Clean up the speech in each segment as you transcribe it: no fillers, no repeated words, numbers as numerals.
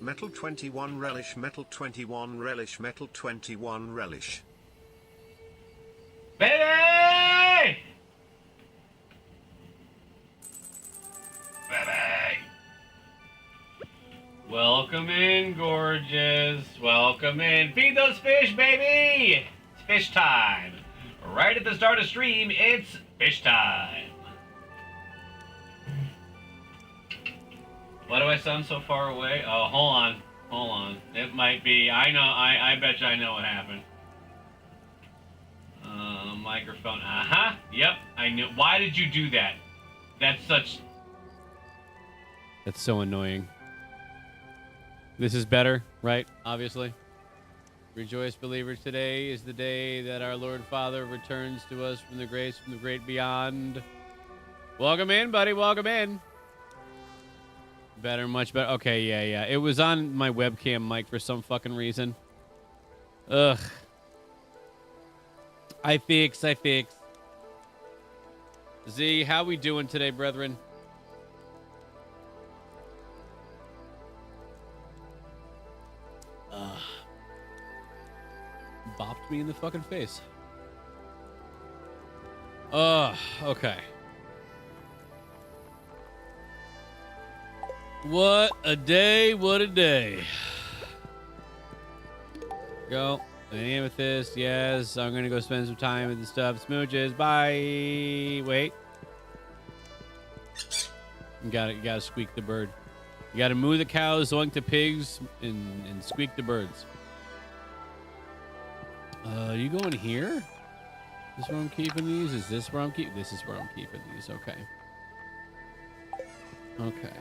Metal 21 relish, Metal 21 relish, Metal 21 relish. Baby! Baby! Welcome in, gorgeous. Welcome in. Feed those fish, baby! It's fish time. Right at the start of stream, it's fish time. Why do I sound so far away? Oh, hold on. Hold on. It might be. I know. I bet you I know what happened. Microphone. Uh-huh. Yep. I knew. Why did you do that? That's so annoying. This is better, right? Obviously. Rejoice, believers. Today is the day that our Lord Father returns to us from the grace from the great beyond. Welcome in, buddy. Welcome in. Better, much better. Okay, yeah. It was on my webcam mic for some fucking reason. Ugh. I fix. Z, how we doing today, brethren? Bopped me in the fucking face. Okay. What a day, what a day. Go. An amethyst, yes. I'm gonna go spend some time with the stuff. Smooches, bye. Wait. You gotta squeak the bird. You gotta moo the cows, zoink the pigs, and squeak the birds. You going here? Is this where I'm keeping these? Is this where I'm keeping? This is where I'm keeping these. Okay. Okay.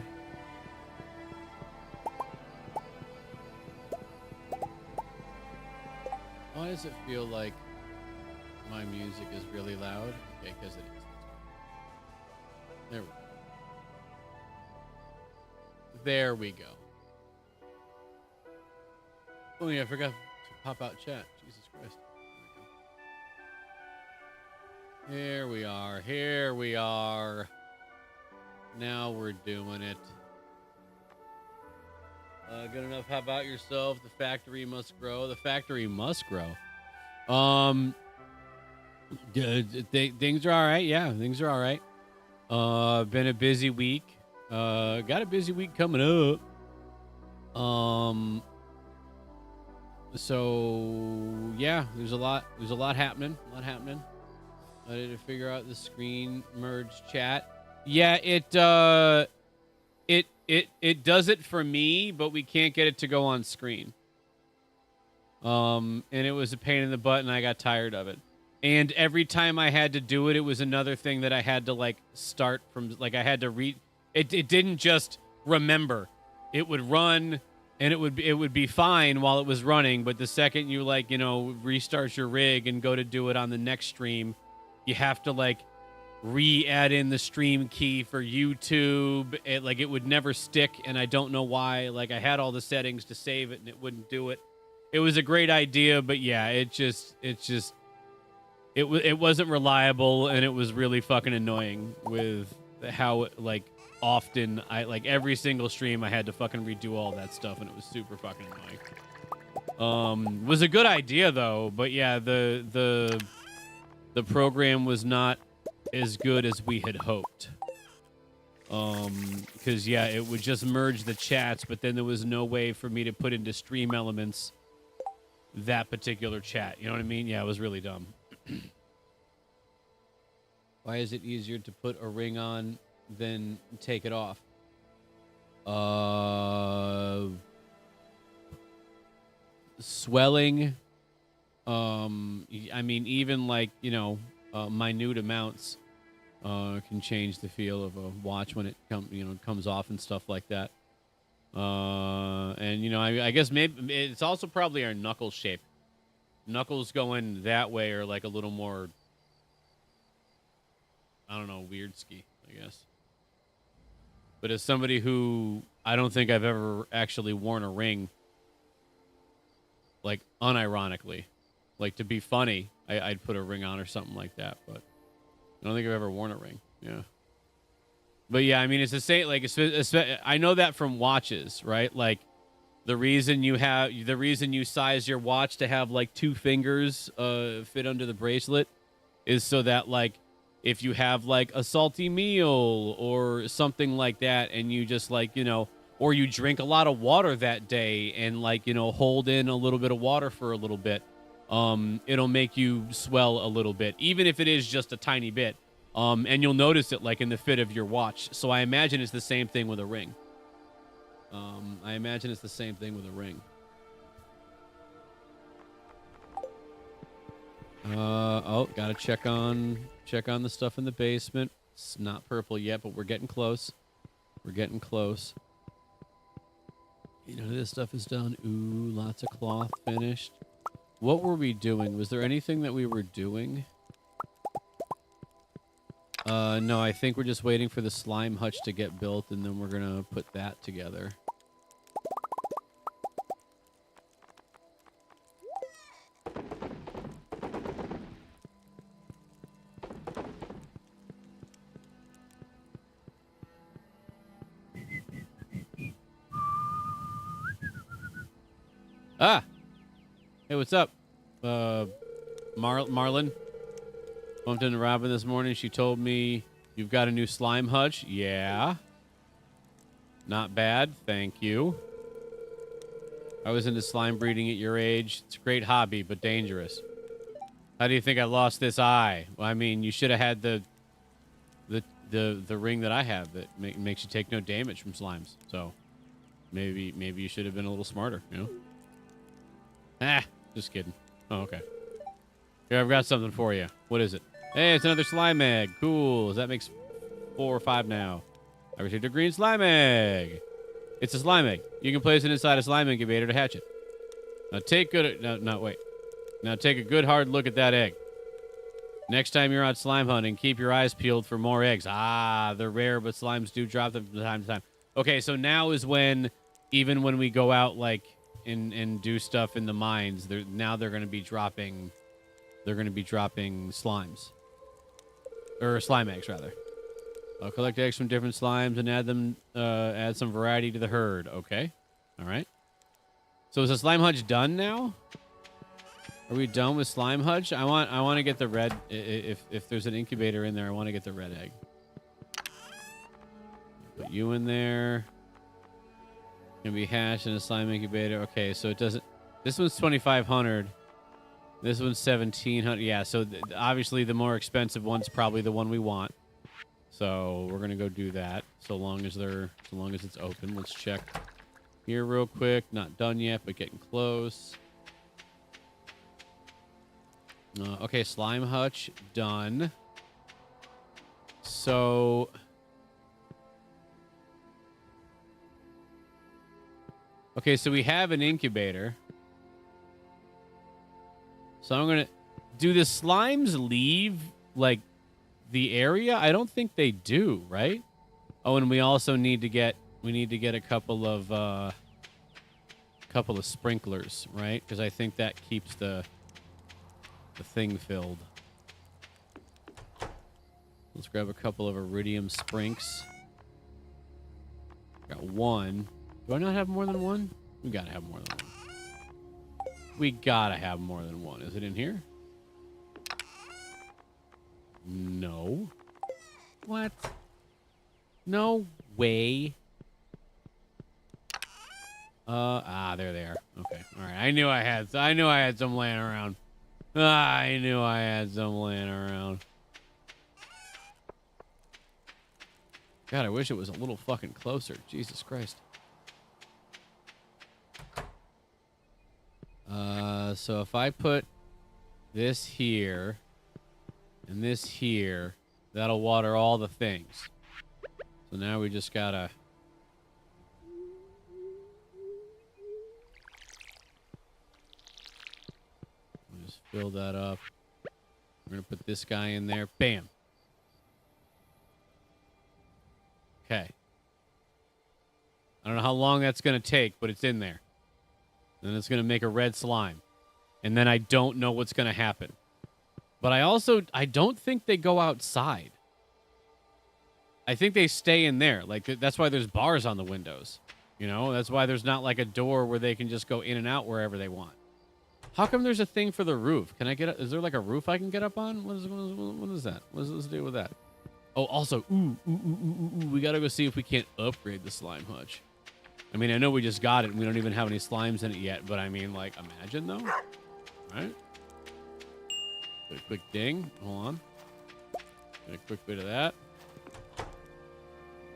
Why does it feel like my music is really loud? Okay, because it is. There we go. There we go. Oh yeah, I forgot to pop out chat. Jesus Christ. Here we are. Here we are. Now we're doing it. Good enough. How about yourself? The factory must grow. The factory must grow. Things are all right. Yeah, things are all right. Been a busy week. Got a busy week coming up. So yeah, there's a lot happening. I need to figure out the screen merge chat. Yeah, it does it for me, but we can't get it to go on screen. And it was a pain in the butt, and I got tired of it. And every time I had to do it, it was another thing that I had to like start from. Like I had to read. It didn't just remember. It would run, and it would be fine while it was running. But the second you restart your rig and go to do it on the next stream, you have to like re-add in the stream key for YouTube. It would never stick, and I don't know why. Like I had all the settings to save it, and it wouldn't do it. It was a great idea, but yeah, it wasn't reliable, and it was really fucking annoying with how often every single stream I had to fucking redo all that stuff, and it was super fucking annoying. Was a good idea though, but yeah, the program was not as good as we had hoped. Because yeah, it would just merge the chats, but then there was no way for me to put into Stream Elements that particular chat. You know what I mean? Yeah, it was really dumb. Why is it easier to put a ring on than take it off? Swelling. I mean, even minute amounts can change the feel of a watch when it comes off and stuff like that. And I guess maybe it's also probably our knuckle shape. Knuckles going that way are like a little more, I don't know, weird ski, I guess. But as somebody who I don't think I've ever actually worn a ring, like unironically, like to be funny, I'd put a ring on or something like that. But I don't think I've ever worn a ring. Yeah. But yeah, I mean, it's the same. Like, I know that from watches, right? Like, The reason you size your watch to have like 2 fingers fit under the bracelet is so that like if you have like a salty meal or something like that and you just like, or you drink a lot of water that day and like, hold in a little bit of water for a little bit, it'll make you swell a little bit, even if it is just a tiny bit. And you'll notice it like in the fit of your watch. So I imagine it's the same thing with a ring. I imagine it's the same thing with a ring. Gotta check on the stuff in the basement. It's not purple yet, but we're getting close. We're getting close. This stuff is done. Ooh, lots of cloth finished. What were we doing? Was there anything that we were doing? No, I think we're just waiting for the slime hutch to get built, and then we're gonna put that together. Ah! Hey, what's up? Marlon? Bumped into Robin this morning. She told me you've got a new slime hutch. Yeah. Not bad. Thank you. I was into slime breeding at your age. It's a great hobby, but dangerous. How do you think I lost this eye? Well, I mean, you should have had the ring that I have that makes you take no damage from slimes. So maybe you should have been a little smarter, Just kidding. Oh, okay. Here, I've got something for you. What is it? Hey, it's another slime egg. Cool. That makes 4 or 5 now. I received a green slime egg. It's a slime egg. You can place it inside a slime incubator to hatch it. Now take Now take a good hard look at that egg. Next time you're out slime hunting, keep your eyes peeled for more eggs. Ah, they're rare, but slimes do drop them from time to time. Okay, so now is when, even when we go out like and do stuff in the mines, they're going to be dropping. They're going to be dropping slimes. Or slime eggs, rather. I'll collect eggs from different slimes and add some variety to the herd. Okay. All right. So is the slime hutch done now? Are we done with slime hutch? I want to get the red. If there's an incubator in there, I want to get the red egg. Put you in there. Can be hatched in a slime incubator. Okay, so it doesn't. This one's 2,500. This one's 1,700. Yeah, so obviously the more expensive one's probably the one we want. So we're gonna go do that. So long as it's open. Let's check here real quick. Not done yet, but getting close. Okay, slime hutch done. So okay, so we have an incubator. So I'm gonna do the slimes leave like the area? I don't think they do, right? Oh, and we also need to get a couple of sprinklers, right? Because I think that keeps the thing filled. Let's grab a couple of iridium sprinks. Got one. Do I not have more than one? We gotta have more than one. We gotta have more than one. Is it in here? No. What? No way. There they are. Okay. All right. I knew I had some laying around. I knew I had some laying around. God, I wish it was a little fucking closer. Jesus Christ. So if I put this here and this here, that'll water all the things. So now we just gotta... just fill that up. We're gonna put this guy in there. Bam. Okay. I don't know how long that's gonna take, but it's in there. And it's gonna make a red slime. And then I don't know what's gonna happen. But I don't think they go outside. I think they stay in there. Like, that's why there's bars on the windows. You know, that's why there's not like a door where they can just go in and out wherever they want. How come there's a thing for the roof? Can I get up? Is there like a roof I can get up on? What is that? Let's deal with that. Oh, also, we got to go see if we can't upgrade the slime hutch. I mean, I know we just got it and we don't even have any slimes in it yet, but I mean, like, imagine though. All right. Get a quick ding. Hold on. Get a quick bit of that.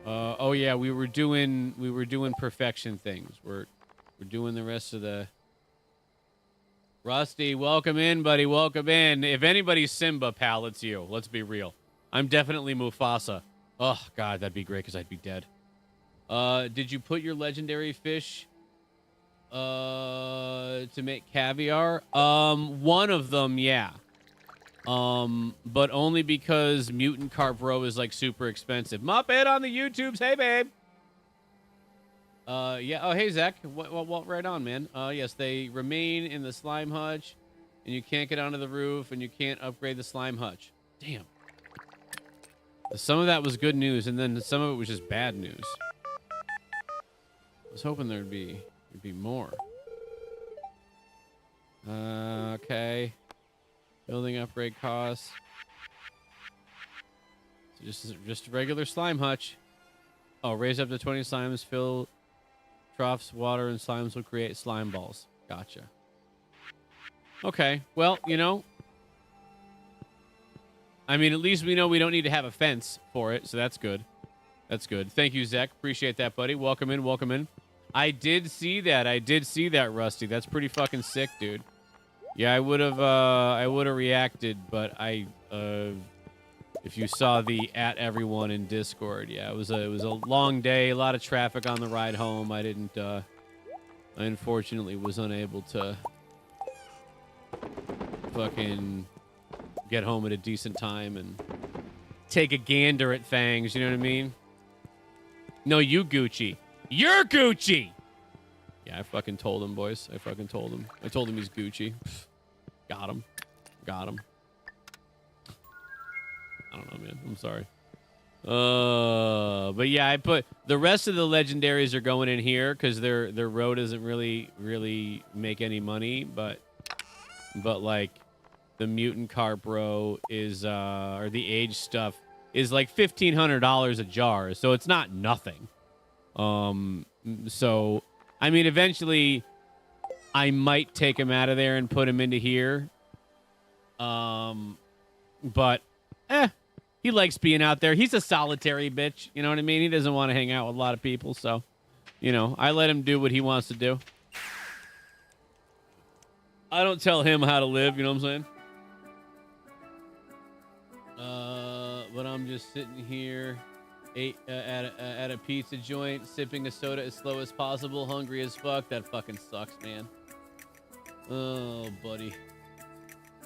Oh yeah, we were doing perfection things. We're doing the rest of the. Rusty, welcome in, buddy. Welcome in. If anybody's Simba, pal, it's you. Let's be real. I'm definitely Mufasa. Oh God, that'd be great because I'd be dead. Did you put your legendary fish to make caviar? One of them, yeah. But only because Mutant Carp Row is like super expensive. Muppet on the YouTubes. Hey, babe. Yeah. Oh, hey, Zach. What, right on, man. Yes, they remain in the slime hutch, and you can't get onto the roof, and you can't upgrade the slime hutch. Damn. Some of that was good news, and then some of it was just bad news. I was hoping there'd be more. Okay. Building upgrade costs. So just a regular slime hutch. Oh, raise up to 20 slimes, fill troughs, water, and slimes will create slime balls. Gotcha. Okay. Well, you know, I mean, at least we know we don't need to have a fence for it, so that's good. That's good. Thank you, Zach. Appreciate that, buddy. Welcome in. Welcome in. I did see that, Rusty. That's pretty fucking sick, dude. Yeah, I would have reacted, but if you saw the @everyone in Discord, yeah, it was a long day, a lot of traffic on the ride home. I unfortunately was unable to fucking get home at a decent time and take a gander at Fangs, you know what I mean? No, you Gucci. You're Gucci! Yeah, I fucking told him, boys. I fucking told him. I told him he's Gucci. Got him. Got him. I don't know, man. I'm sorry. But yeah, I put the rest of the legendaries are going in here because their road doesn't really make any money, but like the Mutant Carp Row is or the age stuff is like $1,500 a jar, so it's not nothing. So I mean, eventually I might take him out of there and put him into here. But he likes being out there. He's a solitary bitch. You know what I mean? He doesn't want to hang out with a lot of people. So, you know, I let him do what he wants to do. I don't tell him how to live. You know what I'm saying? But I'm just sitting here at a pizza joint, sipping a soda as slow as possible, hungry as fuck. That fucking sucks, man. Oh, buddy.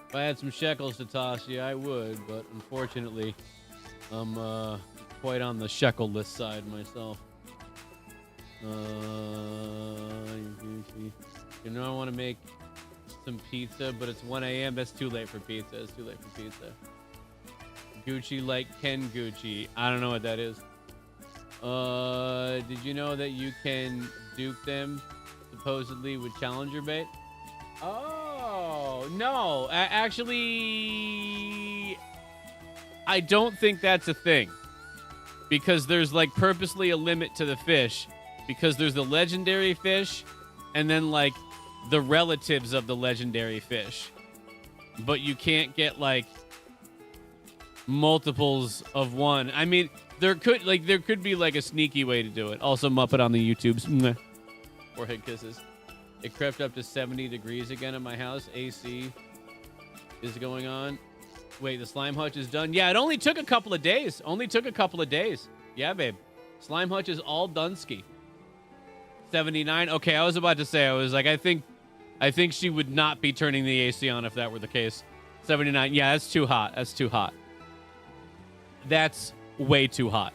If I had some shekels to toss you, I would, but unfortunately, I'm quite on the shekel-less side myself. You know, I want to make some pizza, but it's 1 a.m. That's too late for pizza. It's too late for pizza. Gucci like Ken Gucci. I don't know what that is. Did you know that you can dupe them supposedly with Challenger bait? Oh, no. Actually, I don't think that's a thing. Because there's like purposely a limit to the fish. Because there's the legendary fish and then like the relatives of the legendary fish. But you can't get like multiples of one. I mean, there could be like a sneaky way to do it. Also, Muppet on the YouTubes. Forehead kisses. It crept up to 70 degrees again in my house. AC is going on. Wait, the slime hutch is done? Yeah, it only took a couple of days. Yeah, babe. Slime hutch is all doneski. 79. Okay, I was about to say, I was like, I think she would not be turning the AC on if that were the case. 79. Yeah, that's too hot. That's too hot. That's way too hot.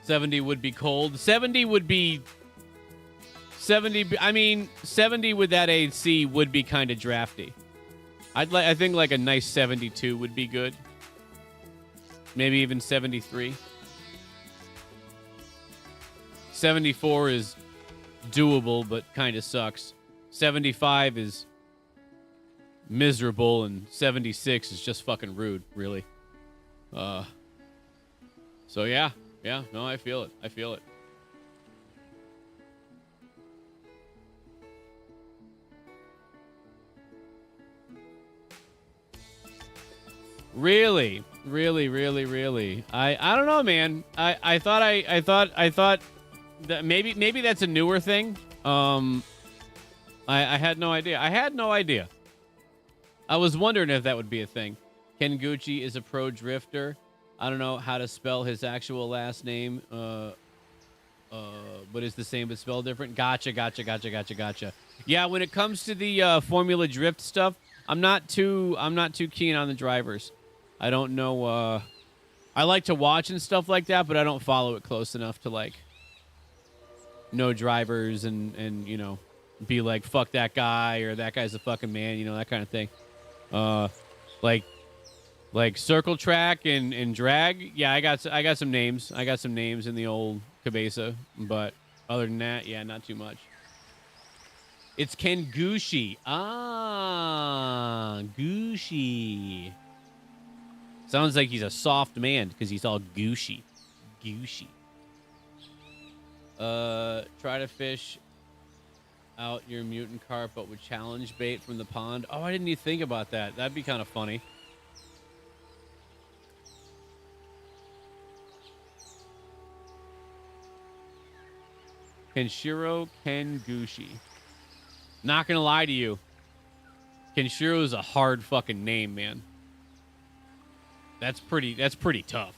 70 would be cold. 70 would be 70. I mean, 70 with that AC would be kind of drafty. I think like a nice 72 would be good. Maybe even 73. 74 is doable, but kind of sucks. 75 is miserable, and 76 is just fucking rude, really. So yeah, no, I feel it. I feel it. Really, really, really, really. I don't know, man. I thought that maybe that's a newer thing. I had no idea. I had no idea. I was wondering if that would be a thing. Ken Gucci is a pro drifter. I don't know how to spell his actual last name. But it's the same but spelled different. Gotcha. Yeah, when it comes to the Formula Drift stuff, I'm not too keen on the drivers. I don't know. I like to watch and stuff like that, but I don't follow it close enough to like know drivers and you know, be like, fuck that guy, or that guy's a fucking man, you know, that kind of thing. Like circle track and drag. Yeah, I got some names. I got some names in the old Cabeza, but other than that, yeah, not too much. It's Ken Gucci. Ah, Gucci. Sounds like he's a soft man because he's all Gucci. Try to fish out your mutant carp, but with challenge bait from the pond. Oh, I didn't even think about that. That'd be kind of funny. Kenshiro Kenguchi. Not gonna lie to you. Kenshiro is a hard fucking name, man. That's pretty tough.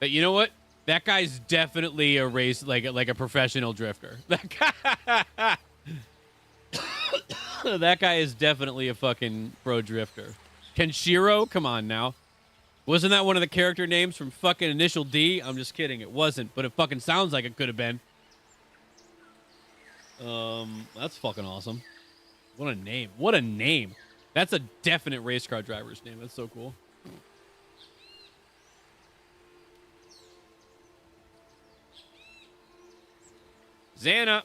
But you know what? That guy's definitely a race like a professional drifter. That guy is definitely a fucking pro drifter. Kenshiro, come on now. Wasn't that one of the character names from fucking Initial D? I'm just kidding. It wasn't, but it fucking sounds like it could have been. That's fucking awesome. What a name. What a name. That's a definite race car driver's name. That's so cool. Xana,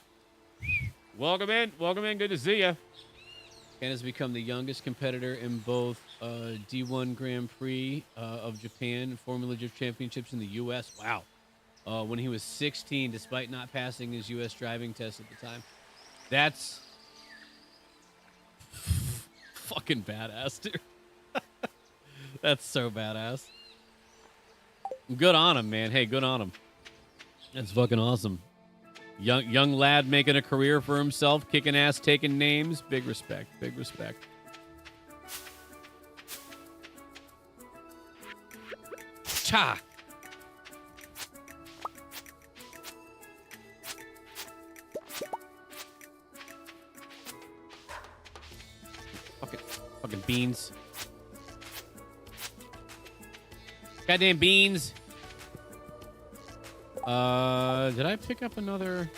welcome in. Welcome in. Good to see you. Ken has become the youngest competitor in both D1 Grand Prix of Japan and Formula Drift Championships in the U.S. Wow. When he was 16, despite not passing his U.S. driving test at the time. That's fucking badass, dude. That's so badass. Good on him, man. Hey, good on him. That's fucking awesome. Young lad making a career for himself, kicking ass, taking names. Big respect. Big respect. Cha! Fucking beans. Goddamn beans. Did I pick up another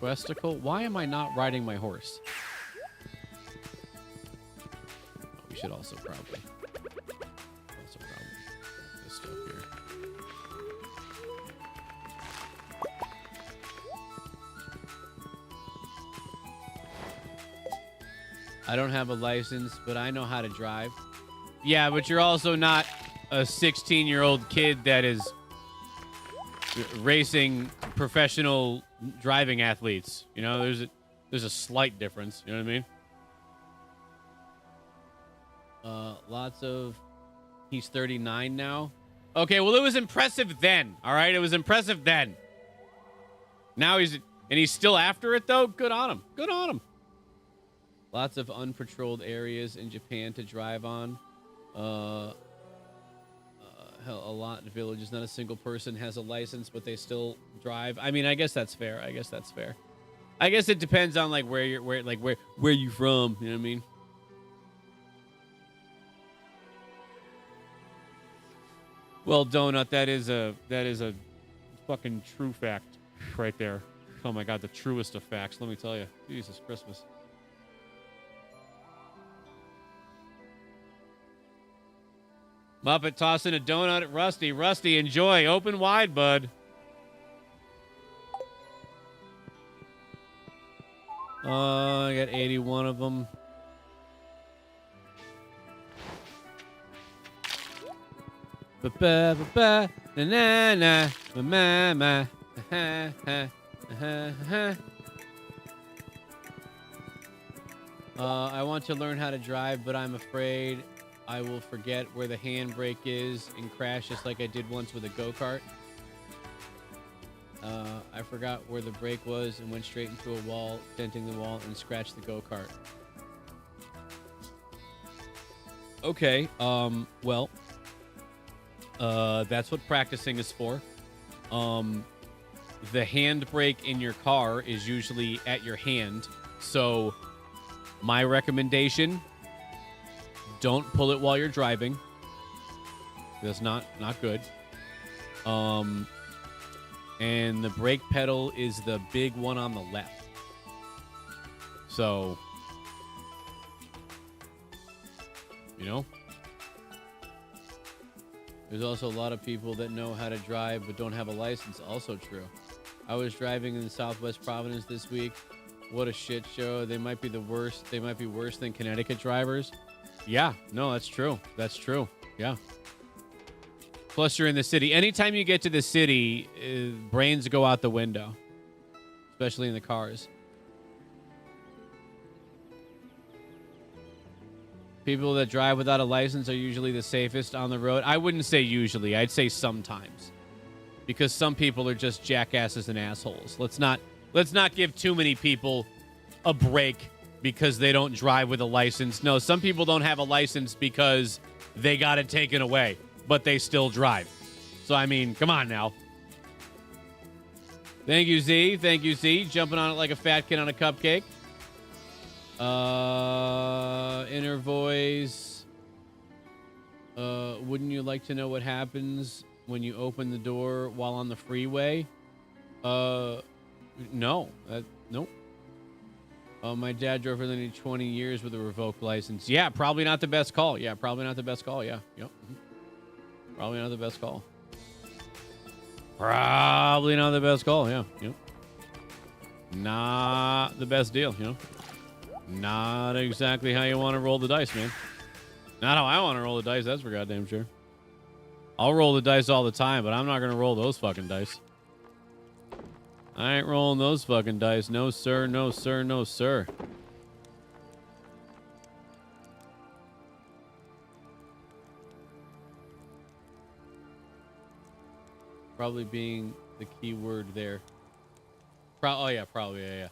questicle? Why am I not riding my horse? We should also probably this stuff here. I don't have a license, but I know how to drive. Yeah, but you're also not a 16-year-old kid that is racing professional driving athletes. You know, there's a slight difference. You know what I mean? Lots of... He's 39 now. Okay, well, it was impressive then. All right, it was impressive then. Now he's still after it, though? Good on him. Good on him. Lots of unpatrolled areas in Japan to drive on. A lot of villages, not a single person has a license, but they still drive. I mean, I guess that's fair. I guess it depends on like where you from. You know what I mean? Well, Donut, that is a fucking true fact right there. Oh my God, the truest of facts. Let me tell you, Jesus Christmas. Muppet tossing a donut at Rusty. Rusty, enjoy. Open wide, bud. I got 81 of them. Ba-ba-ba-ba, na-na-na, ma-ma-ma, ha-ha-ha. I want to learn how to drive, but I'm afraid I will forget where the handbrake is and crash just like I did once with a go-kart. I forgot where the brake was and went straight into a wall, denting the wall, and scratched the go-kart. Okay, well, that's what practicing is for. The handbrake in your car is usually at your hand, so my recommendation, don't pull it while you're driving. That's not good. And the brake pedal is the big one on the left. So, you know, there's also a lot of people that know how to drive but don't have a license. Also true. I was driving in Southwest Providence this week. What a shit show. They might be the worst. They might be worse than Connecticut drivers. Yeah, no, that's true. That's true. Yeah. Plus, you're in the city. Anytime you get to the city, brains go out the window, especially in the cars. People that drive without a license are usually the safest on the road. I wouldn't say usually. I'd say sometimes, because some people are just jackasses and assholes. Let's not give too many people a break because they don't drive with a license. No, some people don't have a license because they got it taken away, but they still drive. So, I mean, come on now. Thank you, Z. Thank you, Z. Jumping on it like a fat kid on a cupcake. Inner voice. Wouldn't you like to know what happens when you open the door while on the freeway? No. Nope. My dad drove for nearly 20 years with a revoked license. Yeah, probably not the best call. Yeah, probably not the best call. Yeah. Yep. Probably not the best call. Probably not the best call. Yeah. Yep. Not the best deal, you know? Not exactly how you want to roll the dice, man. Not how I want to roll the dice, that's for goddamn sure. I'll roll the dice all the time, but I'm not going to roll those fucking dice. I ain't rolling those fucking dice. No, sir. No, sir. No, sir. Probably being the key word there. Oh, yeah. Probably. Yeah.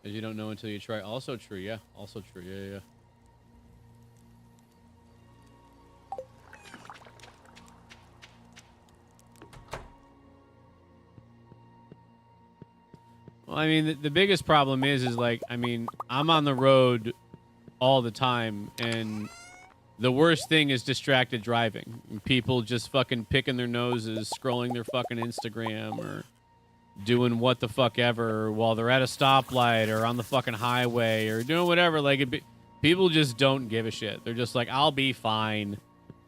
Because you don't know until you try. Also true. Yeah. Also true. Yeah. Well, I mean, the biggest problem is like, I mean, I'm on the road all the time, and the worst thing is distracted driving. People just fucking picking their noses, scrolling their fucking Instagram, or doing what the fuck ever while they're at a stoplight or on the fucking highway or doing whatever. Like, people just don't give a shit. They're just like, I'll be fine.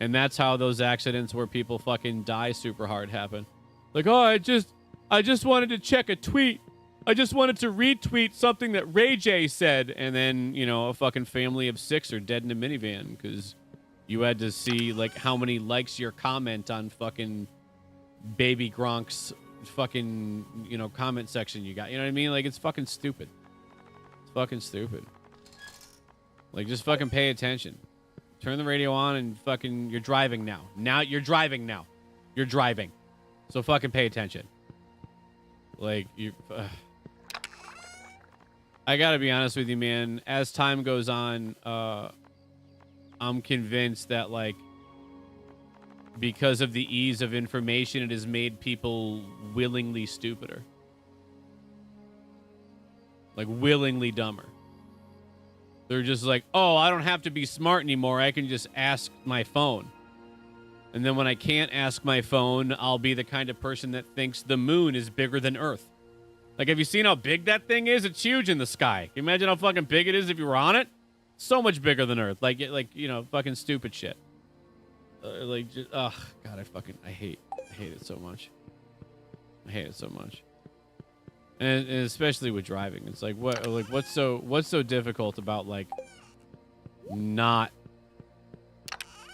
And that's how those accidents where people fucking die super hard happen. Like, oh, I just wanted to check a tweet. I just wanted to retweet something that Ray J said. And then, you know, a fucking family of 6 are dead in a minivan because you had to see, like, how many likes your comment on fucking Baby Gronk's fucking, you know, comment section you got. You know what I mean? Like, it's fucking stupid. It's fucking stupid. Like, just fucking pay attention. Turn the radio on and fucking, you're driving now. You're driving. So fucking pay attention. Like, I gotta be honest with you, man. As time goes on, I'm convinced that, like, because of the ease of information, it has made people willingly stupider. Like, willingly dumber. They're just like, oh, I don't have to be smart anymore. I can just ask my phone. And then when I can't ask my phone, I'll be the kind of person that thinks the moon is bigger than Earth. Like, have you seen how big that thing is? It's huge in the sky. Can you imagine how fucking big it is if you were on it? So much bigger than Earth. Like, you know, fucking stupid shit. God, I hate it so much. I hate it so much. and especially with driving, it's like what's so difficult about like not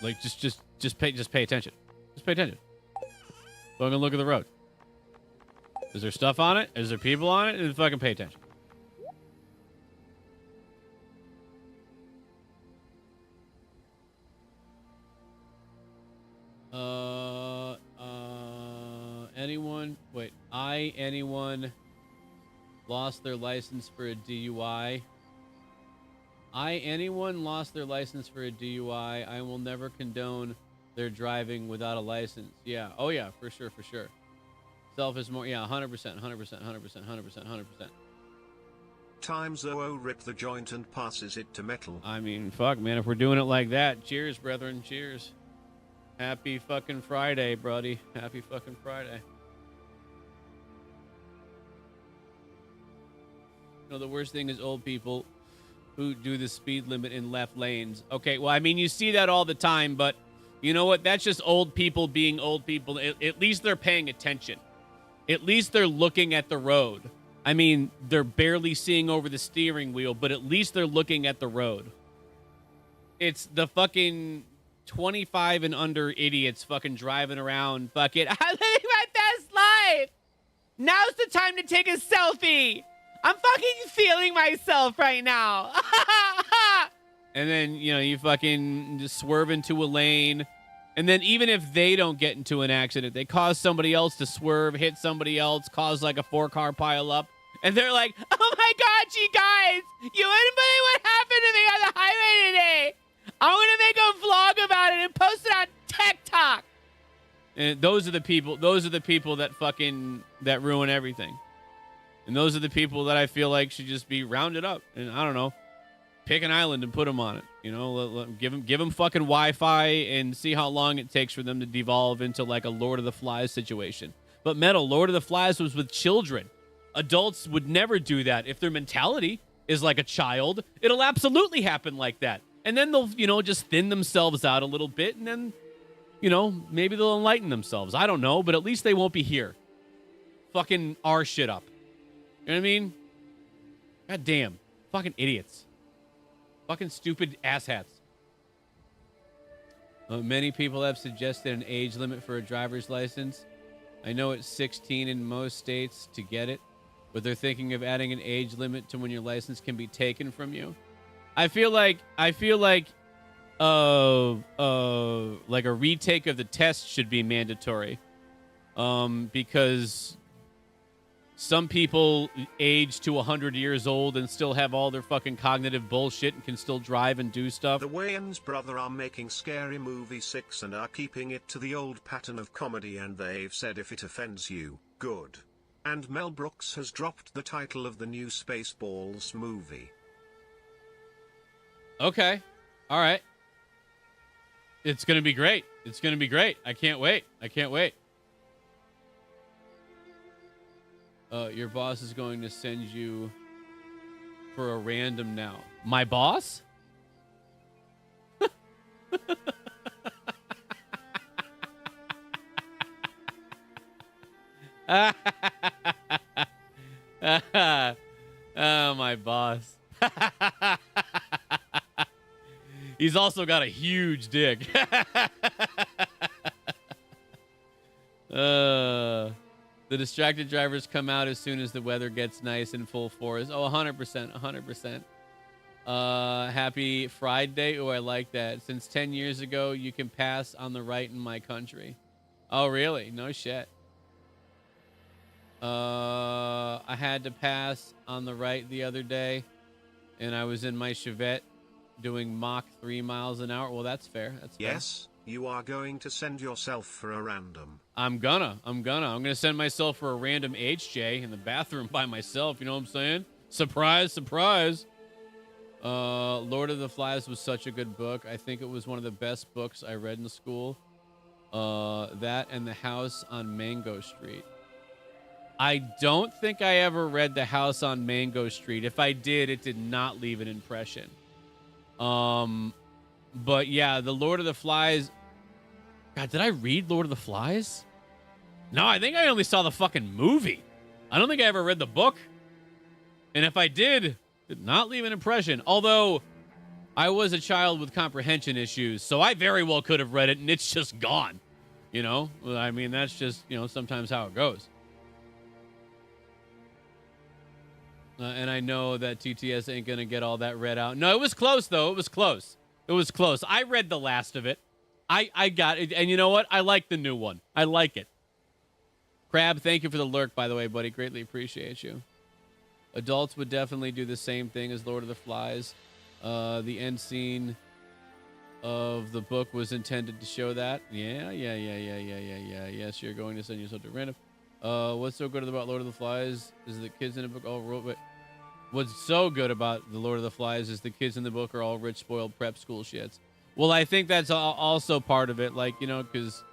like just pay attention. Just pay attention. Fucking look at the road. Is there stuff on it? Is there people on it? And fucking pay attention. Anyone lost their license for a DUI? Anyone lost their license for a DUI, I will never condone their driving without a license. Yeah. Oh yeah, for sure. Self is more, yeah, 100%. Times 00 rip the joint and passes it to Metal. I mean, fuck, man, if we're doing it like that, cheers, brethren, cheers. Happy fucking Friday, buddy. Happy fucking Friday. You know, the worst thing is old people who do the speed limit in left lanes. Okay, well, I mean, you see that all the time, but you know what? That's just old people being old people. At least they're paying attention. At least they're looking at the road. I mean, they're barely seeing over the steering wheel, but at least they're looking at the road. It's the fucking 25 and under idiots fucking driving around fucking, I'm living my best life. Now's the time to take a selfie. I'm fucking feeling myself right now. And then, you know, you fucking just swerve into a lane. And then even if they don't get into an accident, they cause somebody else to swerve, hit somebody else, cause like a 4-car pile up. And they're like, oh my God, you guys, you wouldn't believe what happened to me on the highway today. I'm going to make a vlog about it and post it on TikTok. And those are the people that fucking, that ruin everything. And those are the people that I feel like should just be rounded up. And I don't know, pick an island and put them on it. You know, give them fucking Wi-Fi and see how long it takes for them to devolve into like a Lord of the Flies situation. But Metal, Lord of the Flies was with children. Adults would never do that. If their mentality is like a child, it'll absolutely happen like that. And then they'll, you know, just thin themselves out a little bit. And then, you know, maybe they'll enlighten themselves. I don't know, but at least they won't be here. Fucking our shit up. You know what I mean? God damn. Fucking idiots. Fucking stupid asshats. Many people have suggested an age limit for a driver's license. I know it's 16 in most states to get it, but they're thinking of adding an age limit to when your license can be taken from you. I feel like a retake of the test should be mandatory. Because some people age to 100 years old and still have all their fucking cognitive bullshit and can still drive and do stuff. The Wayans brother are making Scary Movie 6 and are keeping it to the old pattern of comedy, and they've said if it offends you, good. And Mel Brooks has dropped the title of the new Spaceballs movie. Okay. All right. It's going to be great. It's going to be great. I can't wait. Your boss is going to send you for a random now. My boss? Oh, my boss. He's also got a huge dick. The distracted drivers come out as soon as the weather gets nice in full force. Oh, 100%. Happy Friday. Oh, I like that. Since 10 years ago, you can pass on the right in my country. Oh, really? No shit. I had to pass on the right the other day, and I was in my Chevette doing Mach 3 miles an hour. Well, that's fair. That's fair. Yes, you are going to send yourself for a random. I'm gonna send myself for a random HJ in the bathroom by myself. You know what I'm saying? Surprise, surprise. Lord of the Flies was such a good book. I think it was one of the best books I read in school. That and The House on Mango Street. I don't think I ever read The House on Mango Street. If I did, it did not leave an impression. But yeah, the Lord of the Flies. God, did I read Lord of the Flies? No, I think I only saw the fucking movie. I don't think I ever read the book. And if I did not leave an impression. Although I was a child with comprehension issues, so I very well could have read it and it's just gone. You know? I mean, that's just, sometimes how it goes. And I know that TTS ain't going to get all that read out. No, it was close, though. It was close. It was close. I read the last of it. I got it. And you know what? I like the new one. I like it. Crab, thank you for the lurk, by the way, buddy. Greatly appreciate you. Adults would definitely do the same thing as Lord of the Flies. The end scene of the book was intended to show that. Yeah. Yes, you're going to send yourself to random. What's so good about Lord of the Flies is the kids in the book all wrote. What's so good about the Lord of the Flies is the kids in the book are all rich, spoiled prep school shits. Well, I think that's also part of it, like, because,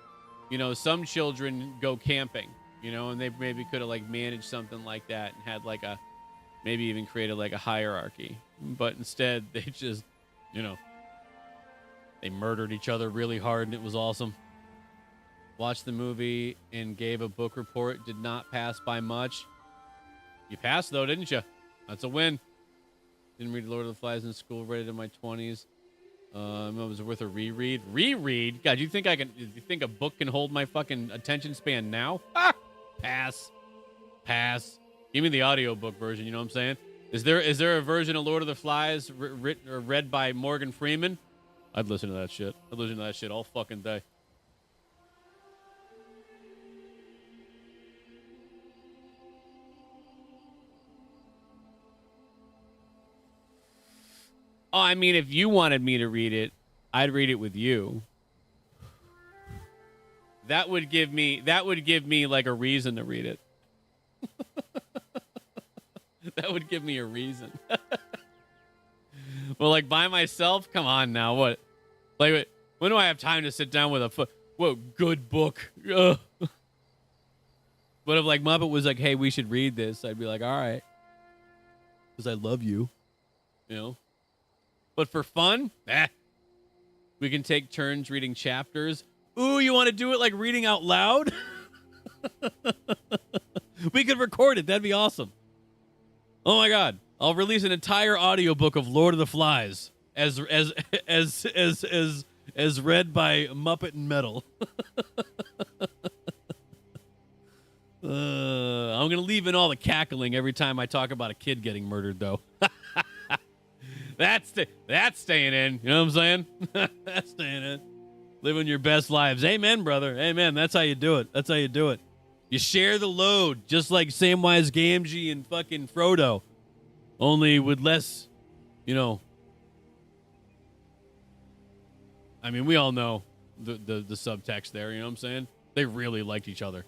some children go camping, and they maybe could have, like, managed something like that and had, like, maybe even created, like, a hierarchy. But instead, they just, they murdered each other really hard, and it was awesome. Watched the movie and gave a book report. Did not pass by much. You passed, though, didn't you? That's a win. Didn't read Lord of the Flies in school. Read it in my 20s. It was worth a reread. Reread? God, you think a book can hold my fucking attention span now? Ah! Pass. Give me the audiobook version, you know what I'm saying? Is there a version of Lord of the Flies written or read by Morgan Freeman? I'd listen to that shit. I'd listen to that shit all fucking day. Oh, I mean, if you wanted me to read it, I'd read it with you. That would give me like a reason to read it. That would give me a reason. Well, like by myself? Come on now. What? Like, when do I have time to sit down with whoa, good book. Ugh. But if like Muppet was like, hey, we should read this, I'd be like, all right. Because I love you. But for fun, we can take turns reading chapters. Ooh, you want to do it like reading out loud? We could record it. That'd be awesome. Oh my God. I'll release an entire audiobook of Lord of the Flies as read by Muppet and Metal. I'm going to leave in all the cackling every time I talk about a kid getting murdered, though. That's staying in. You know what I'm saying? That's staying in. Living your best lives. Amen, brother. Amen. That's how you do it. That's how you do it. You share the load, just like Samwise Gamgee and fucking Frodo. Only with less, I mean, we all know the subtext there. You know what I'm saying? They really liked each other.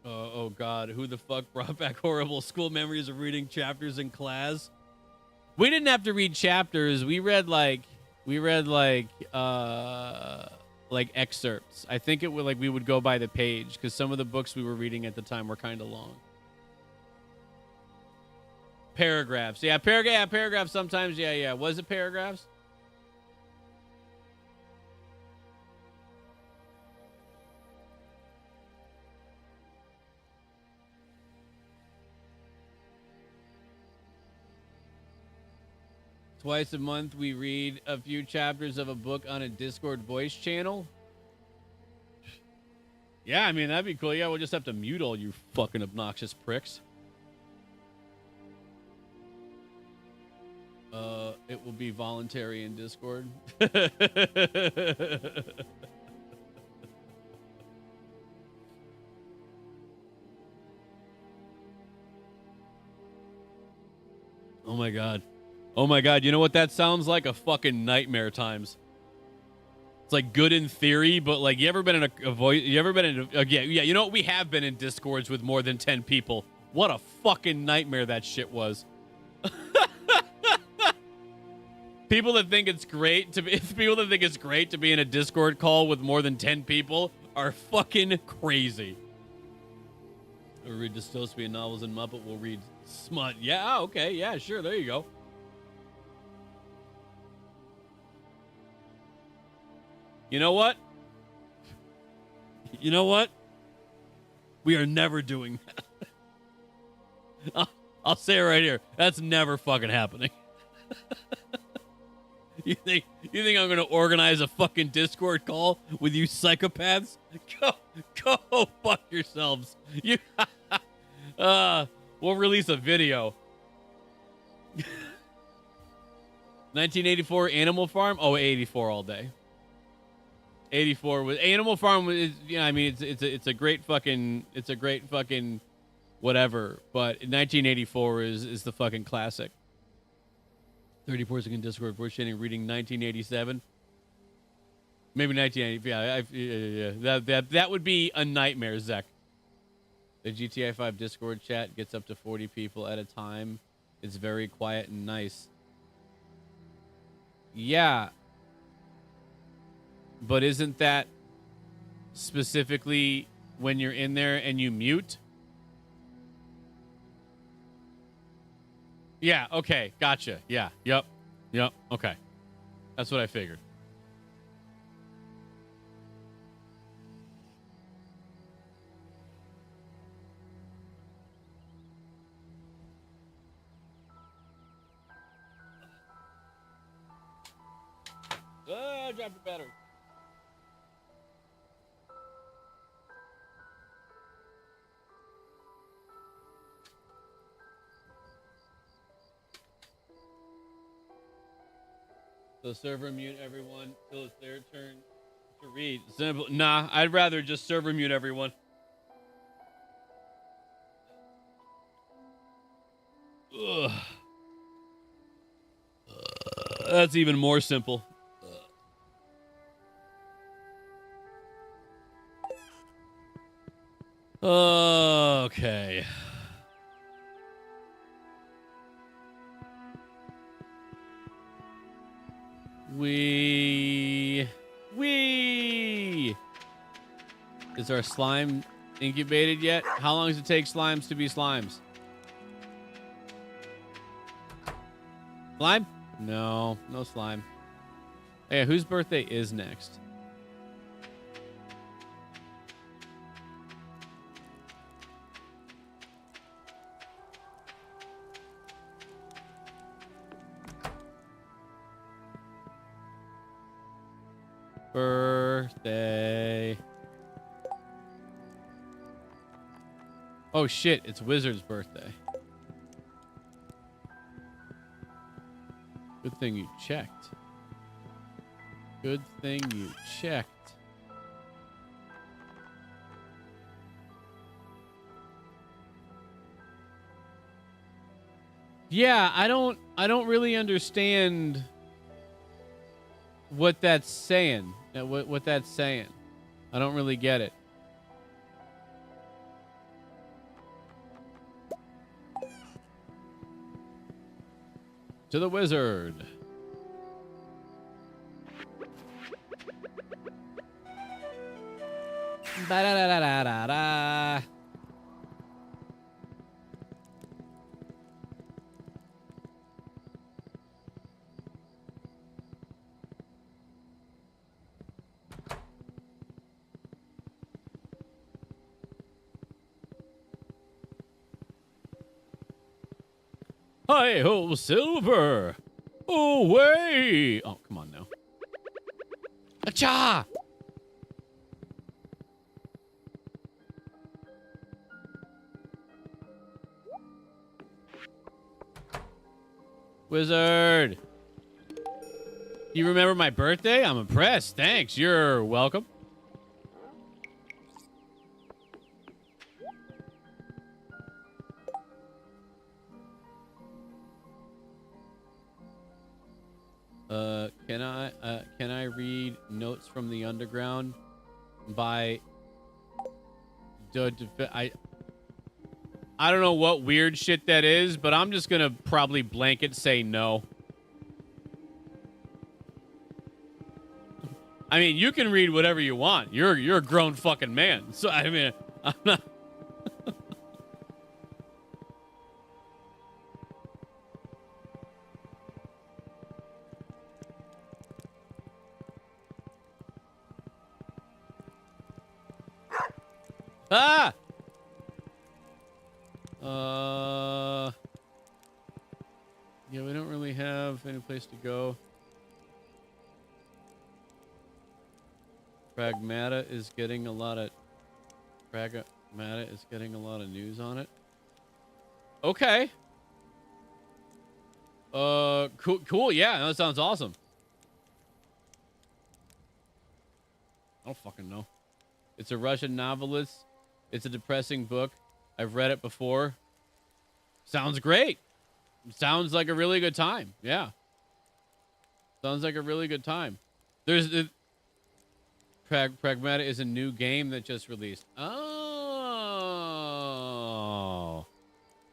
Oh God, who the fuck brought back horrible school memories of reading chapters in class? We didn't have to read chapters. We read like excerpts. I think it would like we would go by the page because some of the books we were reading at the time were kind of long. Paragraphs. Yeah, paragraphs sometimes. Yeah. Was it paragraphs? Twice a month, we read a few chapters of a book on a Discord voice channel. Yeah, I mean, that'd be cool. Yeah, we'll just have to mute all you fucking obnoxious pricks. It will be voluntary in Discord. Oh my God. Oh my God, you know what that sounds like? A fucking nightmare times. It's like good in theory, but like you ever been in a voice? You ever been in a, yeah, you know what? We have been in Discords with more than 10 people. What a fucking nightmare that shit was. People that think it's great to be in a Discord call with more than 10 people are fucking crazy. We'll read dystopian novels and Muppet will read smut. Yeah, okay, yeah, sure, there you go. You know what? You know what? We are never doing that. I'll say it right here. That's never fucking happening. You think I'm gonna organize a fucking Discord call with you psychopaths? Go fuck yourselves. You we'll release a video. 1984 Animal Farm? Oh, 84 all day. 84 with Animal Farm is, you know, I mean it's a great fucking whatever, but 1984 is the fucking classic. 34 second Discord voice chatting reading 1987. Maybe 1980. Yeah. That would be a nightmare, Zek. The GTA 5 Discord chat gets up to 40 people at a time. It's very quiet and nice. Yeah. But isn't that specifically when you're in there and you mute? Yeah, okay, gotcha. Yeah, yep, okay. That's what I figured. Ah, drop the battery. So server mute everyone till it's their turn to read. Simple. Nah, I'd rather just server mute everyone. Ugh. That's even more simple. Okay. Is our slime incubated yet? How long does it take slimes to be slimes? Slime? No slime. Hey, whose birthday is next? Birthday. Oh shit, it's Wizard's birthday. Good thing you checked. Good thing you checked. Yeah, I don't really understand what that's saying. What that's saying. I don't really get it. To the wizard. Ba-da-da-da-da-da. Hi ho, silver! Away! Oh, come on now. Acha! Wizard! You remember my birthday? I'm impressed. Thanks. You're welcome. Can I read Notes from the Underground by I don't know what weird shit that is, but I'm just gonna probably blanket say no. I mean, you can read whatever you want. You're a grown fucking man. So I mean, I'm not. Ah! Yeah, we don't really have any place to go. Pragmata is getting a lot of news on it. Okay. Cool. Yeah, that sounds awesome. I don't fucking know. It's a Russian novelist. It's a depressing book. I've read it before. Sounds great. Sounds like a really good time. Yeah. Sounds like a really good time. There's Pragmata is a new game that just released. Oh.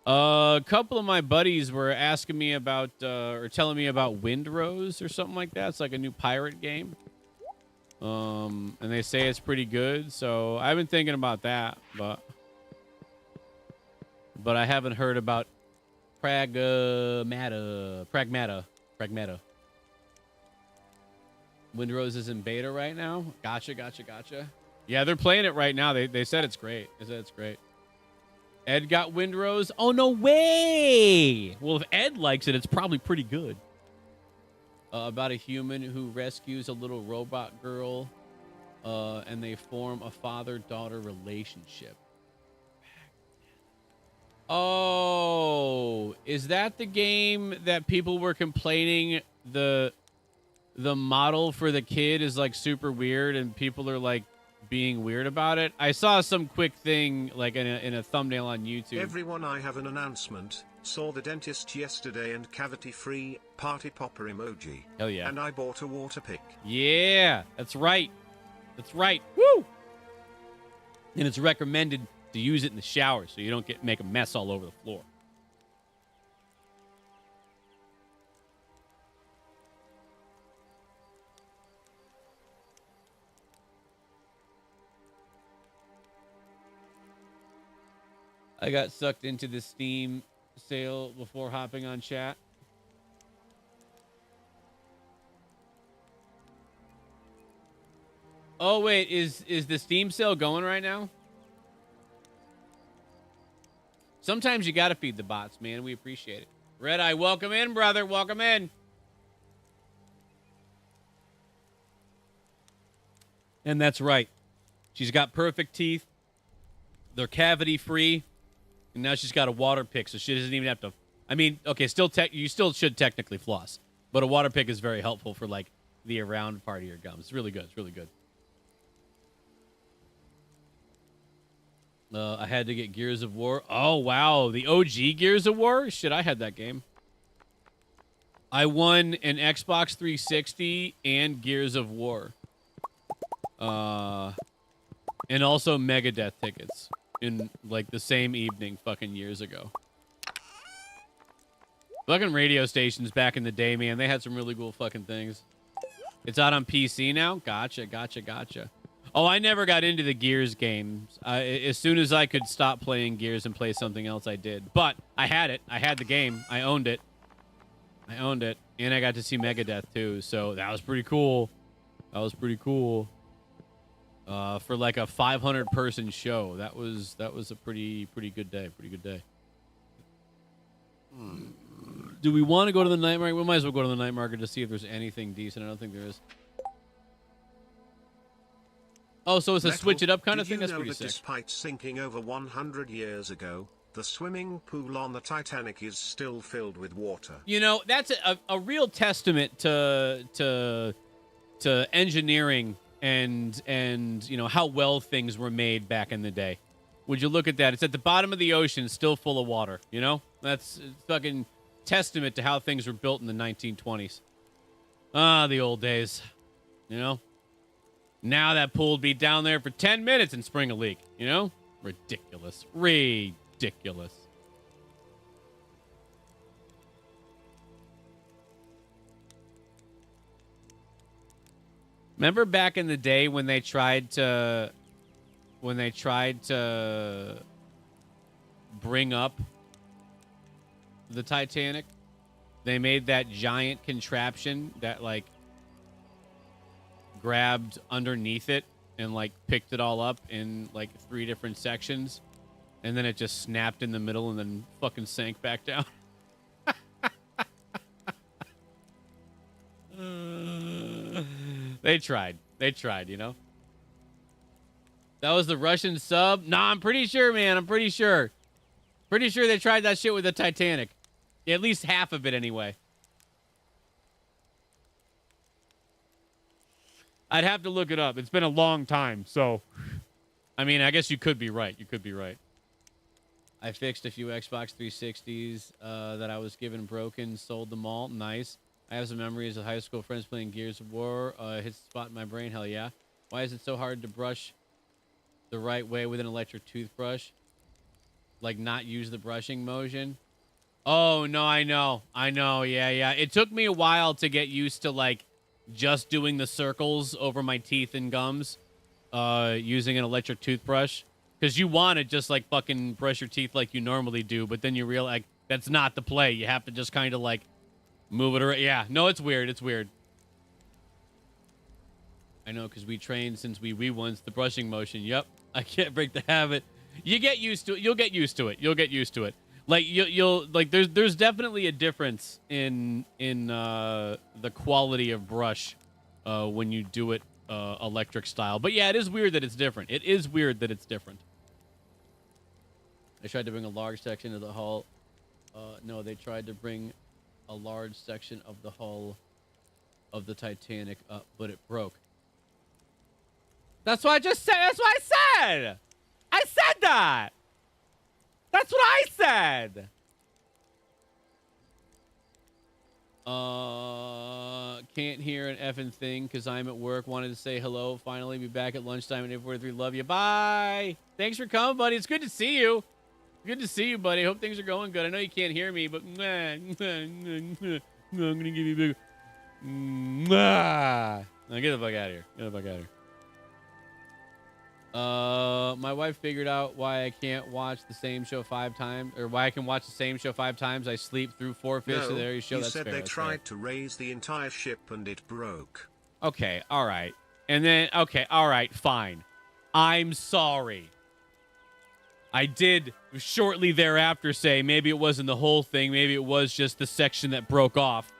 A couple of my buddies were asking me about or telling me about Windrose or something like that. It's like a new pirate game. And they say it's pretty good, so I've been thinking about that, but I haven't heard about Pragmata. Windrose is in beta right now. Gotcha. Yeah, they're playing it right now. They said it's great. Ed got Windrose. Oh, no way! Well, if Ed likes it, it's probably pretty good. About a human who rescues a little robot girl, and they form a father-daughter relationship. Oh, is that the game that people were complaining the model for the kid is like super weird and people are like being weird about it? I saw some quick thing like in a thumbnail on YouTube. Everyone, I have an announcement. Saw the dentist yesterday and cavity-free party popper emoji. Hell yeah. And I bought a water pick. Yeah, that's right. Woo! And it's recommended to use it in the shower so you don't make a mess all over the floor. I got sucked into the Steam sale before hopping on chat. Oh wait, is the Steam sale going right now? Sometimes you gotta feed the bots, man. We appreciate it. Red Eye, welcome in, brother. Welcome in. And that's right. She's got perfect teeth. They're cavity free. And now she's got a water pick, so she doesn't even have to. I mean, okay, you still should technically floss, but a water pick is very helpful for like the around part of your gums. It's really good. I had to get Gears of War. Oh wow, the OG Gears of War. Shit, I had that game. I won an Xbox 360 and Gears of War. And also Megadeth tickets. In like the same evening fucking years ago. Fucking radio stations back in the day, man. They had some really cool fucking things. It's out on PC now? Gotcha. Oh, I never got into the Gears games. As soon as I could stop playing Gears and play something else, I did. But I had it. I had the game. I owned it. And I got to see Megadeth too. So that was pretty cool. For like a 500 person show. That was a pretty good day. Do we want to go to the night market? We might as well go to the night market to see if there's anything decent. I don't think there is. Oh, so it's a switch it up kind of thing? That's pretty sick. Despite sinking over 100 years ago, the swimming pool on the Titanic is still filled with water. You know, that's a real testament to engineering and you know how well things were made back in the day. Would you look at that? It's at the bottom of the ocean, still full of water. You know, that's fucking testament to how things were built in the 1920s. Ah, the old days. You know, now that pool would be down there for 10 minutes and spring a leak. You know, ridiculous. Remember back in the day when they tried to bring up the Titanic? They made that giant contraption that like grabbed underneath it and like picked it all up in like 3 different sections, and then it just snapped in the middle and then fucking sank back down. They tried. They tried, you know? That was the Russian sub? Nah, I'm pretty sure, man. I'm pretty sure. Pretty sure they tried that shit with the Titanic. At least half of it, anyway. I'd have to look it up. It's been a long time, so... I mean, I guess you could be right. You could be right. I fixed a few Xbox 360s that I was given broken, sold them all. Nice. I have some memories of high school friends playing Gears of War. Hits the spot in my brain. Hell yeah. Why is it so hard to brush the right way with an electric toothbrush? Like, not use the brushing motion? Oh, no, I know. I know. Yeah, yeah. It took me a while to get used to, like, just doing the circles over my teeth and gums using an electric toothbrush. Because you want to just, like, fucking brush your teeth like you normally do, but then you realize, like, that's not the play. You have to just kind of, like, move it around. Yeah, no, it's weird. It's weird. I know, because we trained since we once the brushing motion. Yep, I can't break the habit. You get used to it. You'll get used to it. You'll get used to it. Like you'll like. There's definitely a difference in the quality of brush when you do it electric style. But yeah, it is weird that it's different. It is weird that it's different. They tried to bring a large section of the hull. No, they tried to bring a large section of the hull of the Titanic up, but it broke. That's what I just said. That's what I said. I said that. That's what I said. Can't hear an effing thing because I'm at work. Wanted to say hello. Finally, be back at lunchtime at 8:43. Love you. Bye. Thanks for coming, buddy. It's good to see you. Good to see you, buddy. Hope things are going good. I know you can't hear me, but I'm gonna give you a big. Now get the fuck out of here. Get the fuck out of here. My wife figured out why I can't watch the same show 5 times, or why I can watch the same show 5 times. I sleep through 4/5 of every show. You That's said fair, they that's tried fair. to raise the entire ship and it broke. Okay, all right. And then, okay, all right, fine. I'm sorry. I did shortly thereafter say maybe it wasn't the whole thing. Maybe it was just the section that broke off.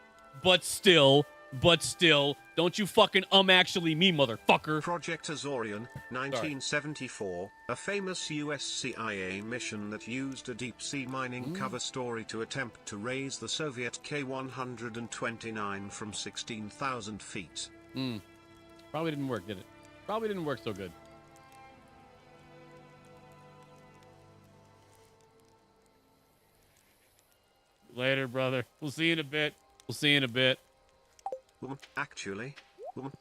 But still, don't you fucking actually me, motherfucker. Project Azorian, 1974, a famous US CIA mission that used a deep-sea mining cover story to attempt to raise the Soviet K-129 from 16,000 feet. Probably didn't work, did it? Probably didn't work so good. Later, brother. We'll see you in a bit. We'll see you in a bit. Actually. All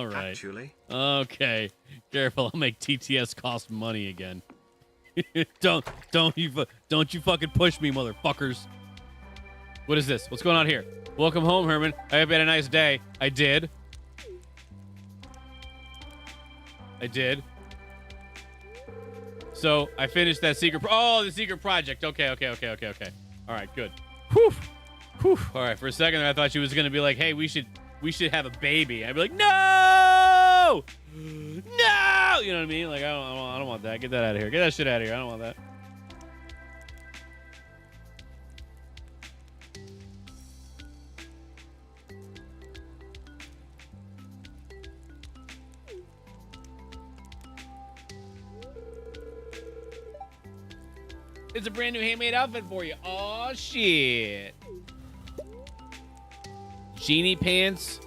right. Actually. Okay. Careful. I'll make TTS cost money again. don't you fucking push me, motherfuckers. What is this? What's going on here? Welcome home, Herman. I hope you had a nice day. I did. So I finished that secret. The secret project. Okay. All right, good. Whew. All right. For a second, I thought she was gonna be like, "Hey, we should have a baby." I'd be like, "No, no." You know what I mean? Like, I don't want that. Get that out of here. Get that shit out of here. I don't want that. It's a brand new handmade outfit for you. Oh shit. Genie pants.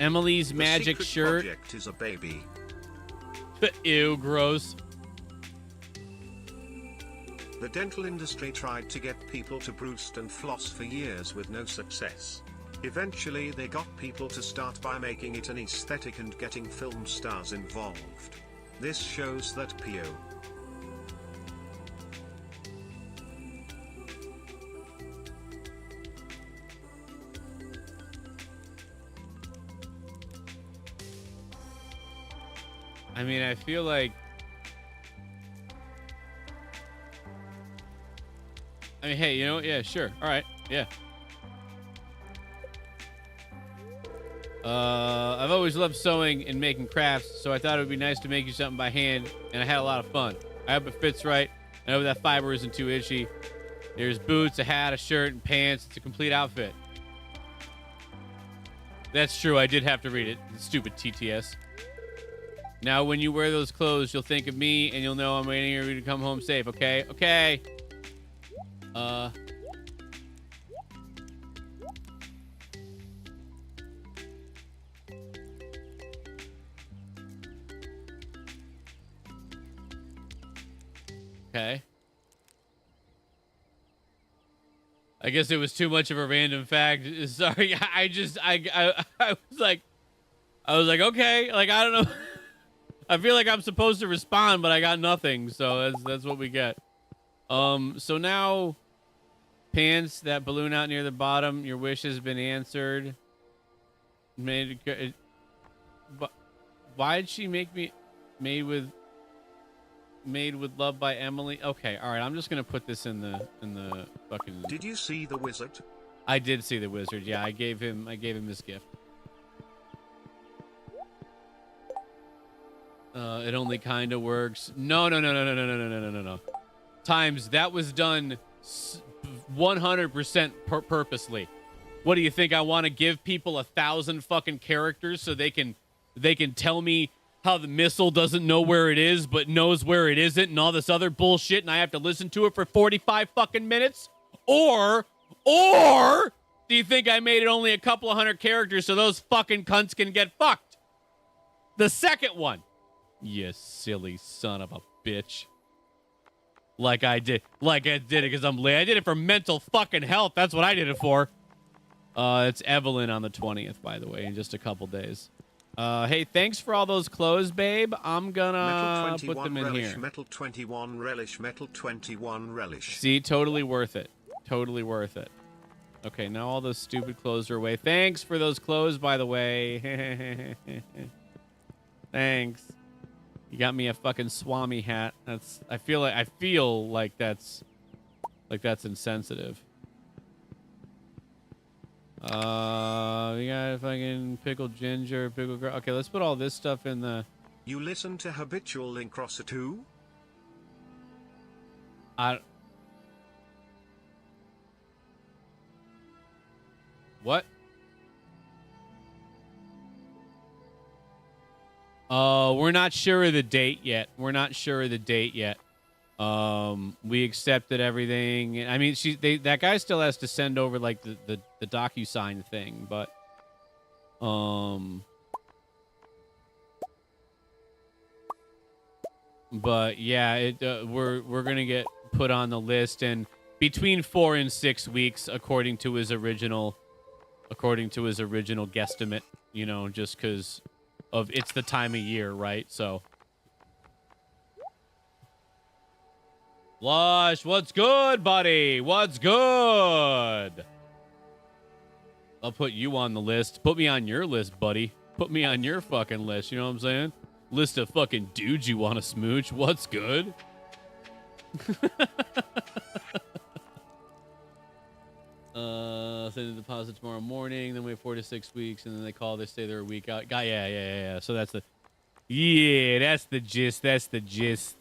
Emily's magic shirt. The project is a baby. Ew, gross. The dental industry tried to get people to boost and floss for years with no success. Eventually they got people to start by making it an aesthetic and getting film stars involved. This shows that P.O. I mean, I feel like... I mean, hey, you know, yeah, sure. All right, yeah. I've always loved sewing and making crafts, so I thought it would be nice to make you something by hand, and I had a lot of fun. I hope it fits right. I hope that fiber isn't too itchy. There's boots, a hat, a shirt, and pants. It's a complete outfit. That's true. I did have to read it. Stupid TTS. Now, when you wear those clothes, you'll think of me, and you'll know I'm waiting for you to come home safe, okay? Okay. Okay. I guess it was too much of a random fact. Sorry, I was like, okay, like I don't know. I feel like I'm supposed to respond, but I got nothing, so that's what we get. So now, pants, that balloon out near the bottom, your wish has been answered. But why did she make me made with love by Emily? Okay, all right. I'm just gonna put this in the fucking. Did you see the wizard? I did see the wizard. Yeah, I gave him this gift. It only kind of works. No. Times that was done 100% purposely. What do you think? I want to give people 1,000 fucking characters so they can tell me how the missile doesn't know where it is but knows where it isn't and all this other bullshit, and I have to listen to it for 45 fucking minutes? Or do you think I made it only a couple of hundred characters so those fucking cunts can get fucked? The second one. You silly son of a bitch. Like I did it because I'm late. I did it for mental fucking health. That's what I did it for. It's Evelyn on the 20th, by the way, in just a couple days. Hey, thanks for all those clothes, babe. I'm gonna put them in relish, here. Metal 21 relish, Metal 21 relish. See, totally worth it. Totally worth it. Okay, now all those stupid clothes are away. Thanks for those clothes, by the way. Thanks. You got me a fucking Swami hat. I feel like that's insensitive. We got fucking pickled ginger, pickled. Okay, let's put all this stuff in the. You listen to Habitual Lincrosser too? What? We're not sure of the date yet. We accepted everything. I mean, that guy still has to send over like the DocuSign thing, but yeah, we're gonna get put on the list, and between 4 and 6 weeks, according to his original guesstimate. You know, just because of it's the time of year, right? So. Lush, what's good, buddy? What's good? I'll put you on the list. Put me on your list, buddy. Put me on your fucking list. You know what I'm saying? List of fucking dudes you want to smooch. What's good? Send the deposit tomorrow morning. Then wait 4 to 6 weeks, and then they call. They say they're a week out. Yeah. So that's the gist. That's the gist.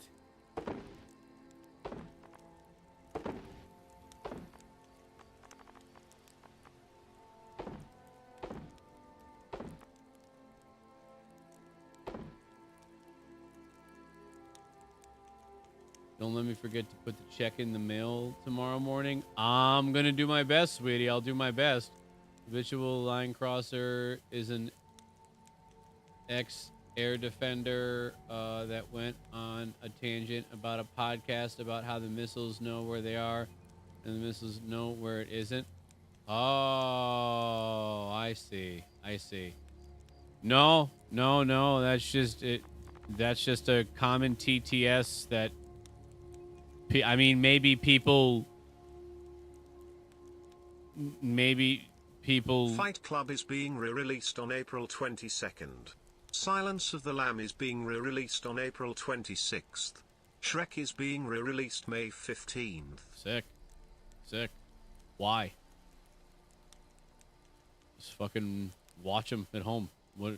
Don't let me forget to put the check in the mail tomorrow morning. I'm going to do my best, sweetie. I'll do my best. Habitual Line Crosser is an ex-air defender that went on a tangent about a podcast about how the missiles know where they are and the missiles know where it isn't. Oh, I see. No. That's just it. That's just a common TTS that... I mean, maybe people... Fight Club is being re-released on April 22nd. Silence of the Lamb is being re-released on April 26th. Shrek is being re-released May 15th. Sick. Why? Just fucking watch them at home. What?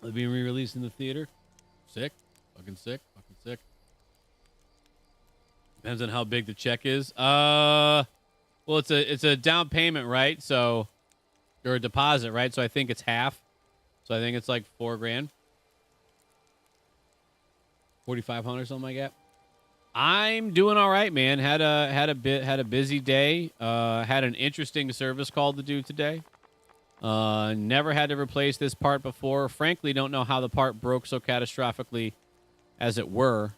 They're being re-released in the theater. Sick. Fucking sick. Fucking sick. Depends on how big the check is. Well, it's a down payment, right? So, or a deposit, right? So I think it's half. So I think it's like $4,000, 4,500, something like that. I'm doing all right, man. Had a busy day. Had an interesting service call to do today. Never had to replace this part before. Frankly, don't know how the part broke so catastrophically, as it were.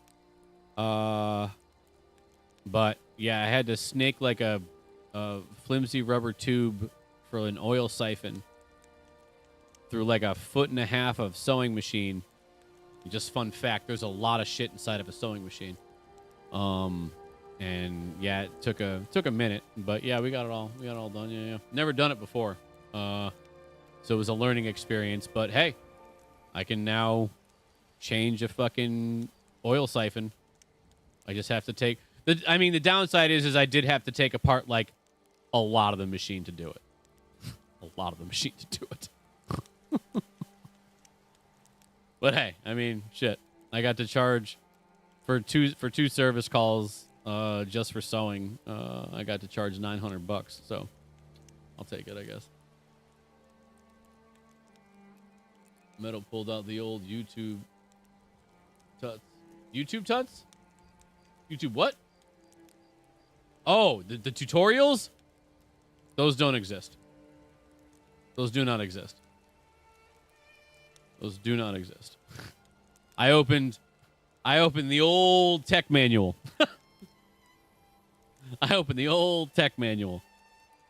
But yeah, I had to snake like a flimsy rubber tube for an oil siphon through like a 1.5 feet of sewing machine. Just fun fact, there's a lot of shit inside of a sewing machine. And yeah, it took a minute, but yeah, we got it all done. Yeah. Never done it before. So it was a learning experience, but hey, I can now change a fucking oil siphon. I just have to take the downside is I did have to take apart like a lot of the machine to do it. A lot of the machine to do it. But hey, I mean, shit. I got to charge for two service calls just for sewing. I got to charge $900, so I'll take it, I guess. Metal pulled out the old YouTube tuts. YouTube tuts? YouTube what? Oh, the tutorials? Those don't exist. Those do not exist. Those do not exist. I opened the old tech manual. I opened the old tech manual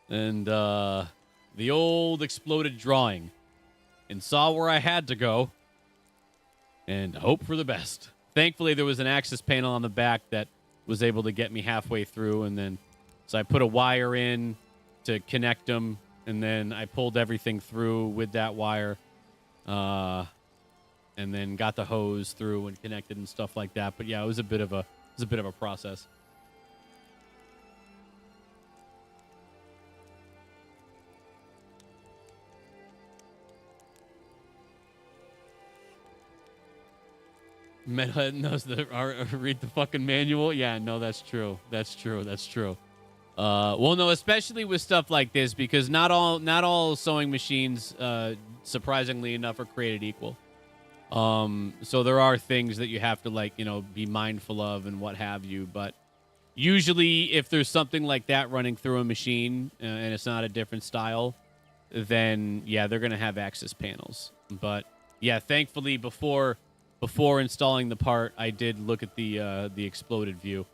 and the old exploded drawing and saw where I had to go and hope for the best. Thankfully, there was an access panel on the back that was able to get me halfway through, and then so I put a wire in to connect them, and then I pulled everything through with that wire, and then got the hose through and connected and stuff like that. But yeah, it was a bit of a process. Metalhead knows read the fucking manual. Yeah, no, that's true. That's true. Well, no, especially with stuff like this, because not all sewing machines, surprisingly enough, are created equal. So there are things that you have to be mindful of and what have you. But usually, if there's something like that running through a machine and it's not a different style, then yeah, they're gonna have access panels. But yeah, thankfully before installing the part, I did look at the exploded view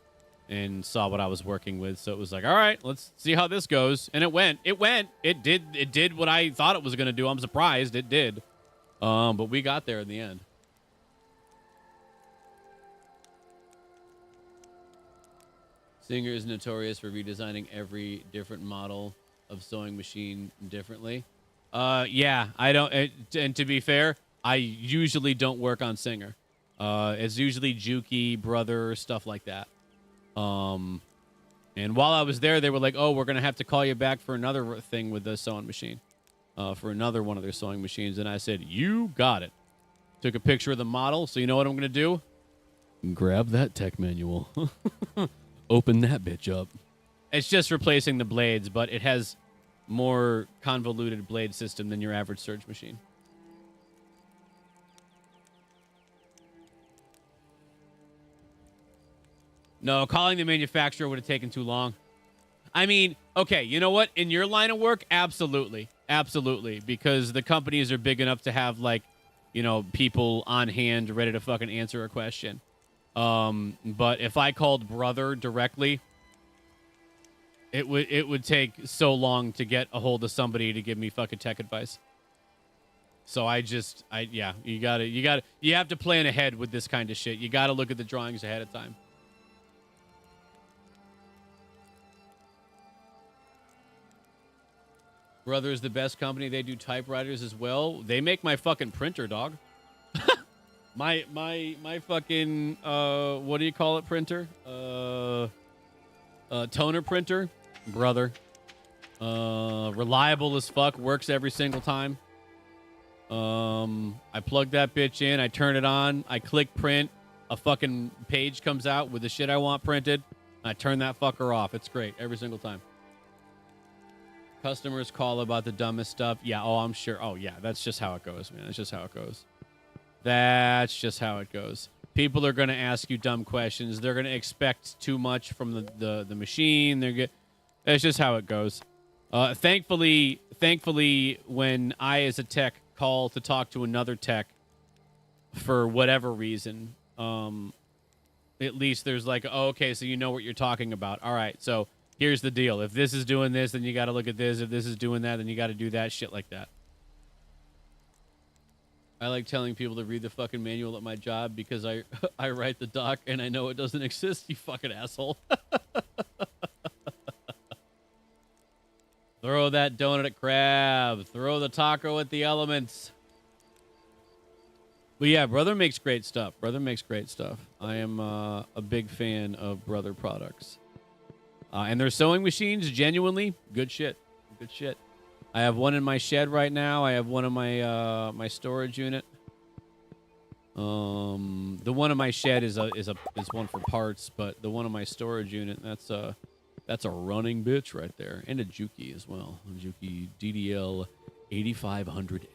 and saw what I was working with. So it was like, all right, let's see how this goes. And it did what I thought it was going to do. I'm surprised it did. But we got there in the end. Singer is notorious for redesigning every different model of sewing machine differently. Yeah, I don't, and to be fair, I usually don't work on Singer. It's usually Juki, Brother, stuff like that. And while I was there, they were like, oh, we're going to have to call you back for another thing with the sewing machine. For another one of their sewing machines. And I said, you got it. Took a picture of the model. So you know what I'm going to do? Grab that tech manual. Open that bitch up. It's just replacing the blades, but it has more convoluted blade system than your average Surge machine. No, calling the manufacturer would have taken too long. I mean, okay, you know what? In your line of work, absolutely. Absolutely. Because the companies are big enough to have, people on hand ready to fucking answer a question. But if I called Brother directly, it would take so long to get a hold of somebody to give me fucking tech advice. So you have to plan ahead with this kind of shit. You got to look at the drawings ahead of time. Brother is the best company. They do typewriters as well. They make my fucking printer, dog. my fucking what do you call it, printer? Toner printer, brother. Reliable as fuck. Works every single time. I plug that bitch in. I turn it on. I click print. A fucking page comes out with the shit I want printed. I turn that fucker off. It's great every single time. Customers call about the dumbest stuff. Yeah, oh, I'm sure. Oh, yeah, that's just how it goes, man. That's just how it goes. That's just how it goes. People are going to ask you dumb questions. They're going to expect too much from the machine. That's just how it goes. Thankfully, when I, as a tech, call to talk to another tech for whatever reason, at least there's like, oh, okay, so you know what you're talking about. All right, so here's the deal. If this is doing this, then you got to look at this. If this is doing that, then you got to do that. Shit like that. I like telling people to read the fucking manual at my job because I write the doc and I know it doesn't exist, you fucking asshole. Throw that donut at Crab. Throw the taco at the elements. But yeah, Brother makes great stuff. Brother makes great stuff. I am a big fan of Brother products. And their sewing machines, genuinely, good shit. Good shit. I have one in my shed right now. I have one in my my storage unit. The one in my shed is one for parts, but the one in my storage unit, that's a running bitch right there, and a Juki as well. A Juki DDL 8500N.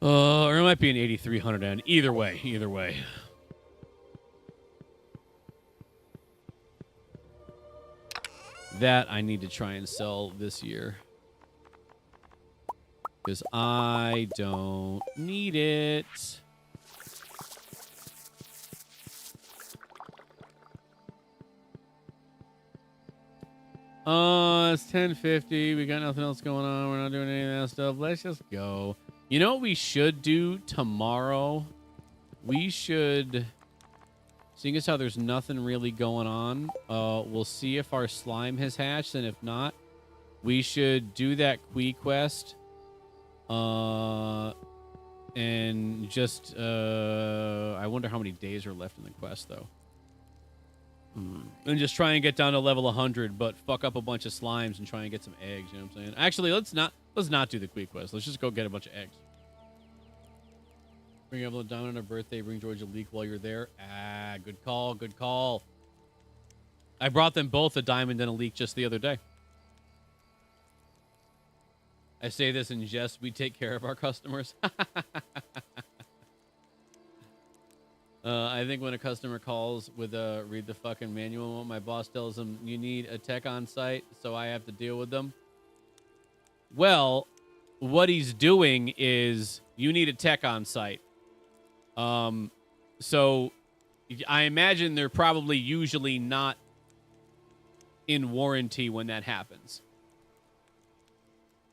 Or it might be an 8300N. Either way. That I need to try and sell this year. Because I don't need it. It's 10:50. We got nothing else going on. We're not doing any of that stuff. Let's just go. You know what we should do tomorrow? We should... Seeing as how there's nothing really going on, we'll see if our slime has hatched, and if not, we should do that Quee quest. And just, I wonder how many days are left in the quest, though. And just try and get down to level 100, but fuck up a bunch of slimes and try and get some eggs, you know what I'm saying? Actually, let's not do the Quee quest. Let's just go get a bunch of eggs. Bring Evelyn down on her birthday. Bring George a leek while you're there. Ah, good call. Good call. I brought them both a diamond and a leek just the other day. I say this in jest. We take care of our customers. I think when a customer calls with a read the fucking manual, my boss tells them you need a tech on site, so I have to deal with them. Well, what he's doing is you need a tech on site. So I imagine they're probably usually not in warranty when that happens.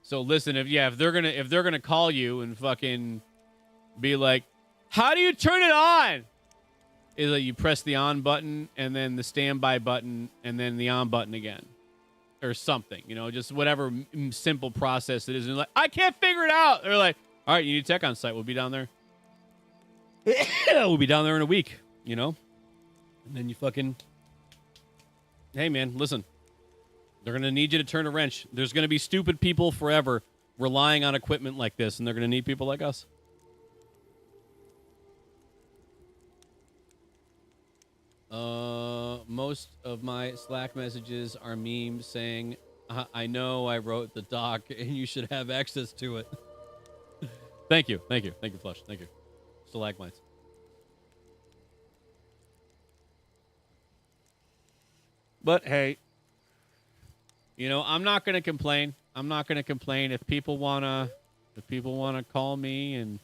So listen, if they're gonna call you and fucking be like, how do you turn it on? Is like you press the on button and then the standby button and then the on button again. Or something, you know, just whatever simple process it is. And like, I can't figure it out. They're like, all right, you need tech on site. We'll be down there. We'll be down there in a week, you know? And then you fucking... Hey, man, listen. They're going to need you to turn a wrench. There's going to be stupid people forever relying on equipment like this, and they're going to need people like us. Most of my Slack messages are memes saying, I know I wrote the doc, and you should have access to it. Thank you, Flush. Thank you. Stalagmites. But hey, you know, I'm not going to complain. If people want to call me and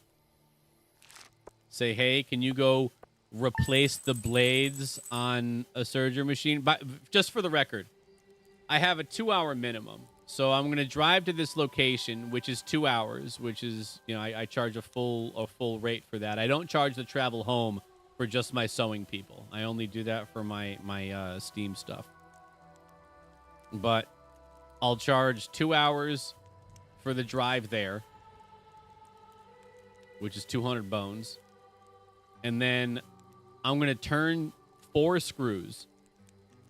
say, "Hey, can you go replace the blades on a serger machine?" But just for the record, I have a 2-hour minimum. So I'm going to drive to this location, which is 2 hours, which is, you know, I charge a full rate for that. I don't charge the travel home for just my sewing people. I only do that for my Steam stuff. but I'll charge 2 hours for the drive there, which is 200 bones. And then I'm going to turn 4 screws,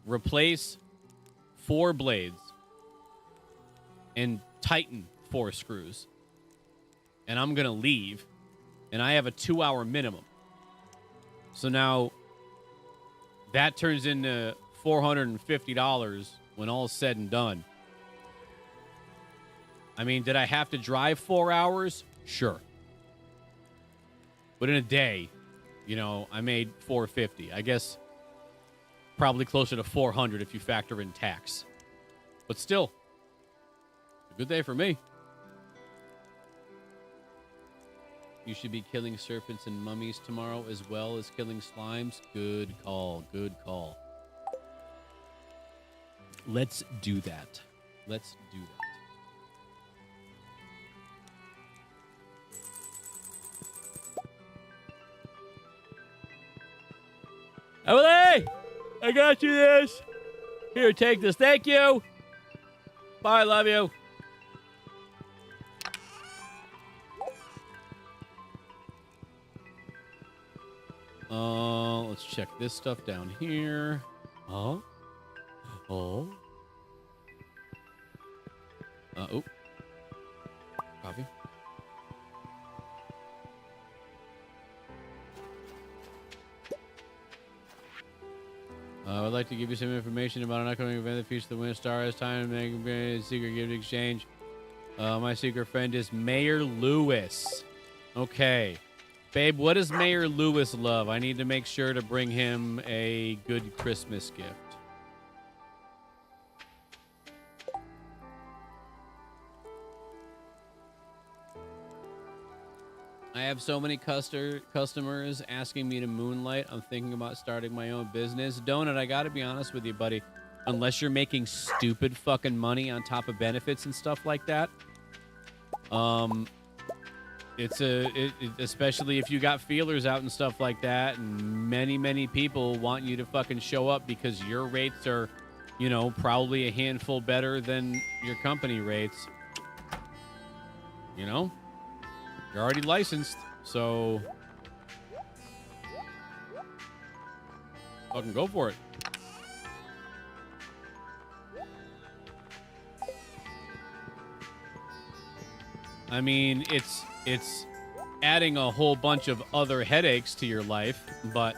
replace 4 blades, and tighten 4 screws. And I'm going to leave, and I have a 2-hour minimum. So now that turns into $450 when all's said and done. I mean, did I have to drive 4 hours? Sure. But in a day, I made $450. I guess probably closer to $400 if you factor in tax. But still, a good day for me. You should be killing serpents and mummies tomorrow as well as killing slimes. Good call. Good call. Let's do that. Let's do that. Emily! I got you this. Here, take this. Thank you. Bye, love you. Let's check this stuff down here. Oh. Oh. Oh. Coffee. I would like to give you some information about an upcoming event that features the Winter Star. It's time to make a secret gift exchange. My secret friend is Mayor Lewis. Okay. Babe, what does Mayor Lewis love? I need to make sure to bring him a good Christmas gift. I have so many customers asking me to moonlight. I'm thinking about starting my own business. Donut, I gotta be honest with you, buddy. Unless you're making stupid fucking money on top of benefits and stuff like that, especially if you got feelers out and stuff like that, and many people want you to fucking show up because your rates are, probably a handful better than your company rates. You're already licensed, so fucking go for it. I mean, it's adding a whole bunch of other headaches to your life, but,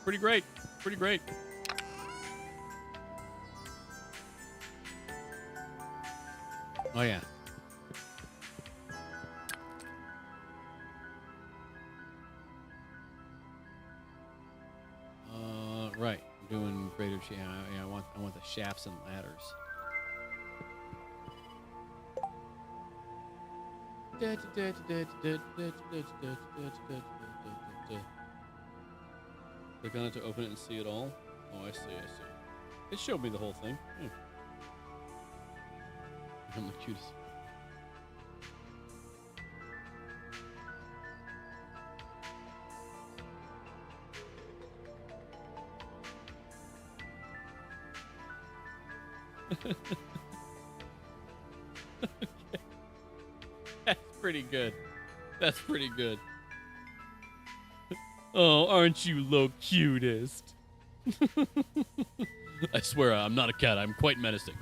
pretty great. Pretty great. Oh, yeah. Right. I'm doing greater. Yeah, I want the shafts and ladders. Click on it to open it and see it all. Oh, I see. It showed me the whole thing. I'm the cutest. That's pretty good. That's pretty good. Oh, aren't you the cutest? I swear I'm not a cat. I'm quite menacing.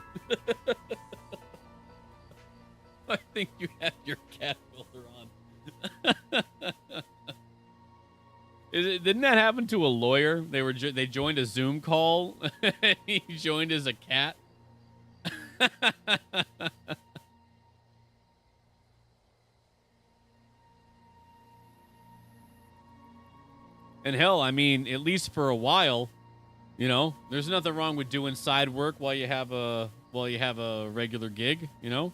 I think you have your cat filter on. Didn't that happen to a lawyer? They joined a Zoom call. He joined as a cat. And hell, I mean, at least for a while, there's nothing wrong with doing side work while you have a regular gig, do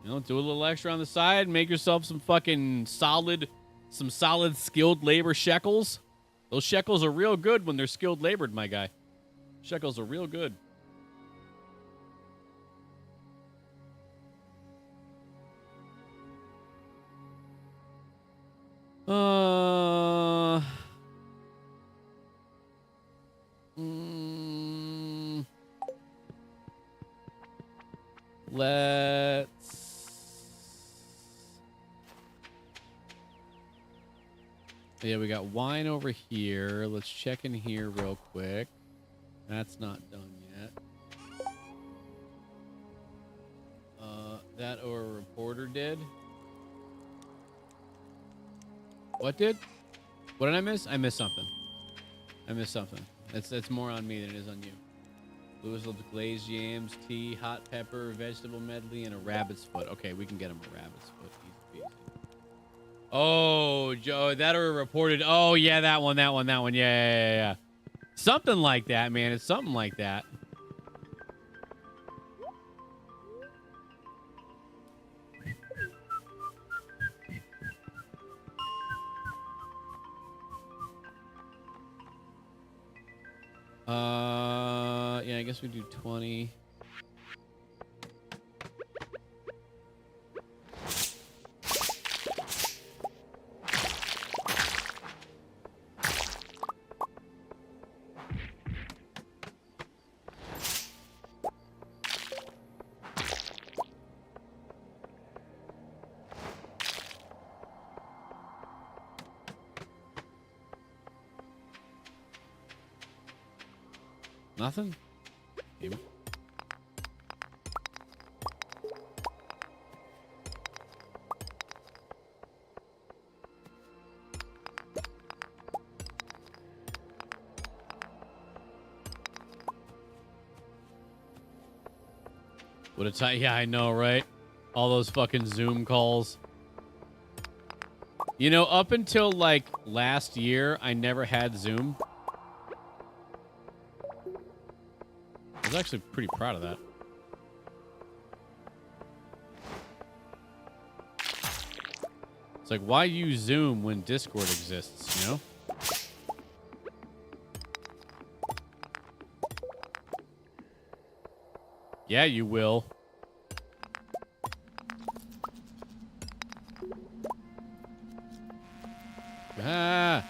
a little extra on the side, make yourself some fucking solid skilled labor shekels. Those shekels are real good when they're skilled labored, my guy. Shekels are real good. Yeah, we got wine over here. Let's check in here real quick. That's not done yet. That or a reporter did. What did? What did I miss? I missed something. That's more on me than it is on you. Louisville glazed yams, tea, hot pepper, vegetable medley, and a rabbit's foot. Okay, we can get him a rabbit's foot. Easy peasy. Oh, Joe, that or reported. Oh, yeah, that one. Yeah. Something like that, man. It's something like that. Yeah, I guess we do 20. Nothing? Maybe. What a time. Yeah, I know, right? All those fucking Zoom calls. You know, up until like last year, I never had Zoom. I was actually pretty proud of that. It's like, why use Zoom when Discord exists, you know? Yeah, you will. Ah.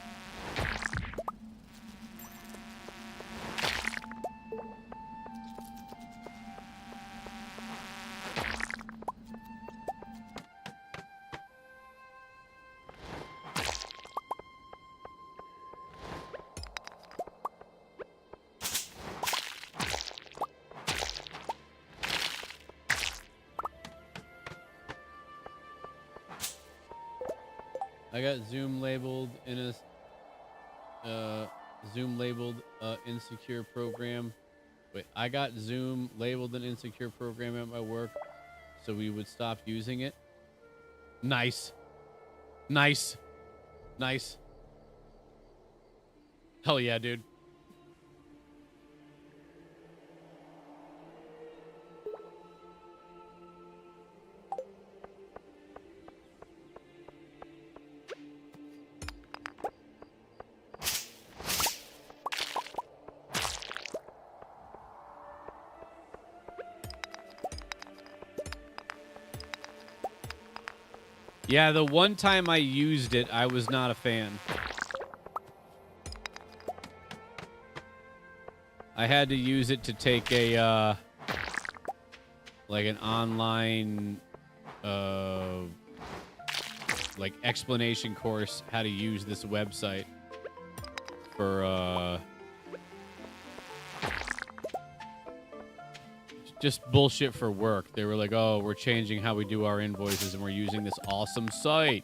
I got Zoom labeled in a insecure program. Wait, I got Zoom labeled an insecure program at my work, so we would stop using it. Nice. Nice. Nice. Hell yeah, dude. Yeah, the one time I used it, I was not a fan. I had to use it to take a, like an online, like explanation course how to use this website for, just bullshit for work. They were like, oh, we're changing how we do our invoices and we're using this awesome site.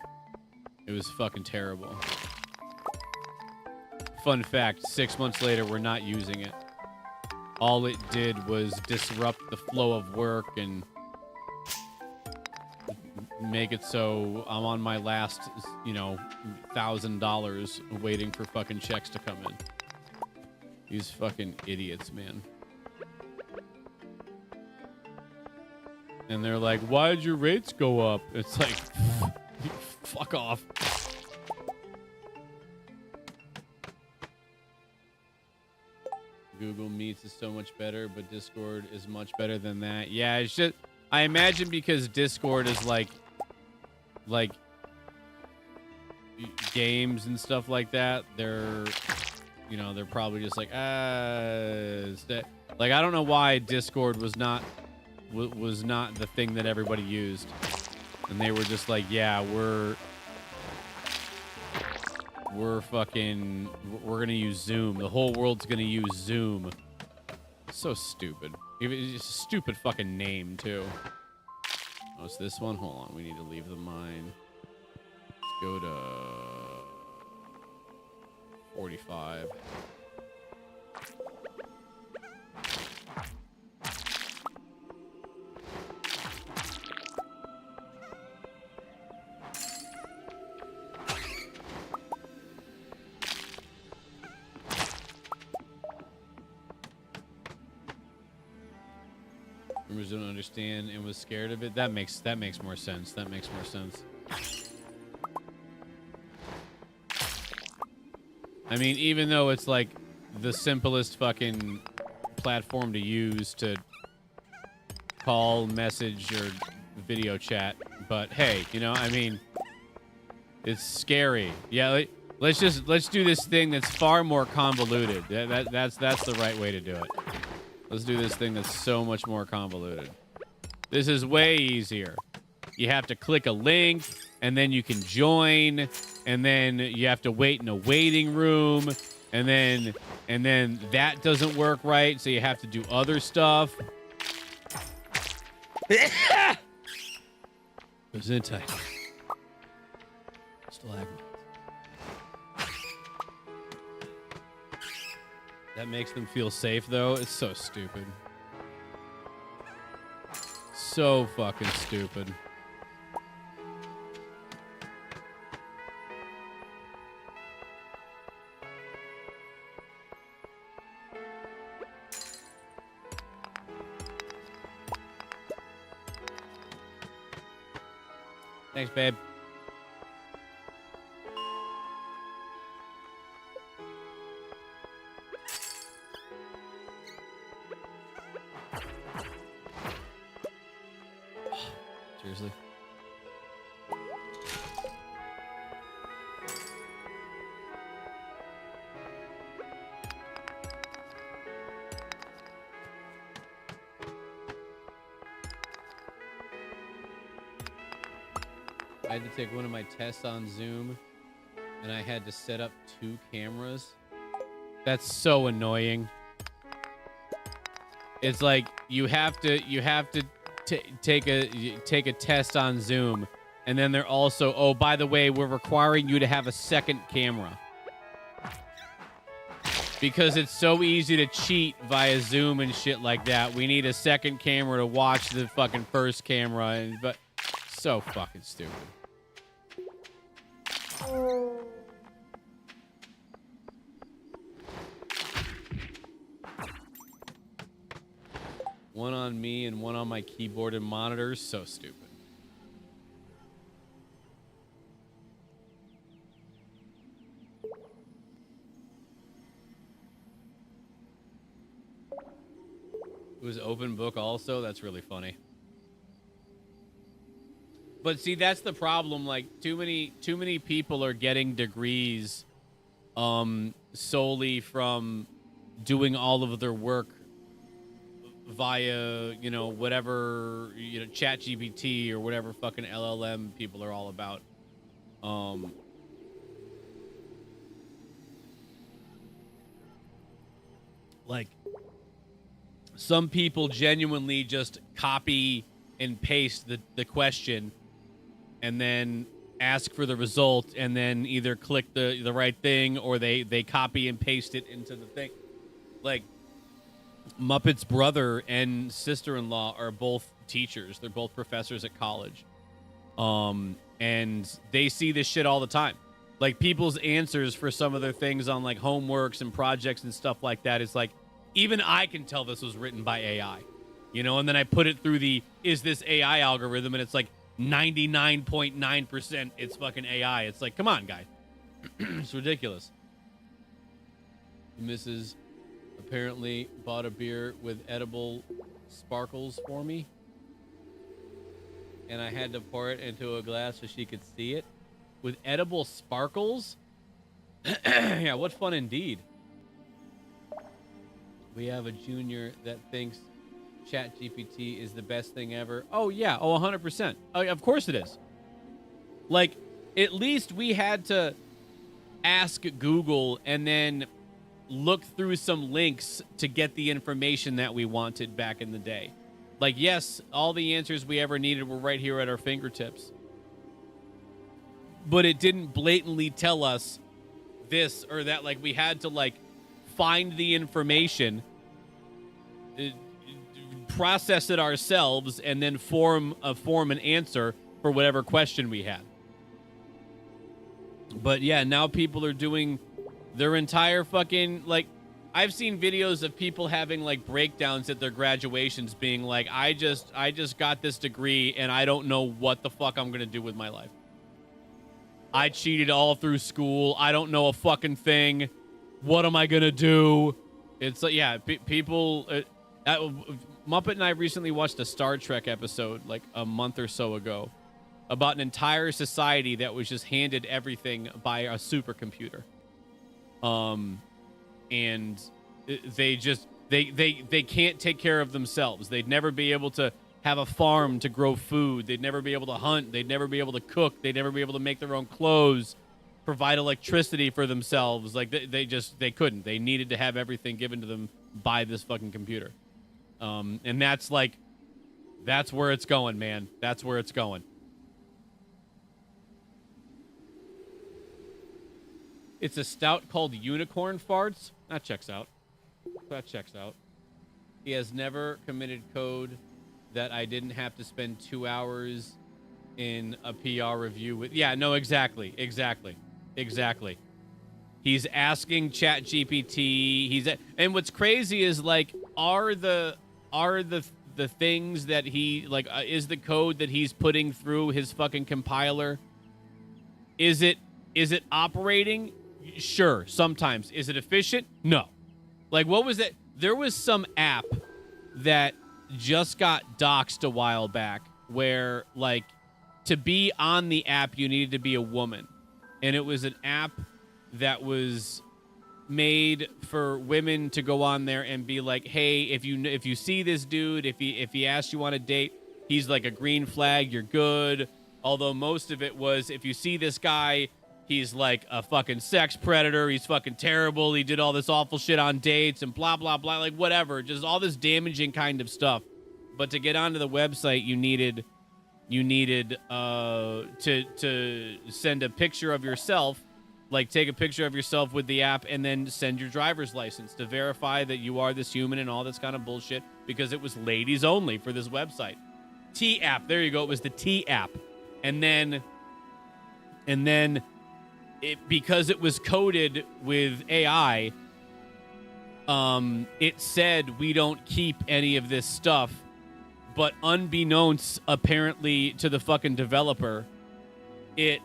It was fucking terrible. Fun fact, 6 months later, we're not using it. All it did was disrupt the flow of work and make it so I'm on my last, you know, $1,000 waiting for fucking checks to come in. These fucking idiots, man. And they're like, why did your rates go up? It's like, fuck off. Google Meets is so much better, but Discord is much better than that. Yeah, it's just, I imagine because Discord is like games and stuff like that. They're, you know, they're probably just like, like, I don't know why Discord was not was not the thing that everybody used, and they were just like, yeah, we're gonna use Zoom. The whole world's gonna use Zoom. So stupid. It's a stupid fucking name too. Oh, it's this one. Hold on, we need to leave the mine. Let's go to 45. Members don't understand and was scared of it. That makes more sense. That makes more sense. I mean, even though it's like the simplest fucking platform to use to call, message, or video chat, but hey, you know, I mean, it's scary. Yeah, let's do this thing that's far more convoluted. That's the right way to do it. Let's do this thing that's so much more convoluted. This is way easier. You have to click a link, and then you can join, and then you have to wait in a waiting room, and then that doesn't work right, so you have to do other stuff. Gesundheit. Stalagmites. That makes them feel safe, though. It's so stupid. So fucking stupid. Thanks, babe. Seriously. I had to take one of my tests on Zoom, and I had to set up 2 cameras. That's so annoying. It's like you have to take a test on Zoom, and then they're also, oh, by the way, we're requiring you to have a second camera. Because it's so easy to cheat via Zoom and shit like that. We need a second camera to watch the fucking first camera, but so fucking stupid. One on me and one on my keyboard and monitors. So stupid. It was open book also. That's really funny. But see, that's the problem. Like, too many people are getting degrees solely from doing all of their work via, you know, whatever, you know, ChatGPT or whatever fucking LLM people are all about. Like, some people genuinely just copy and paste the question and then ask for the result and then either click the right thing or they copy and paste it into the thing. Like, Muppet's brother and sister-in-law are both teachers. They're both professors at college. And they see this shit all the time. Like, people's answers for some of their things on, like, homeworks and projects and stuff like that is like, even I can tell this was written by AI. You know, and then I put it through the, is this AI algorithm? And it's like 99.9% it's fucking AI. It's like, come on, guys. It's ridiculous. Mrs. apparently bought a beer with edible sparkles for me. And I had to pour it into a glass so she could see it. With edible sparkles? Yeah, what fun indeed. We have a junior that thinks ChatGPT is the best thing ever. Oh yeah, 100%. Of course it is. Like, at least we had to ask Google and then look through some links to get the information that we wanted back in the day. Like, yes, all the answers we ever needed were right here at our fingertips. But it didn't blatantly tell us this or that. Like, we had to, like, find the information, process it ourselves, and then form an answer for whatever question we had. But yeah, now people are doing their entire fucking, like, I've seen videos of people having like breakdowns at their graduations being like, I just got this degree and I don't know what the fuck I'm going to do with my life. I cheated all through school. I don't know a fucking thing. What am I going to do? It's like, yeah, people, Muppet and I recently watched a Star Trek episode like a month or so ago about an entire society that was just handed everything by a supercomputer. And they just, they can't take care of themselves. They'd never be able to have a farm to grow food. They'd never be able to hunt. They'd never be able to cook. They'd never be able to make their own clothes, provide electricity for themselves. Like they couldn't. They needed to have everything given to them by this fucking computer. And that's like, that's where it's going, man. That's where it's going. It's a stout called Unicorn Farts. That checks out. That checks out. He has never committed code that I didn't have to spend 2 hours in a PR review with. Yeah, no, exactly. He's asking ChatGPT. And what's crazy is like, are the things that he like is the code that he's putting through his fucking compiler? Is it operating? Sure, sometimes. Is it efficient? No. Like, what was it? There was some app that just got doxxed a while back where, like, to be on the app, you needed to be a woman. And it was an app that was made for women to go on there and be like, hey, if you see this dude, if he asks you on a date, he's like a green flag, you're good. Although most of it was, if you see this guy, he's like a fucking sex predator. He's fucking terrible. He did all this awful shit on dates and blah, blah, blah. Like, whatever. Just all this damaging kind of stuff. But to get onto the website, you needed to send a picture of yourself. Like, take a picture of yourself with the app and then send your driver's license to verify that you are this human and all this kind of bullshit, because it was ladies only for this website. T-app. There you go. It was the T-app. And then because it was coded with AI, it said we don't keep any of this stuff, but unbeknownst apparently to the fucking developer, it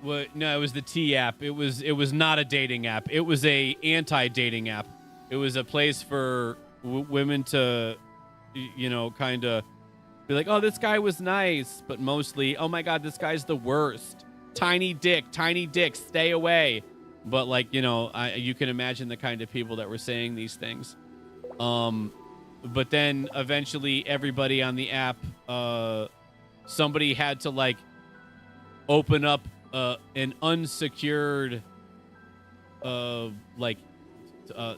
was the T app. It was not a dating app. It was a anti-dating app. It was a place for women to, kind of be like, oh, this guy was nice, but mostly, oh my God, this guy's the worst. Tiny dick, stay away. But like, you can imagine the kind of people that were saying these things. But then eventually everybody on the app, somebody had to like open up an unsecured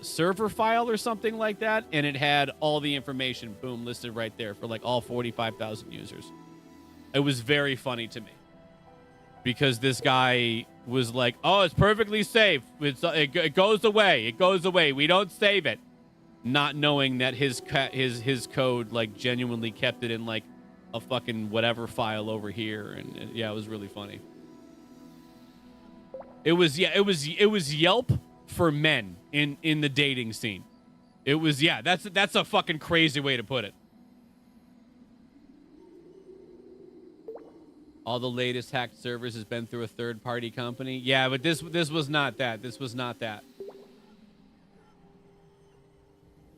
server file or something like that, and it had all the information, boom, listed right there for like all 45,000 users. It was very funny to me because this guy was like, oh, it's perfectly safe. It goes away. It goes away. We don't save it. Not knowing that his code like genuinely kept it in like a fucking whatever file over here. And yeah, it was really funny. It was Yelp for men in the dating scene. It was, yeah, that's a fucking crazy way to put it. All the latest hacked servers has been through a third-party company. Yeah, but this was not that. This was not that.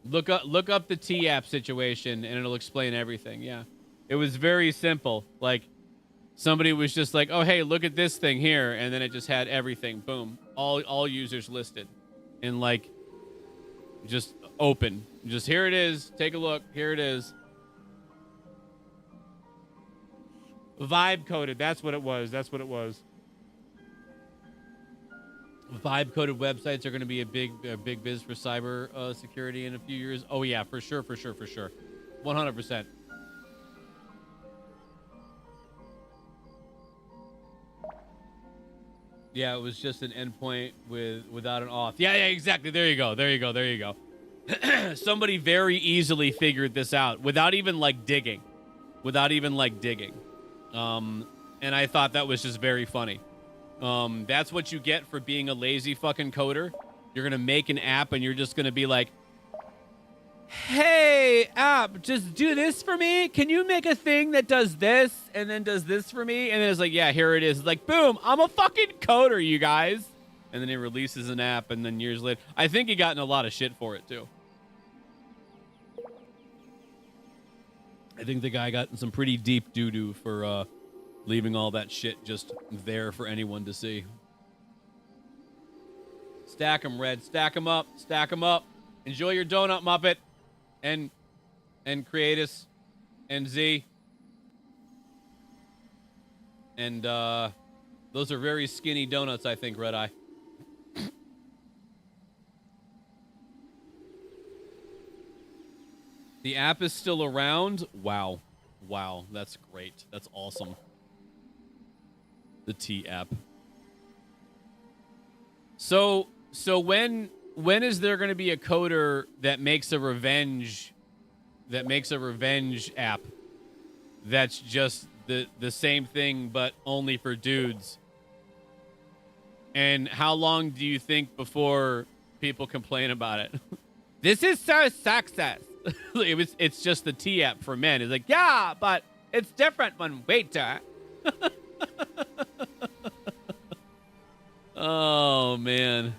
Look up the T-app situation and it'll explain everything. Yeah. It was very simple. Like, somebody was just like, oh, hey, look at this thing here. And then it just had everything. Boom. All users listed. And, like, just open. Just here it is. Take a look. Here it is. Vibe coded. That's what it was. That's what it was. Vibe coded websites are going to be a big biz for cyber security in a few years. Oh yeah, for sure. 100%. Yeah, it was just an endpoint without an auth. Yeah, exactly. There you go. Somebody very easily figured this out without even digging. And I thought that was just very funny. That's what you get for being a lazy fucking coder. You're going to make an app and you're just going to be like, hey, app, just do this for me. Can you make a thing that does this and then does this for me? And then it's like, yeah, here it is. It's like, boom, I'm a fucking coder, you guys. And then he releases an app, and then years later, I think he got in a lot of shit for it, too. I think the guy got in some pretty deep doo-doo for leaving all that shit just there for anyone to see. Stack 'em, Red. Stack 'em up. Stack 'em up. Enjoy your donut, Muppet. And Creatus. And Z. And those are very skinny donuts, I think, Red Eye. The app is still around. Wow. That's great. That's awesome. The T app. So when is there going to be a coder that makes a revenge app that's just the same thing but only for dudes? And how long do you think before people complain about it? This is so success. It's just the T app for men. It's like, yeah, but it's different when waiter. Oh man.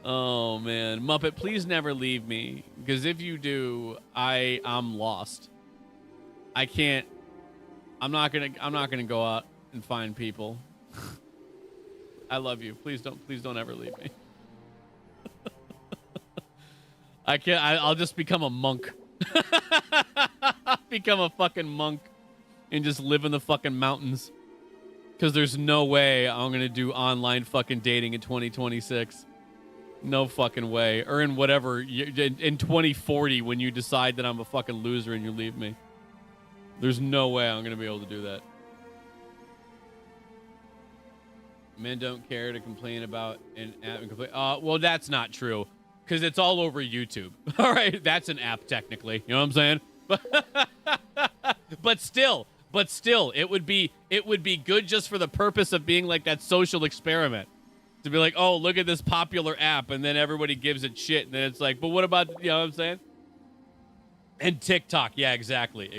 Muppet, please never leave me, because if you do, I'm lost. I'm not gonna go out and find people. I love you. Please don't ever leave me. I'll just become a monk. Become a fucking monk and just live in the fucking mountains. Because there's no way I'm going to do online fucking dating in 2026. No fucking way. Or in whatever, in 2040 when you decide that I'm a fucking loser and you leave me. There's no way I'm going to be able to do that. Men don't care to complain about an app. Well, that's not true. Because it's all over YouTube. All right, that's an app technically. You know what I'm saying? But still, it would be good just for the purpose of being like that social experiment. To be like, oh, look at this popular app, and then everybody gives it shit, and then it's like, but what about, you know what I'm saying? And TikTok, yeah, exactly.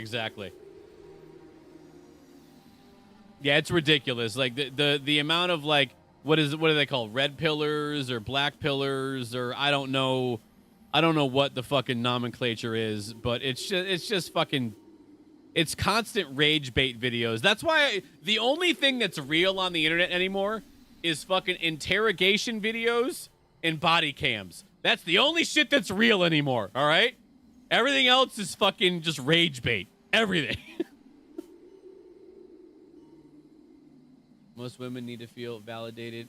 Yeah, it's ridiculous. Like the amount of like, what are they called? Red pillars or black pillars, or I don't know what the fucking nomenclature is, but it's just fucking, it's constant rage bait videos. That's why the only thing that's real on the internet anymore is fucking interrogation videos and body cams. That's the only shit that's real anymore, all right? Everything else is fucking just rage bait. Everything. Most women need to feel validated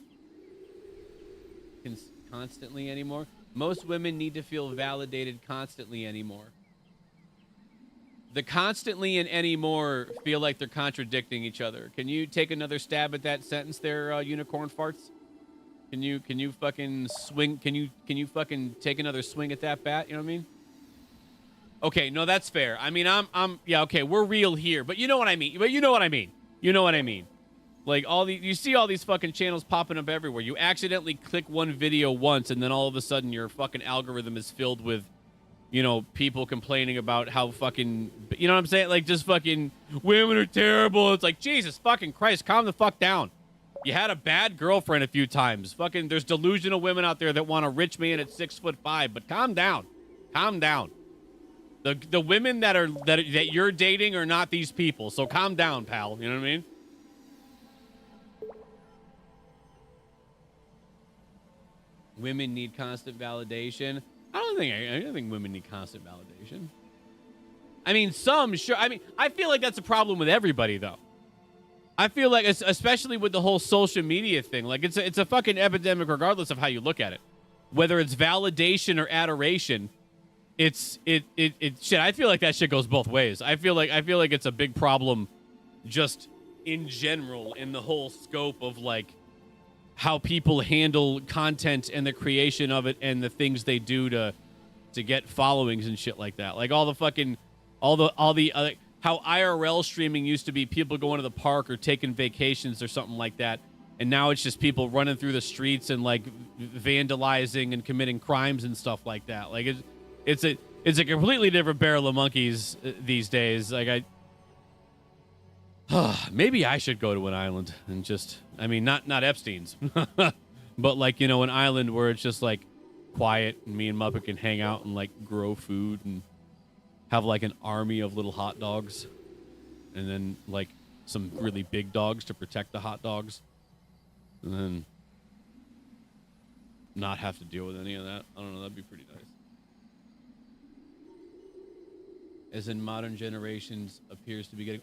constantly anymore. Most women need to feel validated constantly anymore. The constantly and anymore feel like they're contradicting each other. Can you take another stab at that sentence there, unicorn farts? Can you fucking swing? Can you fucking take another swing at that bat? You know what I mean? Okay, no, that's fair. I mean, yeah, okay, we're real here, but you know what I mean. You know what I mean. Like you see all these fucking channels popping up everywhere. You accidentally click one video once, and then all of a sudden your fucking algorithm is filled with, you know, people complaining about how fucking, you know what I'm saying? Like, just fucking women are terrible. It's like, Jesus fucking Christ, calm the fuck down. You had a bad girlfriend a few times. Fucking, there's delusional women out there that want a rich man at 6'5", but calm down. Calm down. The women that you're dating are not these people, so calm down, pal. You know what I mean? Women need constant validation. I don't think women need constant validation. I mean, some sure. I mean, I feel like that's a problem with everybody, though. I feel like, especially with the whole social media thing, like it's a fucking epidemic, regardless of how you look at it. Whether it's validation or adoration, it's shit. I feel like that shit goes both ways. I feel like it's a big problem, just in general, in the whole scope of like how people handle content and the creation of it and the things they do to get followings and shit like that. Like all the fucking all the how IRL streaming used to be people going to the park or taking vacations or something like that, and now it's just people running through the streets and like vandalizing and committing crimes and stuff like that. Like it's a completely different barrel of monkeys these days. Like maybe I should go to an island and just, I mean, not Epstein's, but like, you know, an island where it's just like quiet and me and Muppet can hang out and like grow food and have like an army of little hot dogs and then like some really big dogs to protect the hot dogs and then not have to deal with any of that. I don't know. That'd be pretty nice. As in modern generations appears to be getting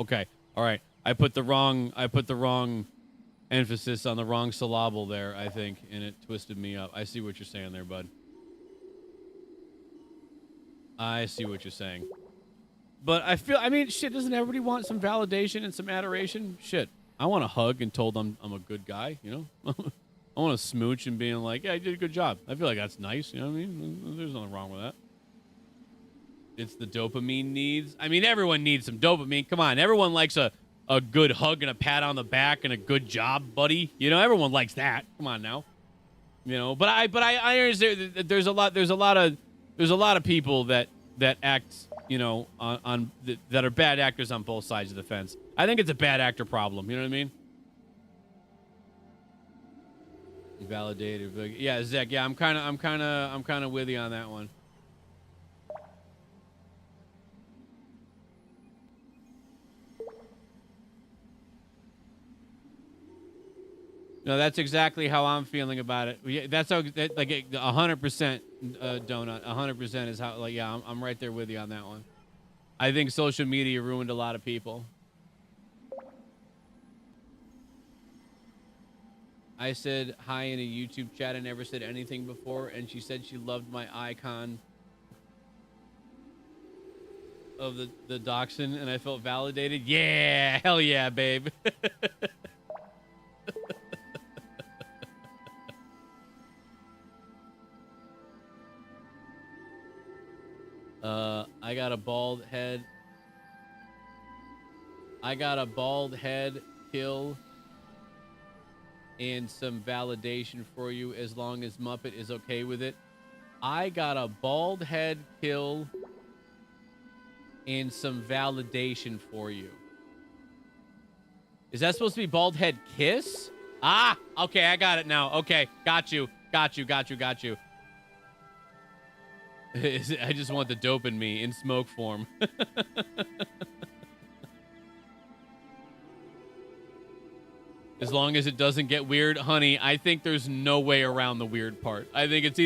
okay. All right. I put the wrong emphasis on the wrong syllable there, I think, and it twisted me up. I see what you're saying there, bud. I see what you're saying. But I mean, shit, doesn't everybody want some validation and some adoration? Shit. I want a hug and told I'm a good guy, you know? I want to smooch and being like, yeah, I did a good job. I feel like that's nice. You know what I mean? There's nothing wrong with that. It's the dopamine needs. I mean, everyone needs some dopamine. Come on. Everyone likes a good hug and a pat on the back and a good job, buddy. You know, everyone likes that. Come on now. You know, but I understand that there's a lot of people that act, you know, that are bad actors on both sides of the fence. I think it's a bad actor problem. You know what I mean? Validated. Yeah, Zach. Yeah, I'm kind of with you on that one. No, that's exactly how I'm feeling about it. That's how, like 100% donut. 100% is how. Like, yeah, I'm right there with you on that one. I think social media ruined a lot of people. I said hi in a YouTube chat. I never said anything before, and she said she loved my icon of the dachshund, and I felt validated. Yeah, hell yeah, babe. I got a bald head. Kill. And some validation for you as long as Muppet is okay with it. I got a bald head kill and some validation for you. Is that supposed to be bald head kiss? Ah, okay, I got it now. Okay, got you. I just want the dope in me in smoke form. As long as it doesn't get weird, honey, I think there's no way around the weird part. I think it's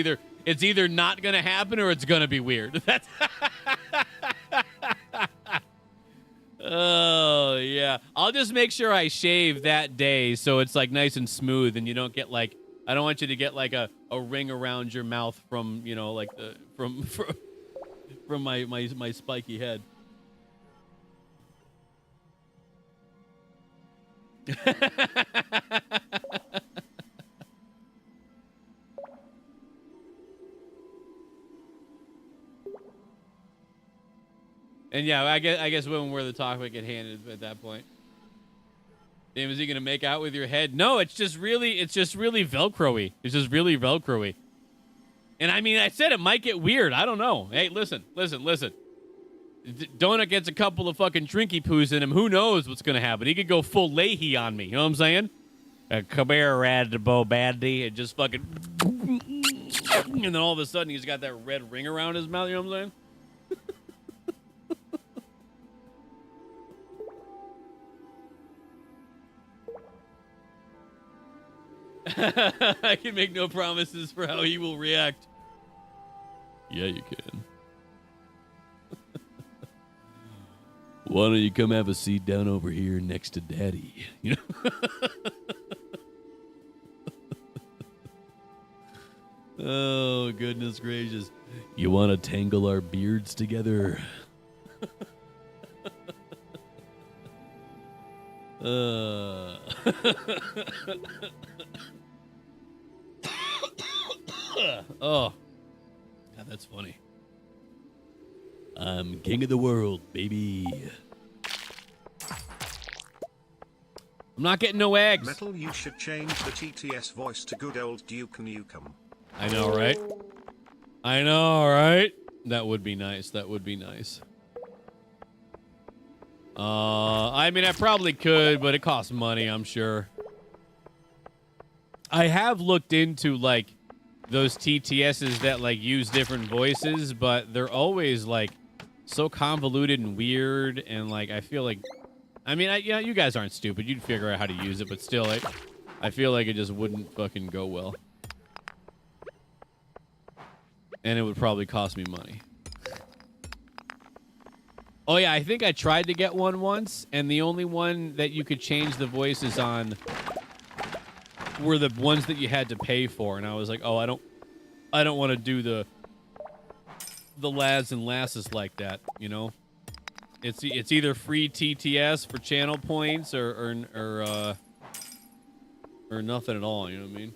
either not going to happen or it's going to be weird. That's Oh, yeah. I'll just make sure I shave that day so it's like nice and smooth and you don't get like, I don't want you to get like a ring around your mouth from, you know, like from my spiky head. And yeah, I guess women were the topic at hand at that point. Damn, is he gonna make out with your head? No, it's just really Velcro-y. It's just really Velcro-y. And I mean, I said it might get weird. I don't know. Hey, listen. Donut gets a couple of fucking Trinky poos in him. Who knows what's gonna happen? He could go full Leahy on me. You know what I'm saying? Come here, Radbo Baddy, and just fucking, and then all of a sudden he's got that red ring around his mouth. You know what I'm saying? I can make no promises for how he will react. Yeah, you can. Why don't you come have a seat down over here next to Daddy? You know? Oh, goodness gracious. You want to tangle our beards together? Oh, God, that's funny. I'm king of the world, baby. I'm not getting no eggs. Metal, you should change the TTS voice to good old Duke Nukem. I know, right? I know, right? That would be nice. That would be nice. I mean, I probably could, but it costs money, I'm sure. I have looked into, like, those TTSs that, like, use different voices, but they're always, like, so convoluted and weird, and, like, I feel like... I mean, yeah, you guys aren't stupid. You'd figure out how to use it, but still, I feel like it just wouldn't fucking go well. And it would probably cost me money. Oh, yeah, I think I tried to get one once, and the only one that you could change the voices on were the ones that you had to pay for. And I was like, oh, I don't want to do the lads and lasses like that, you know? It's either free TTS for channel points or nothing at all, you know what I mean?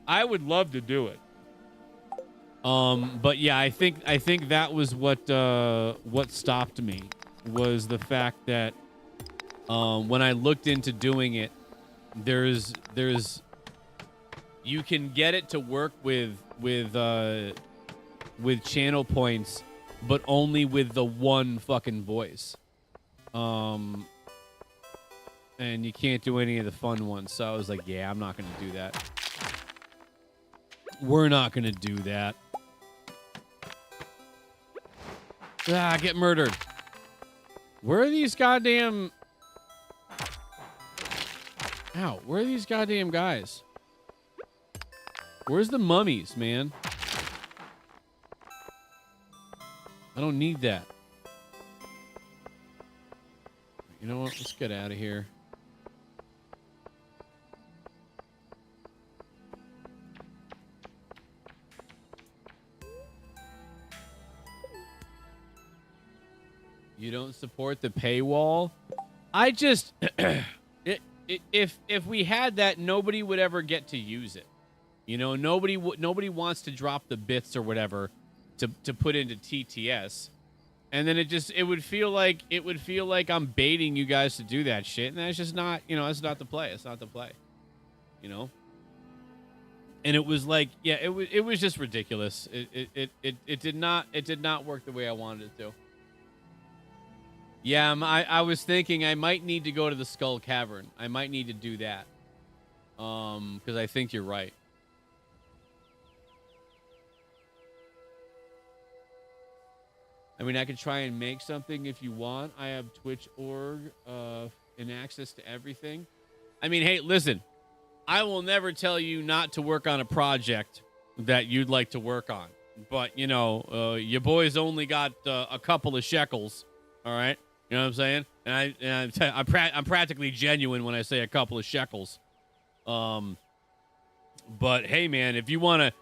I would love to do it. But yeah, I think that was what stopped me, was the fact that when I looked into doing it, there's you can get it to work with channel points, but only with the one fucking voice. And you can't do any of the fun ones. So I was like, yeah, I'm not going to do that. We're not going to do that. Ah, get murdered. Where are these goddamn... Ow, where are these goddamn guys? Where's the mummies, man? I don't need that. You know what? Let's get out of here. You don't support the paywall? I just... if we had that, nobody would ever get to use it. You know, nobody wants to drop the bits or whatever to put into TTS. And then it would feel like I'm baiting you guys to do that shit, and that's just not, you know, that's not the play. It's not the play. You know? And it was like, yeah, it was just ridiculous. It did not work the way I wanted it to. Yeah, I was thinking I might need to go to the Skull Cavern. I might need to do that. Because I think you're right. I mean, I could try and make something if you want. I have Twitch.org and access to everything. I mean, hey, listen. I will never tell you not to work on a project that you'd like to work on. But, you know, your boy's only got a couple of shekels, all right? You know what I'm saying? And I'm practically genuine when I say a couple of shekels. But hey, man, if you wanna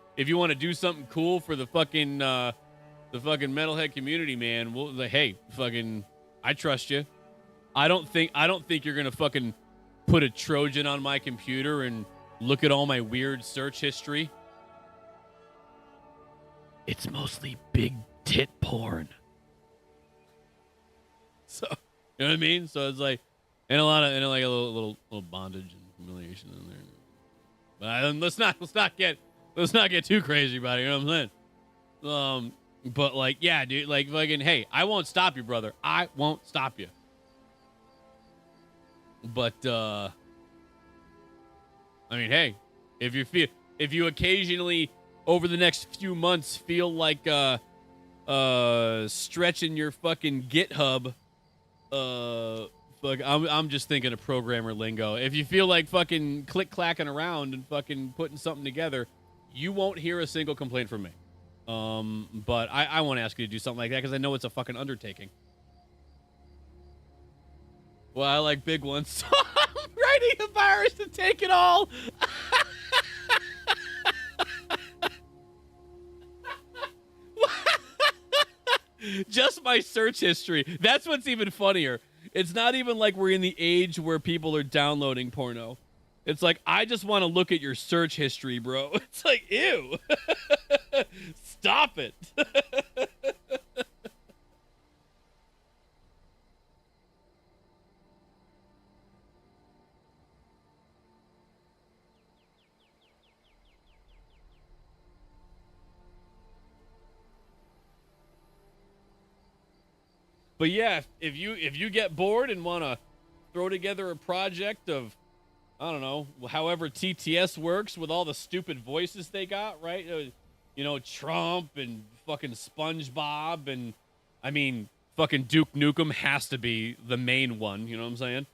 do something cool for the fucking metalhead community, man, well, hey, fucking, I trust you. I don't think you're gonna fucking put a Trojan on my computer and look at all my weird search history. It's mostly big tit porn. So, you know what I mean? So it's like, and a little bondage and humiliation in there. But let's not get too crazy about it. You know what I'm saying? But like, yeah, dude, like fucking, hey, I won't stop you, brother. I won't stop you. But I mean, hey, if you occasionally over the next few months feel like stretching your fucking GitHub, I'm just thinking of programmer lingo. If you feel like fucking click-clacking around and fucking putting something together, you won't hear a single complaint from me. But I won't ask you to do something like that because I know it's a fucking undertaking. Well, I like big ones, so I'm writing a virus to take it all. Just my search history. That's what's even funnier. It's not even like we're in the age where people are downloading porno. It's like, I just want to look at your search history, bro. It's like, ew. Stop it. But yeah, if you get bored and want to throw together a project of, I don't know, however TTS works with all the stupid voices they got, right? You know, Trump and fucking SpongeBob and, I mean, fucking Duke Nukem has to be the main one, you know what I'm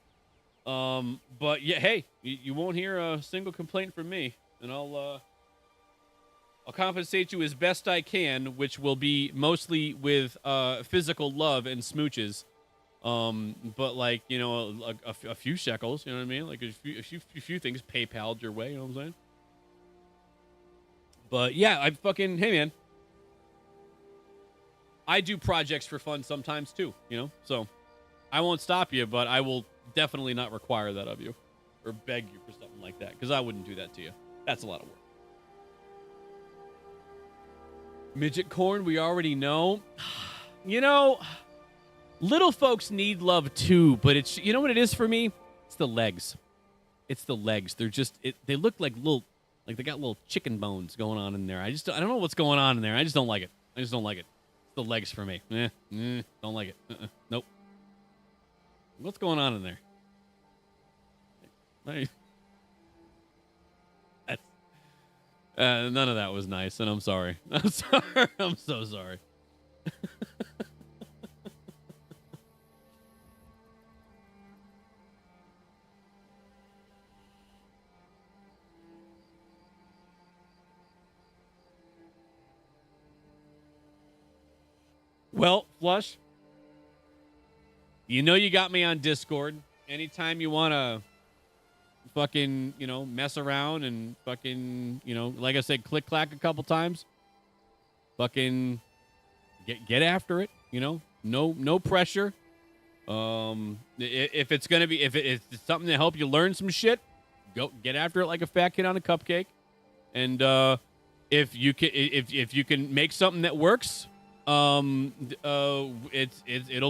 saying? But yeah, hey, you won't hear a single complaint from me, and I'll compensate you as best I can, which will be mostly with physical love and smooches. But like, you know, a few shekels, you know what I mean? Like a few things PayPal'd your way, you know what I'm saying? But yeah, hey man, I do projects for fun sometimes too, you know? So I won't stop you, but I will definitely not require that of you or beg you for something like that, because I wouldn't do that to you. That's a lot of work. Midget corn, we already know. You know, little folks need love too, but it's, you know what it is for me? It's the legs. It's the legs. They're just, they look like like they got little chicken bones going on in there. I don't know what's going on in there. I just don't like it. It's the legs for me. Don't like it. Nope. What's going on in there? None of that was nice, and I'm sorry. I'm sorry. I'm so sorry. Well, Flush, you know you got me on Discord. Anytime you want to fucking, you know, mess around and fucking, you know, like I said, click-clack a couple times, fucking get after it, you know? No pressure. If it's going to be, if it's something to help you learn some shit, go get after it like a fat kid on a cupcake. And if you can make something that works, it'll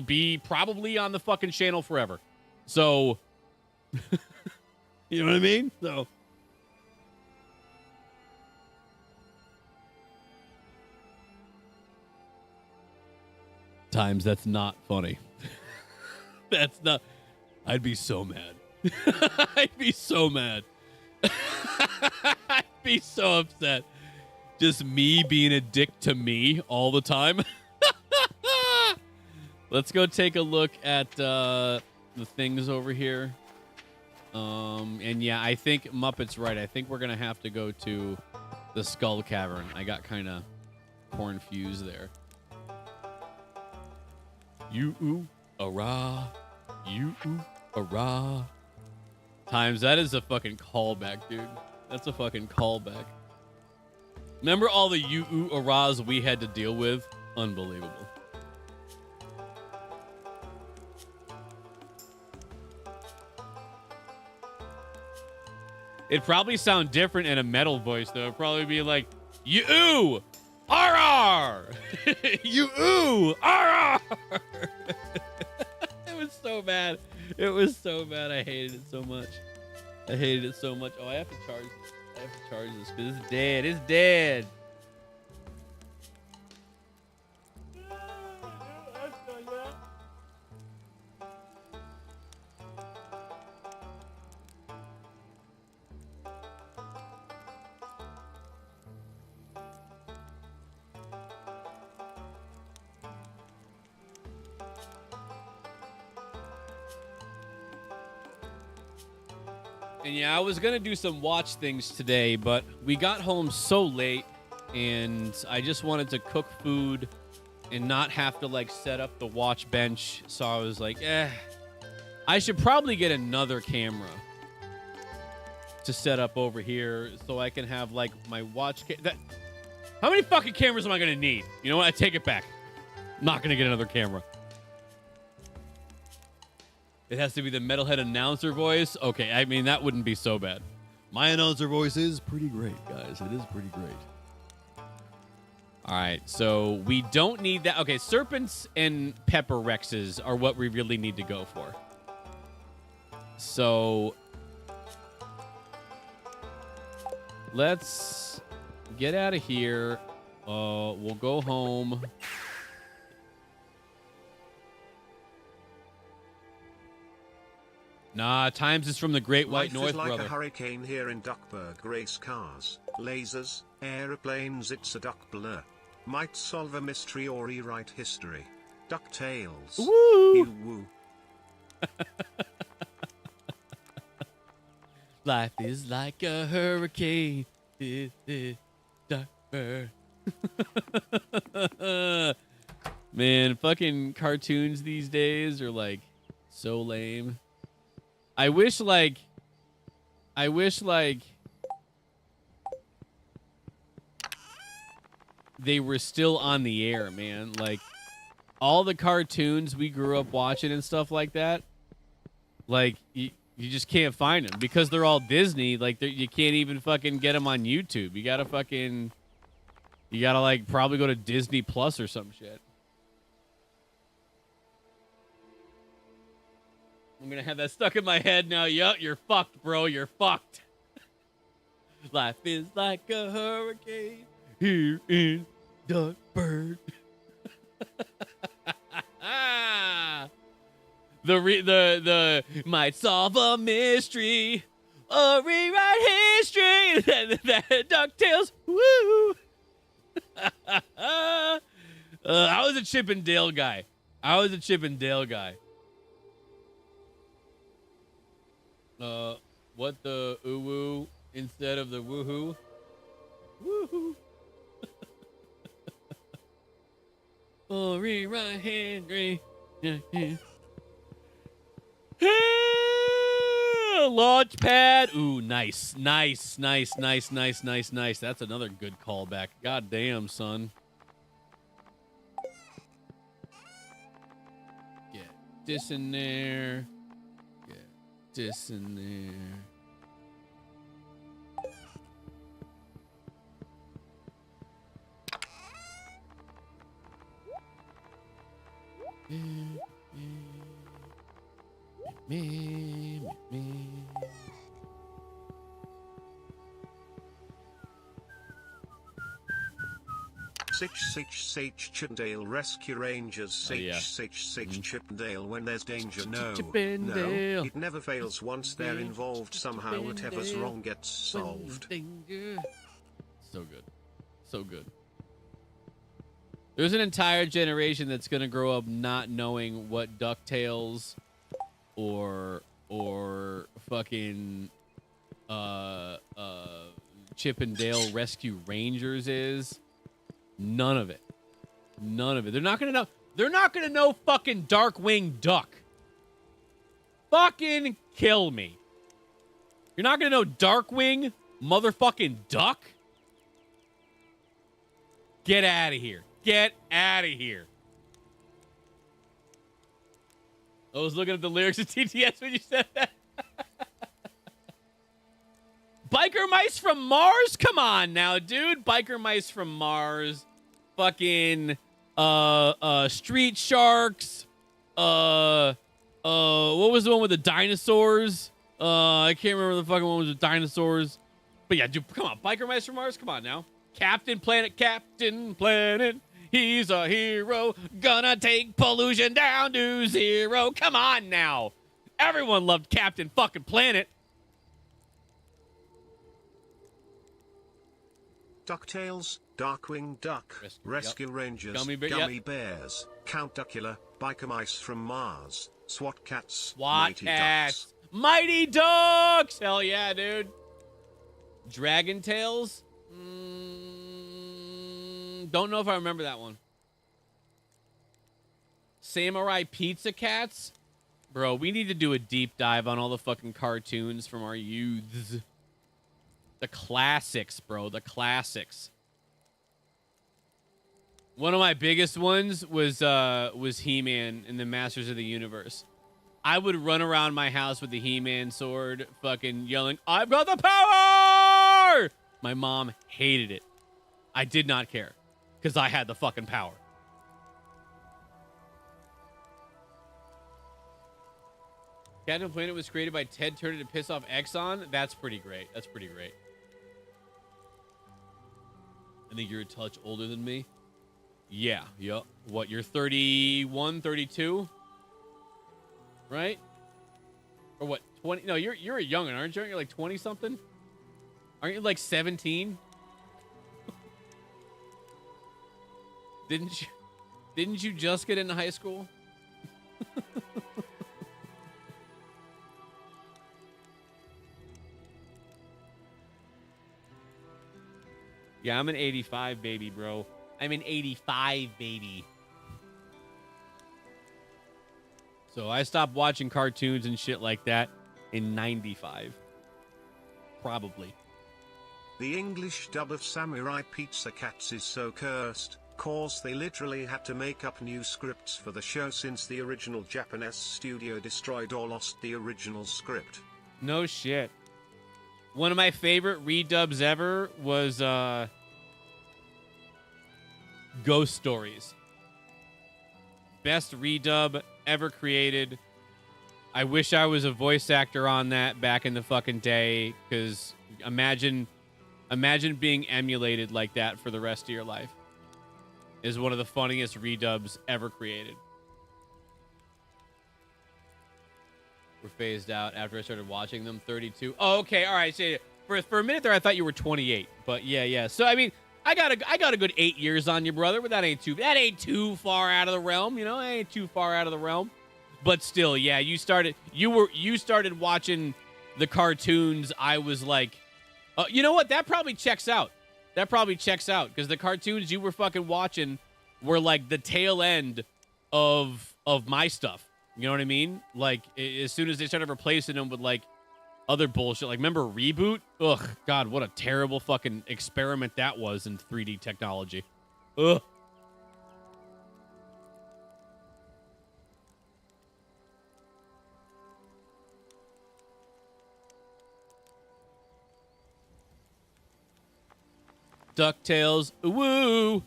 be probably on the fucking channel forever. So, you know what I mean? So, times that's not funny. That's not. I'd be so mad. I'd be so mad. I'd be so upset. Just me being a dick to me all the time. Let's go take a look at the things over here. And yeah, I think Muppet's right. I think we're going to have to go to the Skull Cavern. I got kind of confused there. You-oo-ah-rah. You-oo-ah-rah. Times, that is a fucking callback, dude. That's a fucking callback. Remember all the you-oo-ah-rahs we had to deal with? Unbelievable. It'd probably sound different in a metal voice, though. It'd probably be like, you-oo! R-R! You-oo! R-R! It was so bad. It was so bad. I hated it so much. I hated it so much. Oh, I have to charge this. I have to charge this because it's dead. It's dead. And yeah, I was gonna do some watch things today, but we got home so late, and I just wanted to cook food and not have to like set up the watch bench. So I was like, I should probably get another camera to set up over here so I can have like my watch. How many fucking cameras am I gonna need? You know what? I take it back. I'm not gonna get another camera. It has to be the metalhead announcer voice. Okay, I mean that wouldn't be so bad. My announcer voice is pretty great, guys. It is pretty great. All right, so we don't need that. Okay, serpents and pepper rexes are what we really need to go for. So let's get out of here. We'll go home. Nah, Times is from the Great White North, Life is like brother. a hurricane here in Duckburg. Race cars, lasers, aeroplanes. It's a duck blur. Might solve a mystery or rewrite history. DuckTales. Woo! Woo. Life is like a hurricane. Duckburg. Man, fucking cartoons these days are like so lame. I wish they were still on the air, man. Like all the cartoons we grew up watching and stuff like that. Like you just can't find them because they're all Disney. Like you can't even fucking get them on YouTube. You gotta like probably go to Disney Plus or some shit. I'm gonna have that stuck in my head now. Yup, you're fucked, bro. You're fucked. Life is like a hurricane here in Duckburg. The might solve a mystery or rewrite history. That DuckTales. Woo. I was a Chip and Dale guy. What the uwu instead of the woohoo? Woohoo. Oh, rewrite Henry. Launchpad. Ooh, nice. That's another good callback. God damn, son. Get this in there. Get this in there. Me. 666 Chippendale Rescue Rangers. 666 Chippendale. When there's danger, no, it never fails. Once they're involved somehow, whatever's wrong gets solved. So good. There's an entire generation that's gonna grow up not knowing what DuckTales or fucking Chip and Dale Rescue Rangers is. None of it. They're not gonna know. They're not gonna know fucking Darkwing Duck. Fucking kill me. You're not gonna know Darkwing motherfucking Duck? Get out of here. I was looking at the lyrics of TTS when you said that. Biker Mice from Mars? Come on now, dude. Biker Mice from Mars. Fucking Street Sharks. What was the one with the dinosaurs? I can't remember the fucking one with the dinosaurs. But yeah, dude, come on. Biker Mice from Mars? Come on now. Captain Planet. He's a hero. Gonna take pollution down to zero. Come on now. Everyone loved Captain fucking Planet. DuckTales, Darkwing Duck, Rescue Rangers, Gummy Bears, Count Duckula, Biker Mice from Mars, SWAT Cats, SWAT Mighty Cats, Ducks, Mighty Ducks! Hell yeah, dude. Dragon Tales? Don't know if I remember that one. Samurai Pizza Cats? Bro, we need to do a deep dive on all the fucking cartoons from our youths. The classics, bro. The classics. One of my biggest ones was He-Man and the Masters of the Universe. I would run around my house with the He-Man sword, fucking yelling, "I've got the power!" My mom hated it. I did not care, because I had the fucking power. Captain Planet was created by Ted Turner to piss off Exxon. That's pretty great. That's pretty great. I think you're a touch older than me. Yeah. Yup. What, you're 31, 32? Right? Or what, 20? No, you're a youngin', aren't you? You're like 20-something? Aren't you like 17? Didn't you just get into high school? Yeah, I'm an 85 baby, bro. I'm an 85 baby. So I stopped watching cartoons and shit like that in 95. Probably. The English dub of Samurai Pizza Cats is so cursed, cause they literally had to make up new scripts for the show since the original Japanese studio destroyed or lost the original script. No shit. One of my favorite redubs ever was Ghost Stories. Best redub ever created. I wish I was a voice actor on that back in the fucking day, because imagine being emulated like that for the rest of your life. Is one of the funniest redubs ever created. Were phased out after I started watching them. 32. Oh, okay, all right. So for a minute there, I thought you were 28. But yeah. So I mean, I got a good 8 years on you, brother. But that ain't too far out of the realm. You know, that ain't too far out of the realm. But still, yeah, you started watching the cartoons. I was like, you know what? That probably checks out. Because the cartoons you were fucking watching were like the tail end of my stuff. You know what I mean? Like, as soon as they started replacing them with, like, other bullshit. Like, remember Reboot? Ugh, God, what a terrible fucking experiment that was in 3D technology. Ugh. DuckTales. Woo!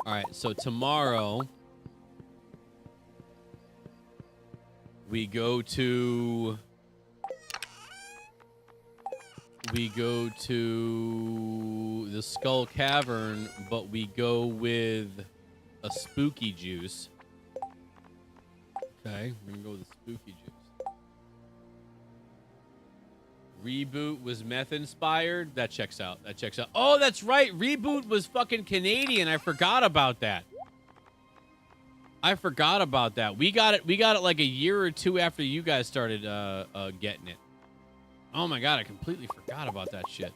All right, so tomorrow we go to the Skull Cavern, but we go with a spooky juice. Okay, we're gonna go with a spooky juice. Reboot was meth inspired. That checks out. Oh, that's right. Reboot was fucking Canadian. I forgot about that. We got it like a year or two after you guys started getting it. Oh my God, I completely forgot about that shit.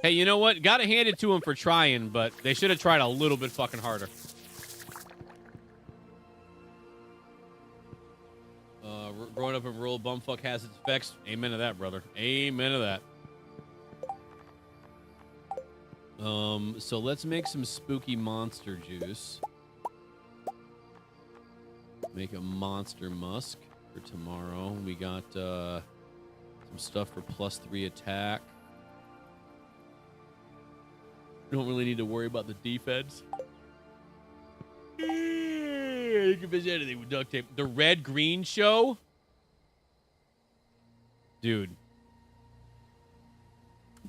Hey, you know what? Gotta hand it to them for trying, but they should have tried a little bit fucking harder. Growing up in rural bumfuck has its effects. Amen to that, brother. Amen to that. So let's make some spooky monster juice. Make a monster musk for tomorrow. We got some stuff for +3 attack. We don't really need to worry about the defense. You can finish anything with duct tape. The Red Green Show? Dude.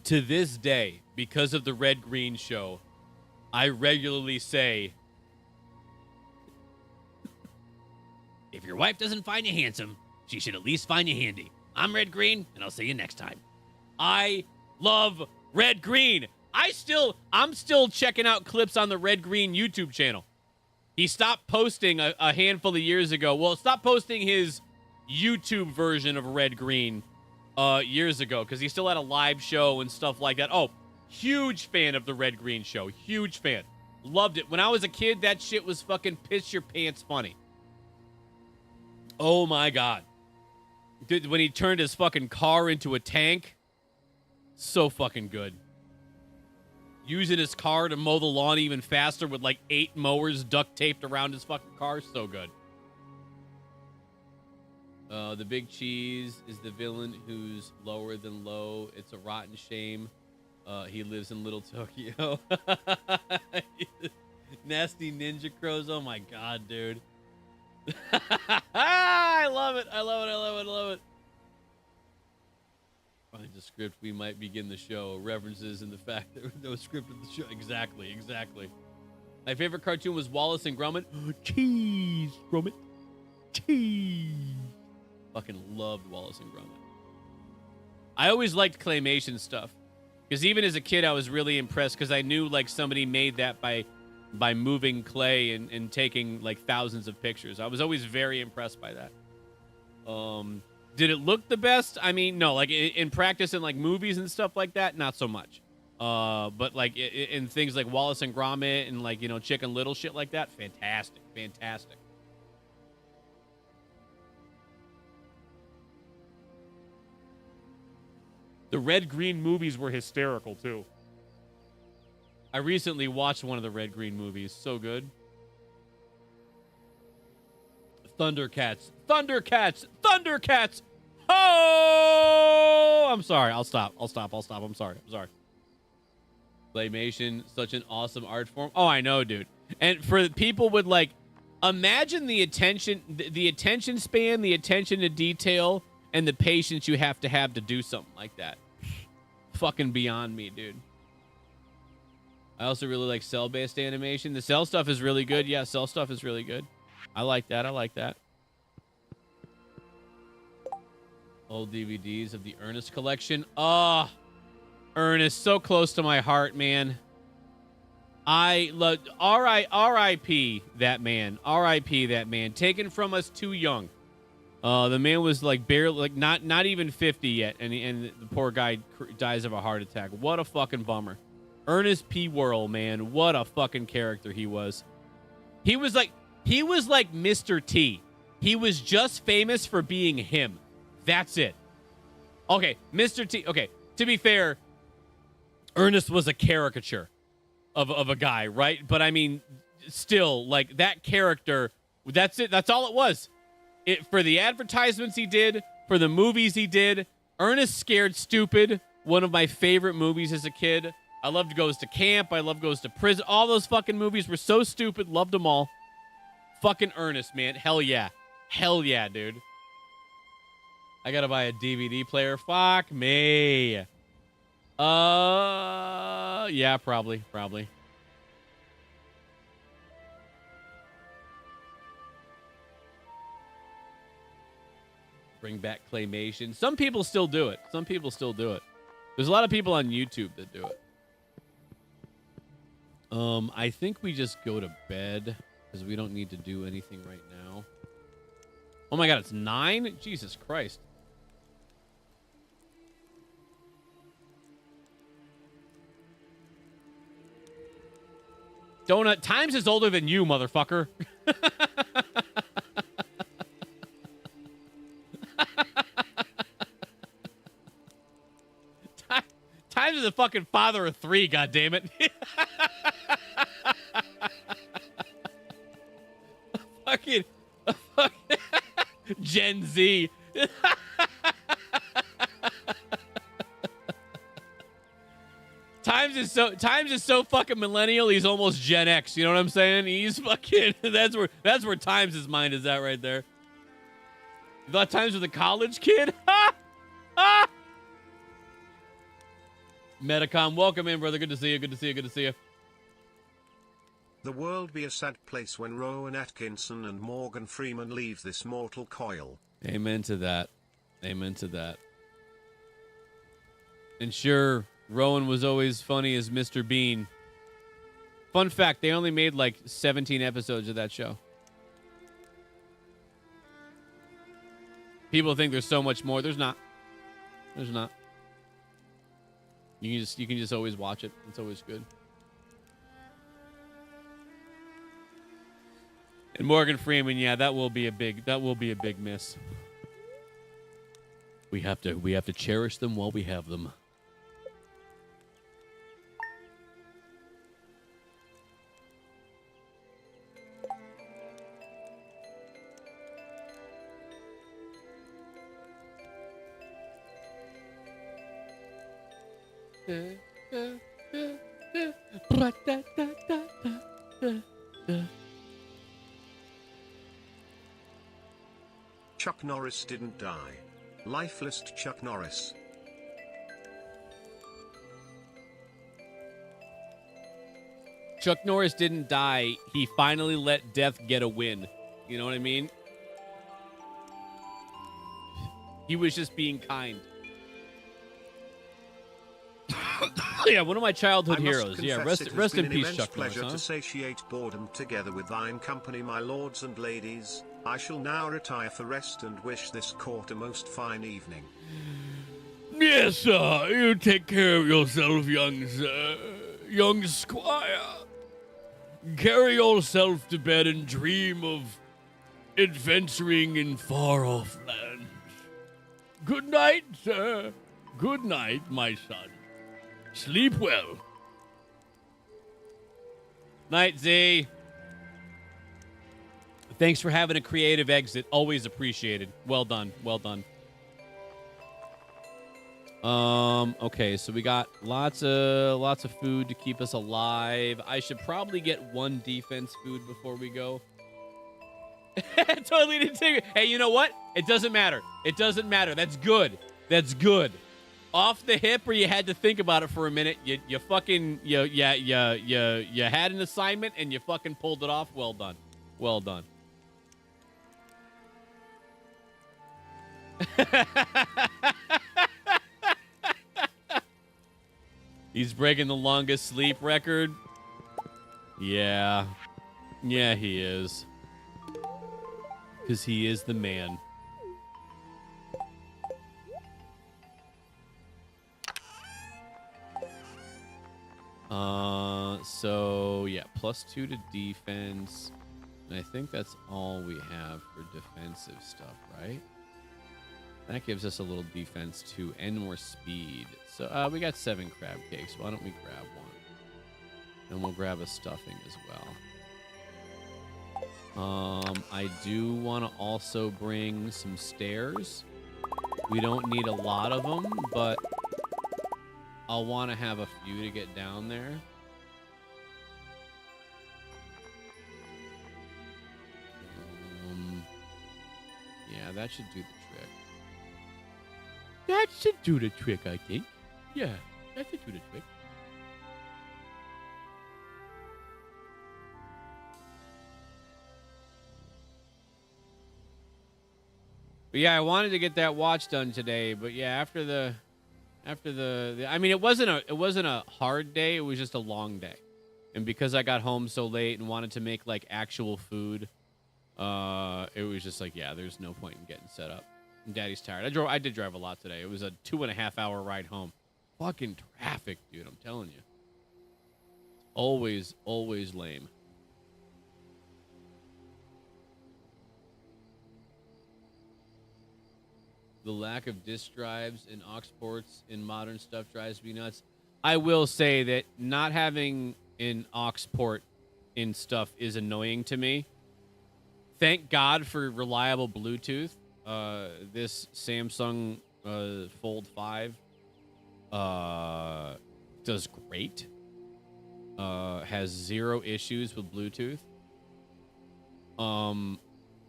To this day, because of the Red Green Show, I regularly say, if your wife doesn't find you handsome, she should at least find you handy. I'm Red Green, and I'll see you next time. I love Red Green. I'm still checking out clips on the Red Green YouTube channel. He stopped posting a handful of years ago. Well, stopped posting his YouTube version of Red Green years ago because he still had a live show and stuff like that. Oh, huge fan of the Red Green show. Huge fan. Loved it. When I was a kid, that shit was fucking piss your pants funny. Oh my God. Dude, when he turned his fucking car into a tank, so fucking good. Using his car to mow the lawn even faster with like 8 mowers duct taped around his fucking car. So good. The Big Cheese is the villain who's lower than low. It's a rotten shame. He lives in Little Tokyo. Nasty Ninja Crows. Oh my God, dude. I love it. I love it. I love it. I love it. Find the script. We might begin the show. References in the fact that there was no script of the show. Exactly. Exactly. My favorite cartoon was Wallace and Gromit. Cheese, Gromit. Cheese. Fucking loved Wallace and Gromit. I always liked claymation stuff. Because even as a kid, I was really impressed because I knew like somebody made that by moving clay and taking like thousands of pictures. I was always very impressed by that. Did it look the best? I mean, no, like in practice in like movies and stuff like that, not so much. But like in things like Wallace and Gromit and like, you know, Chicken Little, shit like that, fantastic, fantastic. The Red Green movies were hysterical too. I recently watched one of the Red Green movies. So good. Thundercats. Thundercats. Thundercats. Oh! I'm sorry. I'll stop. I'm sorry. Claymation, such an awesome art form. Oh, I know, dude. And for people would like, imagine the attention span, the attention to detail, and the patience you have to do something like that. Fucking beyond me, dude. I also really like cell-based animation. The cell stuff is really good. Yeah, cell stuff is really good. I like that. Old DVDs of the Ernest collection. Oh, Ernest, so close to my heart, man. I love R.I.P. that man. R.I.P. that man. Taken from us too young. The man was like barely, like not even 50 yet, and the poor guy dies of a heart attack. What a fucking bummer. Ernest P. Worrell, man, what a fucking character he was. He was like Mr. T. He was just famous for being him. That's it. Okay, Mr. T. Okay, to be fair, Ernest was a caricature of a guy, right? But I mean, still, like that character, that's it. That's all it was. For the advertisements he did, for the movies he did. Ernest Scared Stupid, one of my favorite movies as a kid. I loved Goes to Camp. I loved Goes to Prison. All those fucking movies were so stupid. Loved them all. Fucking Ernest, man. Hell yeah. Hell yeah, dude. I gotta buy a DVD player. Fuck me. Yeah, probably. Bring back claymation. Some people still do it. There's a lot of people on YouTube that do it. I think we just go to bed because we don't need to do anything right now. Oh my God, it's 9? Jesus Christ. Donut, Times is older than you, motherfucker. Times is the fucking father of 3, goddammit. fucking Gen Z. Times is so fucking millennial. He's almost Gen X. You know what I'm saying? He's fucking. That's where Times' mind is at right there. You thought Times was a college kid? Metacom, welcome in, brother. Good to see you. The world be a sad place when Rowan Atkinson and Morgan Freeman leave this mortal coil. Amen to that. And sure, Rowan was always funny as Mr. Bean. Fun fact, they only made like 17 episodes of that show. People think there's so much more. There's not. There's not. You can just always watch it. It's always good. And Morgan Freeman, yeah, that will be a big miss. We have to cherish them while we have them. Chuck Norris didn't die. Lifeless Chuck Norris. Chuck Norris didn't die. He finally let death get a win. You know what I mean? He was just being kind. Yeah, one of my childhood heroes. Yeah, rest in peace, Chuck Norris. Pleasure to satiate boredom together with thine company, my lords and ladies. I shall now retire for rest and wish this court a most fine evening. Yes, sir. You take care of yourself, young sir. Young squire. Carry yourself to bed and dream of adventuring in far-off lands. Good night, sir. Good night, my son. Sleep well. Night, Z. Thanks for having a creative exit. Always appreciated. Well done. Well done. Okay, so we got lots of food to keep us alive. I should probably get one defense food before we go. Totally didn't take it. Hey, you know what? It doesn't matter. It doesn't matter. That's good. That's good. Off the hip, or you had to think about it for a minute. You had an assignment and you fucking pulled it off. Well done. Well done. He's breaking the longest sleep record. Yeah. Yeah, he is. Because he is the man. So yeah, +2 to defense. And I think that's all we have for defensive stuff, right? That gives us a little defense too, and more speed. So we got 7 crab cakes. Why don't we grab one? And we'll grab a stuffing as well. I do want to also bring some stairs. We don't need a lot of them, but I'll want to have a few to get down there. Yeah, that should do the trick. That should do the trick, I think. Yeah, that should do the trick. But yeah, I wanted to get that watch done today, but yeah, after the I mean, it wasn't a hard day, it was just a long day. And because I got home so late and wanted to make like actual food, it was just like, yeah, there's no point in getting set up. And Daddy's tired. I did drive a lot today. It was a 2.5-hour ride home. Fucking traffic, dude, I'm telling you. Always lame. The lack of disk drives and aux ports in modern stuff drives me nuts. I will say that not having an aux port in stuff is annoying to me. Thank God for reliable Bluetooth. This Samsung Fold 5 does great. Has 0 issues with Bluetooth.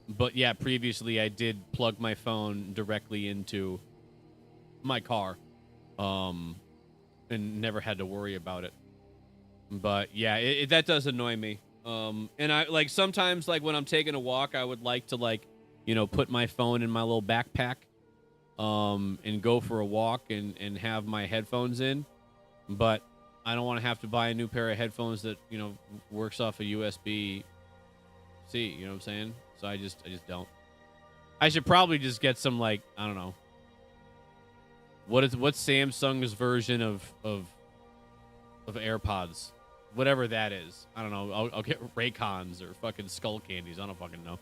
But yeah, previously I did plug my phone directly into my car, and never had to worry about it. But yeah, that does annoy me. And I like sometimes like when I'm taking a walk, I would like to like, you know, put my phone in my little backpack, and go for a walk and have my headphones in. but I don't want to have to buy a new pair of headphones that, you know, works off a USB-C, you know what I'm saying? So I just don't. I should probably just get some, like, I don't know. What's Samsung's version of AirPods? Whatever that is. I don't know. I'll get Raycons or fucking Skull Candies. I don't fucking know.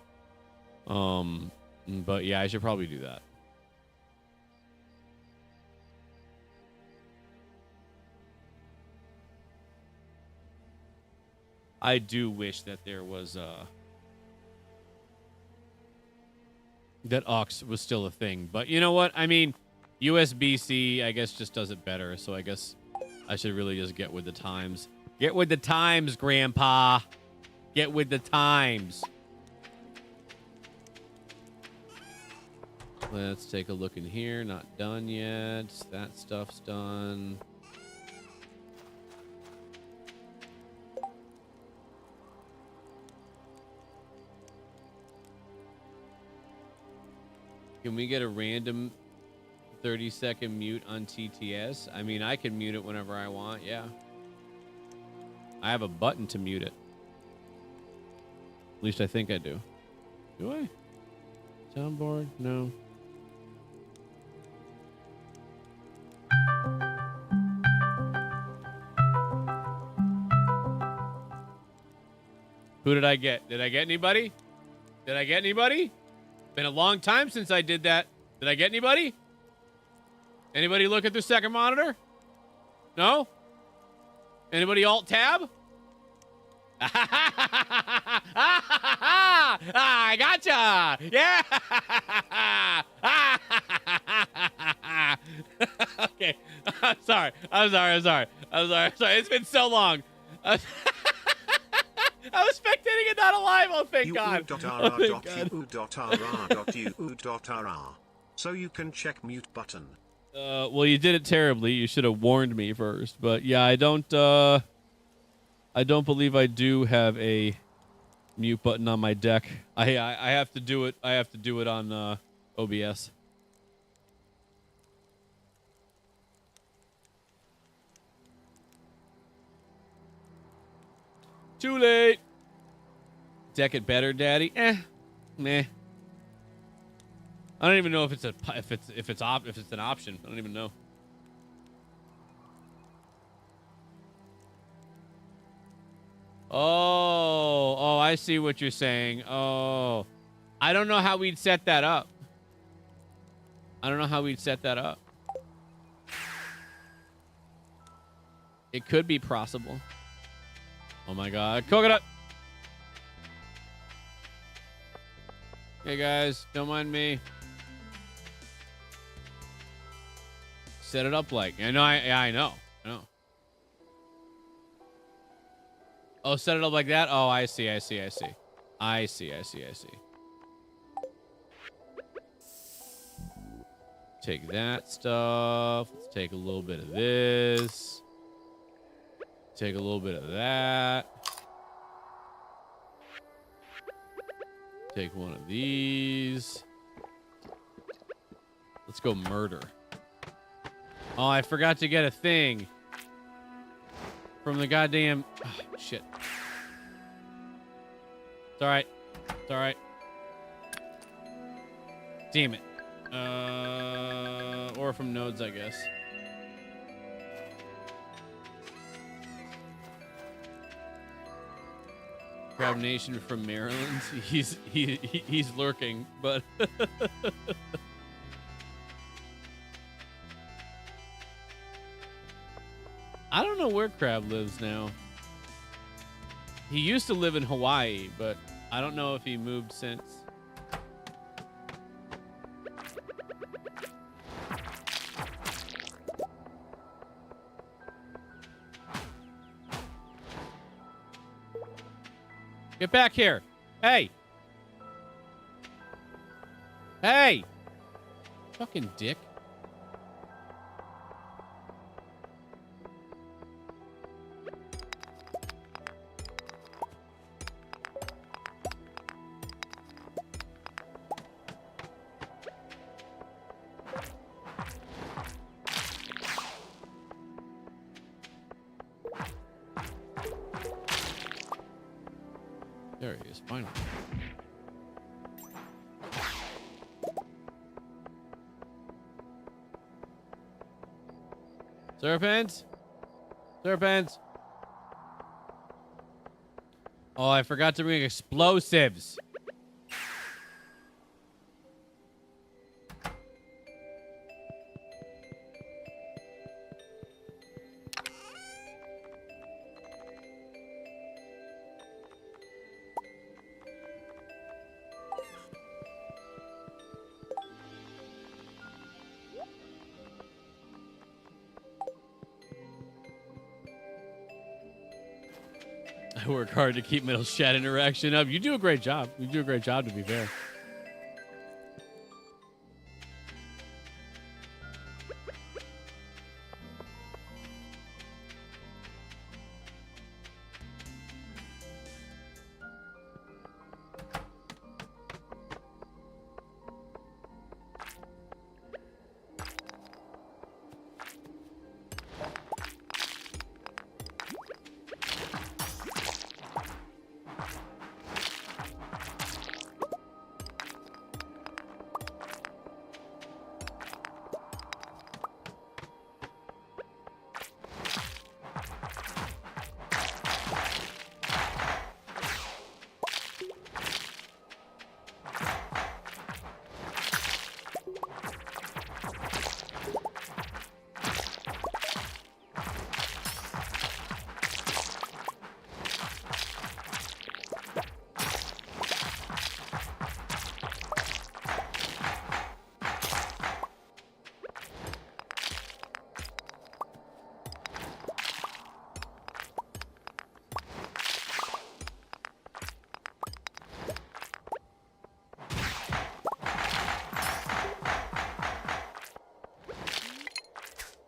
But yeah, I should probably do that. I do wish that there was that aux was still a thing, but you know what? I mean, USB-C, I guess, just does it better. So I guess I should really just get with the times. Get with the times, Grandpa. Get with the times. Let's take a look in here. Not done yet. That stuff's done. Can we get a random 30-second mute on TTS? I mean, I can mute it whenever I want, yeah. I have a button to mute it. At least I think I do. Do I? Soundboard? No. Who did I get? Did I get anybody? Did I get anybody? Been a long time since I did that. Did I get anybody? Anybody look at the second monitor? No? Anybody alt tab? I gotcha! Yeah! Okay. I'm sorry. It's been so long. I was spectating it not alive. Oh, thank God. So you can check mute button. Well, you did it terribly. You should have warned me first. But yeah, I don't believe I do have a mute button on my deck. I have to do it. I have to do it on OBS. Too late. Deck it better, Daddy. Meh. I don't even know if it's an option. I don't even know. Oh, I see what you're saying. Oh, I don't know how we'd set that up. It could be possible. Oh my God, coconut. Hey guys, don't mind me. Set it up like I know. Oh, set it up like that. Oh, I see. Take that stuff. Let's take a little bit of this. Take a little bit of that. Take one of these. Let's go murder. Oh, I forgot to get a thing from the goddamn... Oh, shit. It's alright. Damn it. Or from nodes, I guess. Crab Nation from Maryland. He's lurking, but I don't know where Crab lives now. He used to live in Hawaii, but I don't know if he moved since. Get back here. Hey. Fucking dick. There he is, finally. Serpent? Serpent! Oh, I forgot to bring explosives. I work hard to keep middle chat interaction up. You do a great job. You do a great job, to be fair.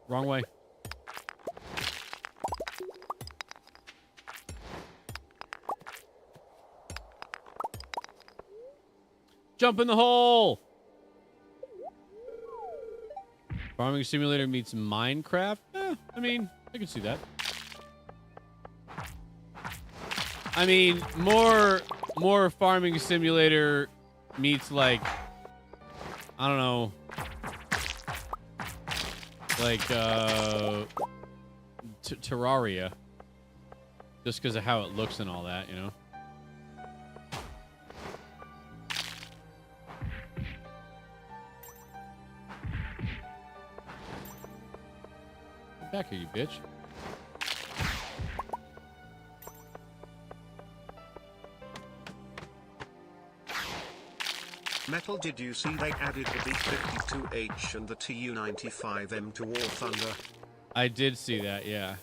Wrong way. Jump in the hole! Farming Simulator meets Minecraft? I mean, I can see that. I mean, more Farming Simulator meets, like, I don't know, like Terraria, just because of how it looks and all that, you know. Get back here, you bitch. Metal, did you see they added the B-52H and the Tu-95M to War Thunder? I did see that, yeah.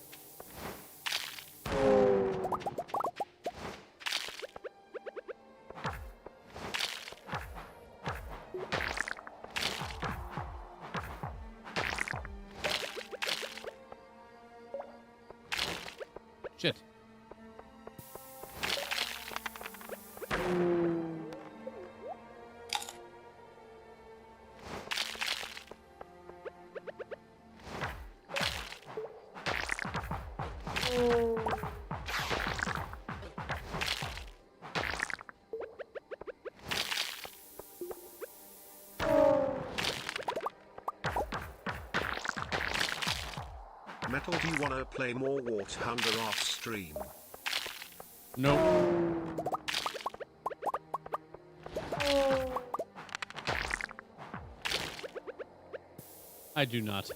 Shit. Metal, do you wanna play more War Thunder off stream? Nope. I do not.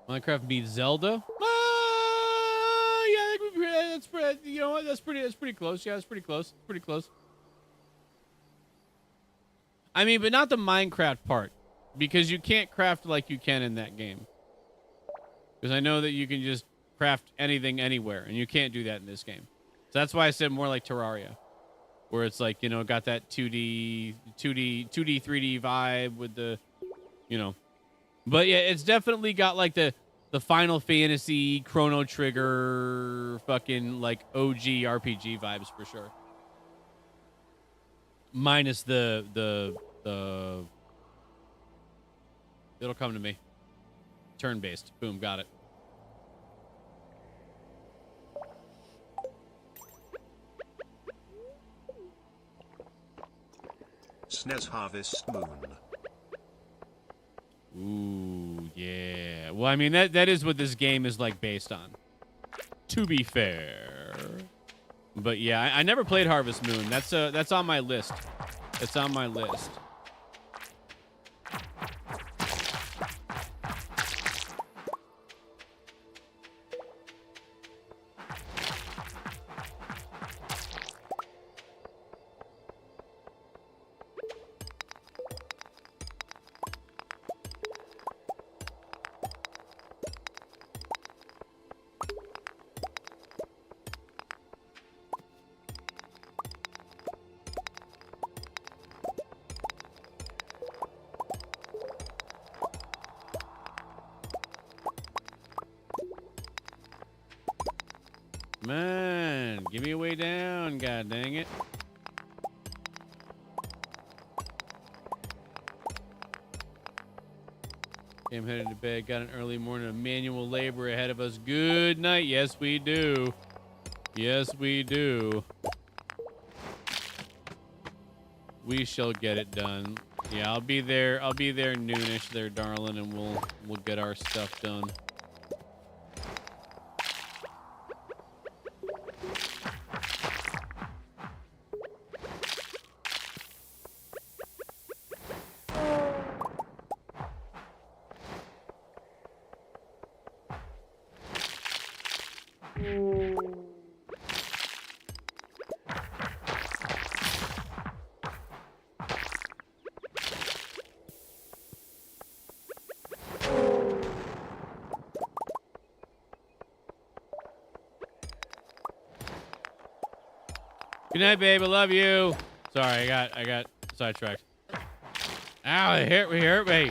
Minecraft meets Zelda. Yeah, that's pretty. You know what? That's pretty close. Yeah, that's pretty close. Pretty close. I mean, but not the Minecraft part, because you can't craft like you can in that game. Because I know that you can just craft anything anywhere, and you can't do that in this game. So that's why I said more like Terraria, where it's like, you know, got that 2D, 3D vibe with the, you know. But yeah, it's definitely got like the the Final Fantasy, Chrono Trigger, fucking like OG RPG vibes for sure. Minus the it'll come to me. Turn-based. Boom, got it. SNES Harvest Moon. Ooh, yeah. Well, I mean that is what this game is like based on. To be fair. But yeah, I never played Harvest Moon. That's on my list. It's on my list. Man, give me a way down, god dang it. I'm headed to bed, got an early morning of manual labor ahead of us. Good night. Yes, we do. Yes, we do. We shall get it done. Yeah, I'll be there noonish there, darling, and we'll get our stuff done. Good night, babe. I love you. Sorry, I got sidetracked. Ow, it hurt me.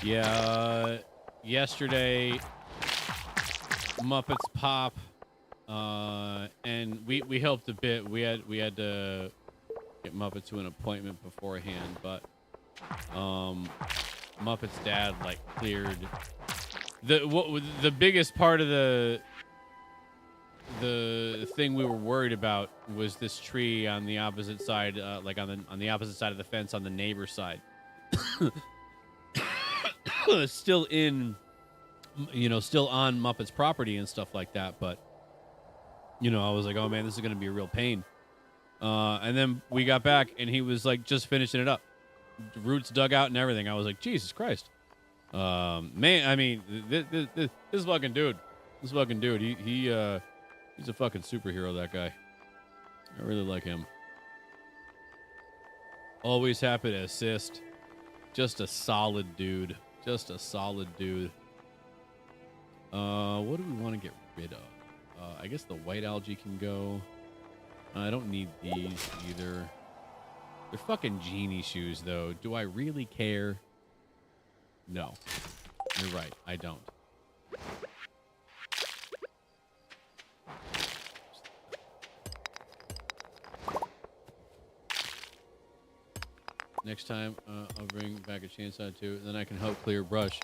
Yeah, yesterday, Muppets Pop, and we helped a bit. We had to get Muppet to an appointment beforehand, but Muppet's dad like cleared the biggest part of the thing we were worried about was this tree on the opposite side, like on the opposite side of the fence on the neighbor's side. Still in, still on Muppet's property and stuff like that. But, I was like, oh man, this is going to be a real pain. And then we got back and he was like just finishing it up. Roots dug out and everything. I was like, Jesus Christ. Man, I mean, this fucking dude, he's a fucking superhero, that guy. I really like him. Always happy to assist. Just a solid dude. What do we want to get rid of? I guess the white algae can go. I don't need these either. They're fucking genie shoes, though. Do I really care? No. You're right. I don't. Next time, I'll bring back a chainsaw too, and then I can help clear brush.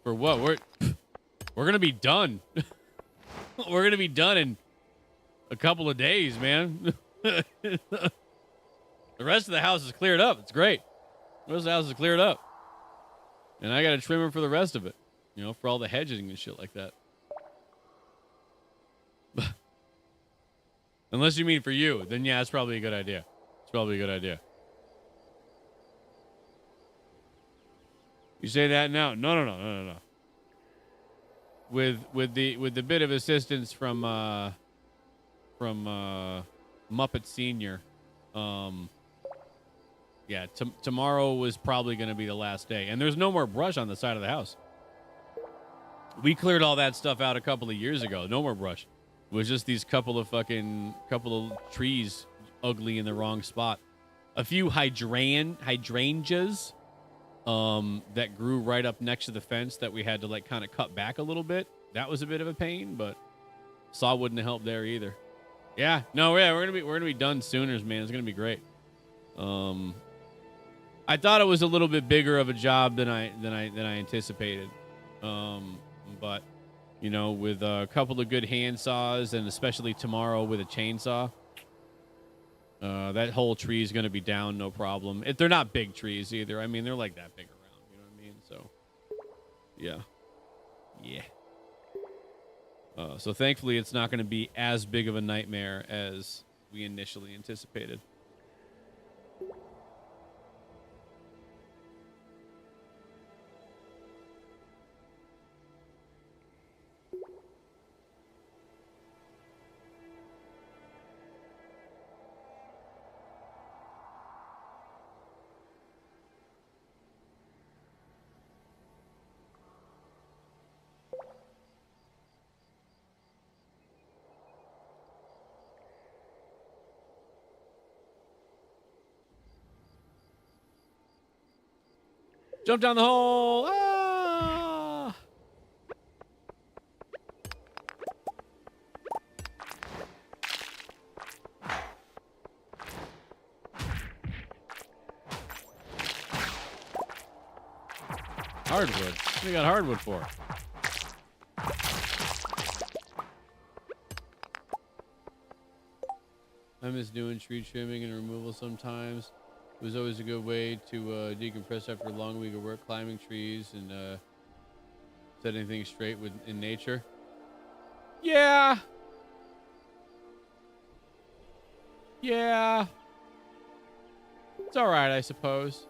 For what? We're gonna be done. We're gonna be done in a couple of days, man. The rest of the house is cleared up. It's great. The rest of the house is cleared up. And I got a trimmer for the rest of it. You know, for all the hedging and shit like that. Unless you mean for you, then yeah, it's probably a good idea. It's probably a good idea. You say that now? No. With the bit of assistance from Muppet Senior, yeah, tomorrow was probably going to be the last day, and there's no more brush on the side of the house. We cleared all that stuff out a couple of years ago. No more brush. It was just these couple of trees ugly in the wrong spot. A few hydrangeas that grew right up next to the fence that we had to like kind of cut back a little bit. That was a bit of a pain, but saw wouldn't have helped there either. Yeah, no, yeah, we're gonna be done sooners, man. It's gonna be great. I thought it was a little bit bigger of a job than I anticipated. But you know, with a couple of good hand saws and especially tomorrow with a chainsaw, that whole tree is going to be down, no problem. They're not big trees either. I mean, they're like that big around. You know what I mean? So, yeah. So thankfully, it's not going to be as big of a nightmare as we initially anticipated. Jump down the hole. Ah! Hardwood. What do you got hardwood for? I miss doing tree trimming and removal sometimes. It was always a good way to decompress after a long week of work climbing trees and setting things straight in nature. Yeah. Yeah. It's all right, I suppose.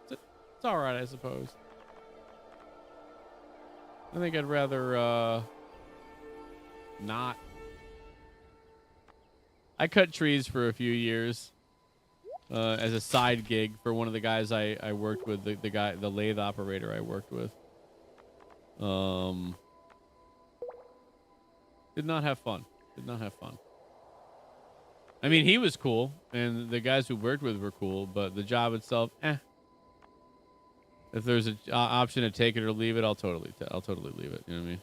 It's all right, I suppose. I think I'd rather not. I cut trees for a few years. As a side gig for one of the guys I worked with, the lathe operator I worked with. Did not have fun. I mean, he was cool, and the guys who worked with were cool, but the job itself, If there's an option to take it or leave it, I'll totally leave it. You know what I mean?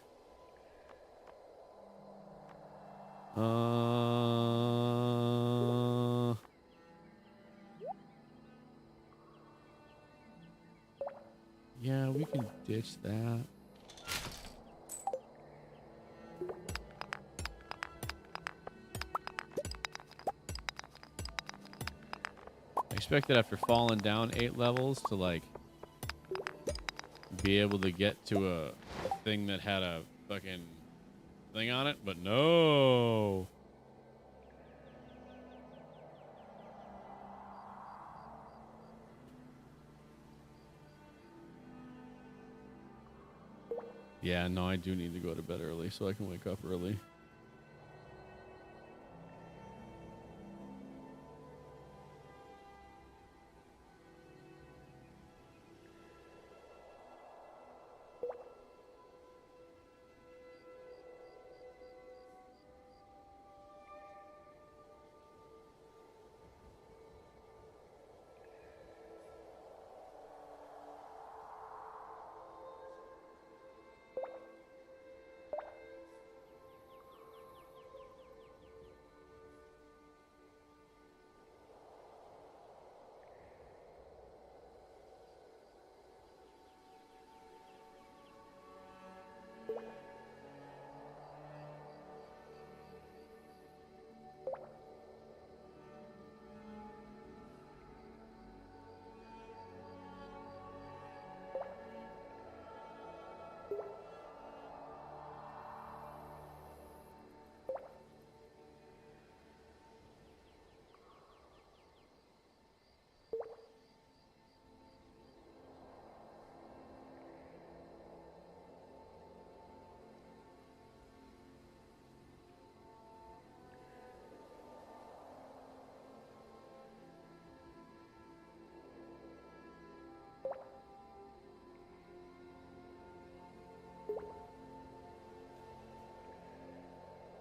Yeah, we can ditch that. I expected after falling down 8 levels to like be able to get to a thing that had a fucking thing on it, but no. Yeah, no, I do need to go to bed early so I can wake up early.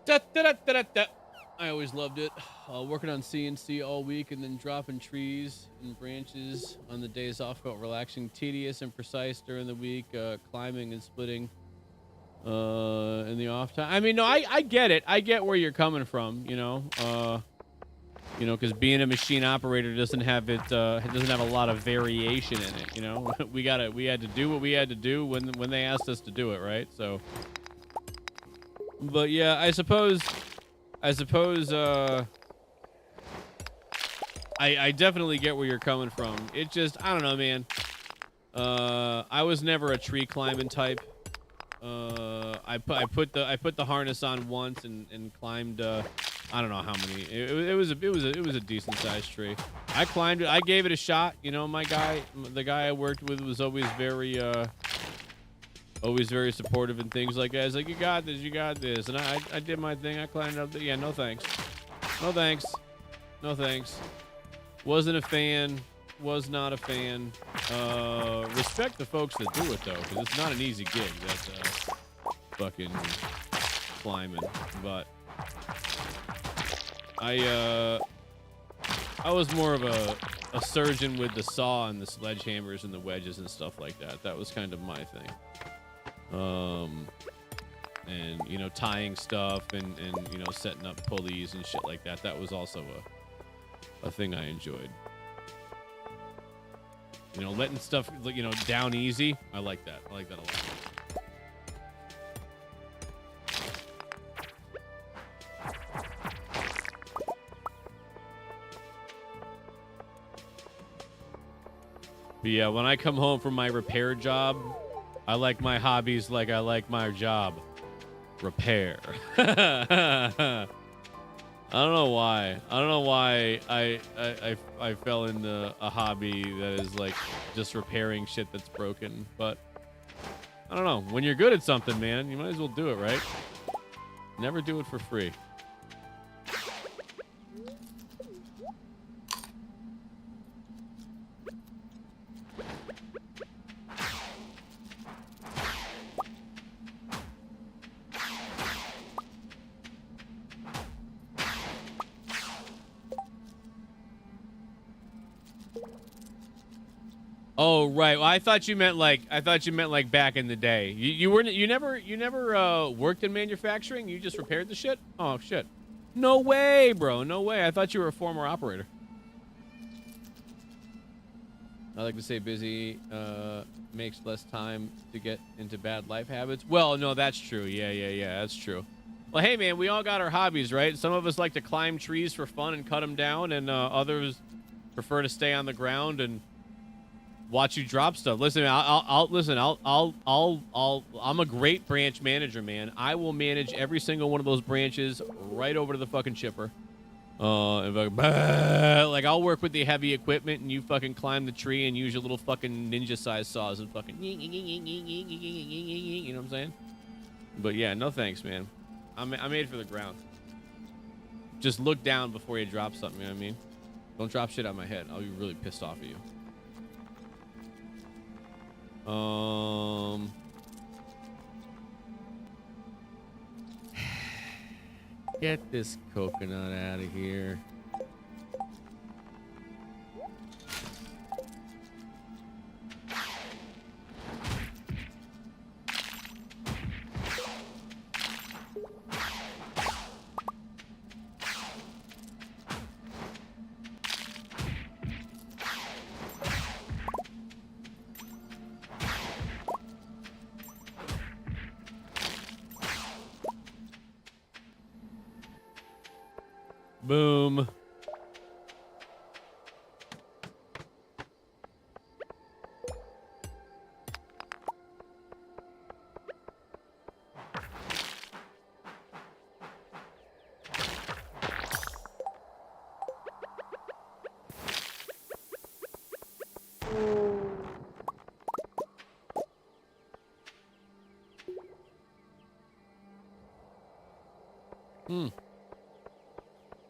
Da, da, da, da, da, da. I always loved it. Working on CNC all week and then dropping trees and branches on the days off felt relaxing, tedious, and precise during the week. Climbing and splitting in the off time. I mean, no, I get it. I get where you're coming from. Because being a machine operator doesn't have it doesn't have a lot of variation in it. You know, we had to do what we had to do when they asked us to do it, right? So, but yeah, I suppose. I definitely get where you're coming from. It just, I don't know, man. I was never a tree climbing type. I put the harness on once and climbed. I don't know how many. It was a decent sized tree. I climbed it. I gave it a shot. You know, the guy I worked with was always very supportive and things like that. He's like, you got this. And I did my thing. I climbed up. Yeah, no thanks. No thanks. Wasn't a fan. Was not a fan. Respect the folks that do it though, because it's not an easy gig. That's fucking climbing. But I was more of a surgeon with the saw and the sledgehammers and the wedges and stuff like that. That was kind of my thing. And tying stuff and setting up pulleys and shit like that. That was also a thing I enjoyed. Letting stuff down easy. I like that. I like that a lot. But yeah, when I come home from my repair job, I like my hobbies like I like my job. Repair. I don't know why. I fell into a hobby that is like just repairing shit that's broken. But I don't know. When you're good at something, man, you might as well do it, right? Never do it for free. Oh right. Well, I thought you meant like back in the day. You never worked in manufacturing. You just repaired the shit. Oh shit. No way, bro. No way. I thought you were a former operator. I like to say busy makes less time to get into bad life habits. Well, no, that's true. Yeah. That's true. Well, hey man, we all got our hobbies, right? Some of us like to climb trees for fun and cut them down, and others prefer to stay on the ground and watch you drop stuff. Listen, I'm a great branch manager, man. I will manage every single one of those branches right over to the fucking chipper. Like I'll work with the heavy equipment, and you fucking climb the tree and use your little fucking ninja-sized saws and fucking, you know what I'm saying? But yeah, no thanks, man. I'm made for the ground. Just look down before you drop something. You know what I mean? Don't drop shit on my head. I'll be really pissed off at you. Get this coconut out of here. Boom.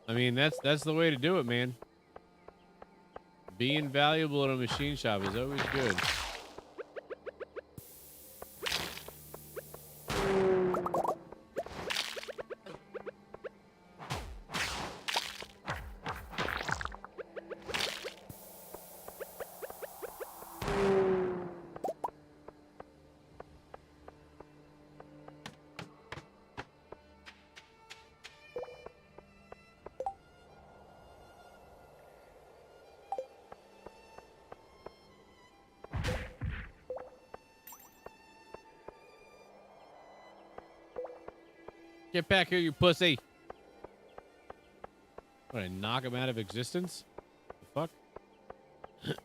I mean, that's the way to do it, man. Being valuable in a machine shop is always good. Get back here, you pussy. What, I knock him out of existence? The fuck? This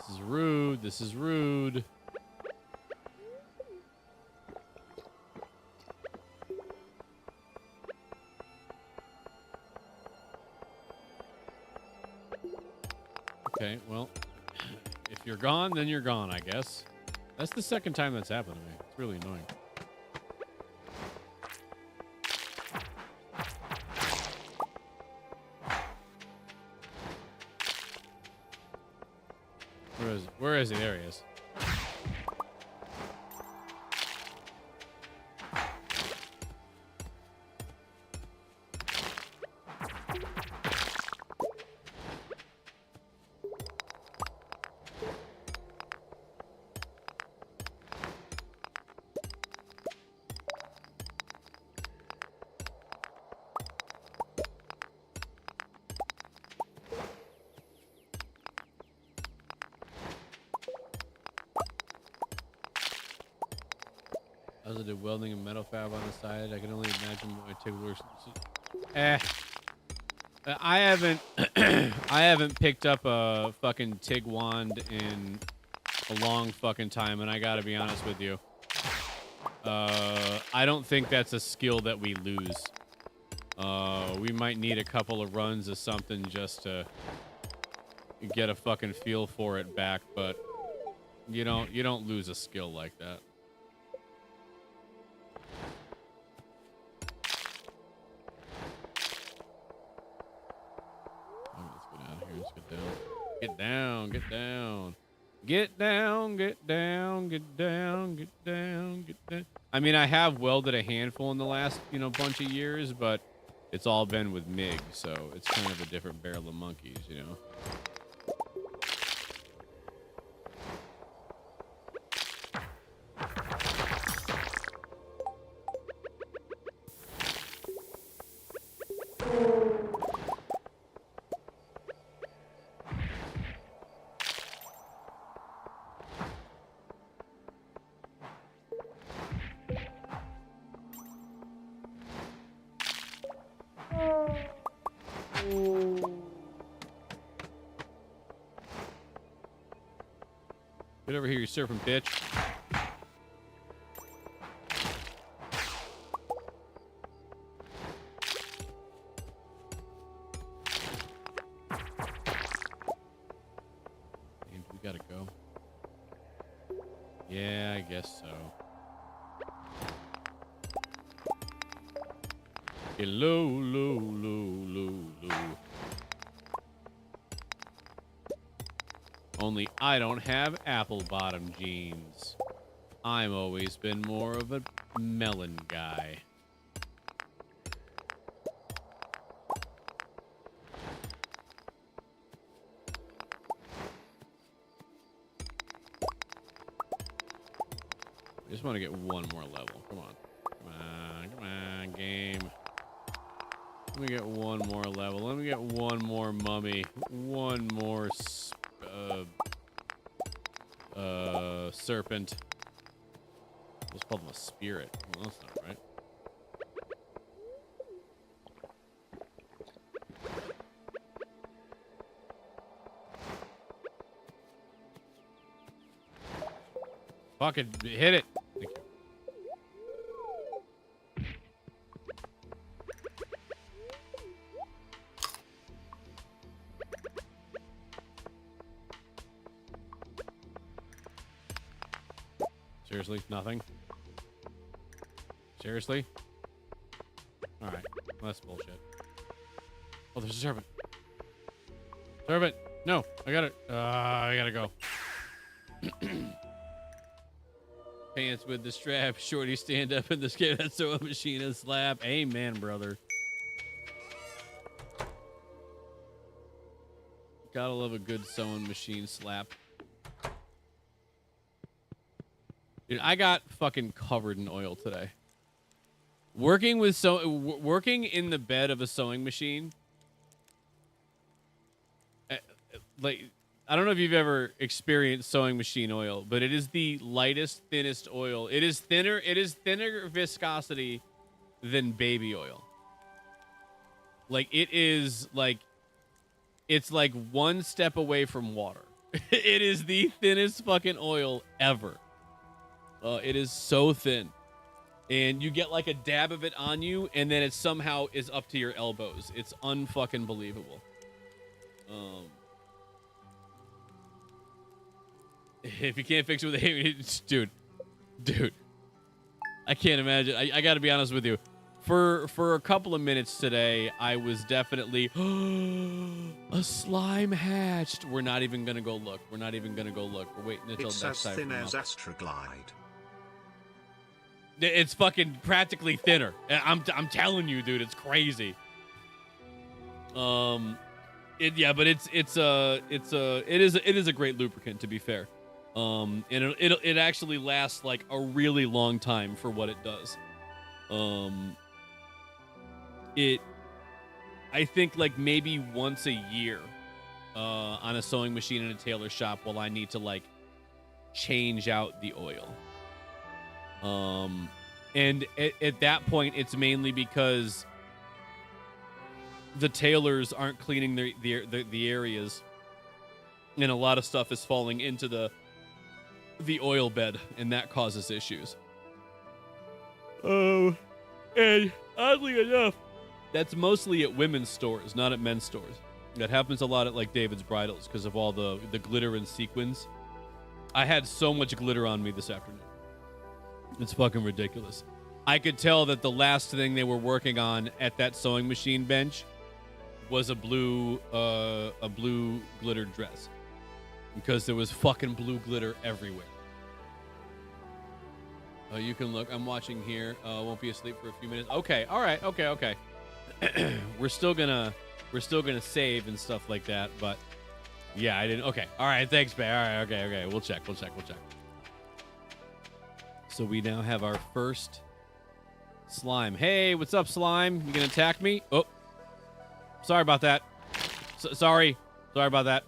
is rude. This is rude. Okay, well, if you're gone, then you're gone, I guess. That's the second time that's happened to me. It's really annoying. Where is it? Where is he? There he is. I also did welding and metal fab on the side. I can only imagine what my TIG works. I haven't I haven't picked up a fucking TIG wand in a long fucking time, and I gotta be honest with you. I don't think that's a skill that we lose. We might need a couple of runs of something just to get a fucking feel for it back, but you don't lose a skill like that. Get down, get down. Get down, get down, get down, get down, get down. I mean, I have welded a handful in the last, bunch of years, but it's all been with MIG, so it's kind of a different barrel of monkeys, Get over here, you surfing bitch. And we gotta go. Yeah, I guess so. Get low, low, low, low, low. Only I don't have apple bottom jeans. I've always been more of a melon guy. I just want to get one more level. Come on. Come on, come on, game. Let me get one more level. Let me get one more mummy. One more serpent. Let's call them a spirit. Well, that's not right. Fucking hit it. Thank you. Seriously? Nothing? Seriously? Alright. Well, that's bullshit. Oh, there's a serpent. Serpent! No! I got it. I gotta go. Pants with the strap. Shorty stand up in the skate. That's so a machine and slap. Amen, brother. Gotta love a good sewing machine slap. Dude, I got fucking covered in oil today. Working in the bed of a sewing machine, like I don't know if you've ever experienced sewing machine oil, but it is the lightest, thinnest oil. It is thinner viscosity than baby oil. Like it is like it's like one step away from water. It is the thinnest fucking oil ever. It is so thin. And you get like a dab of it on you, and then it somehow is up to your elbows. It's unfucking believable. If you can't fix it with a dude, I can't imagine. I got to be honest with you. For a couple of minutes today, I was definitely a slime hatched. We're not even gonna go look. We're waiting until it's next as time. thin as Astroglide. It's fucking practically thinner. I'm telling you, dude, it's crazy. But it is a great lubricant, to be fair. And it actually lasts like a really long time for what it does. I think like maybe once a year, on a sewing machine in a tailor shop, while I need to like change out the oil. And at that point, it's mainly because the tailors aren't cleaning the areas, and a lot of stuff is falling into the oil bed, and that causes issues. Oh, and oddly enough, that's mostly at women's stores, not at men's stores. That happens a lot at like David's Bridals because of all the glitter and sequins. I had so much glitter on me this afternoon. It's fucking ridiculous. I could tell that the last thing they were working on at that sewing machine bench was a blue glittered dress, because there was fucking blue glitter everywhere. You can look. I'm watching here. Won't be asleep for a few minutes. Okay. All right. Okay. We're still gonna save and stuff like that, but yeah, I didn't. Okay. All right. Thanks, babe. All right. Okay. We'll check. So we now have our first slime. Hey, what's up, slime? You gonna attack me? Oh, sorry about that. Sorry about that.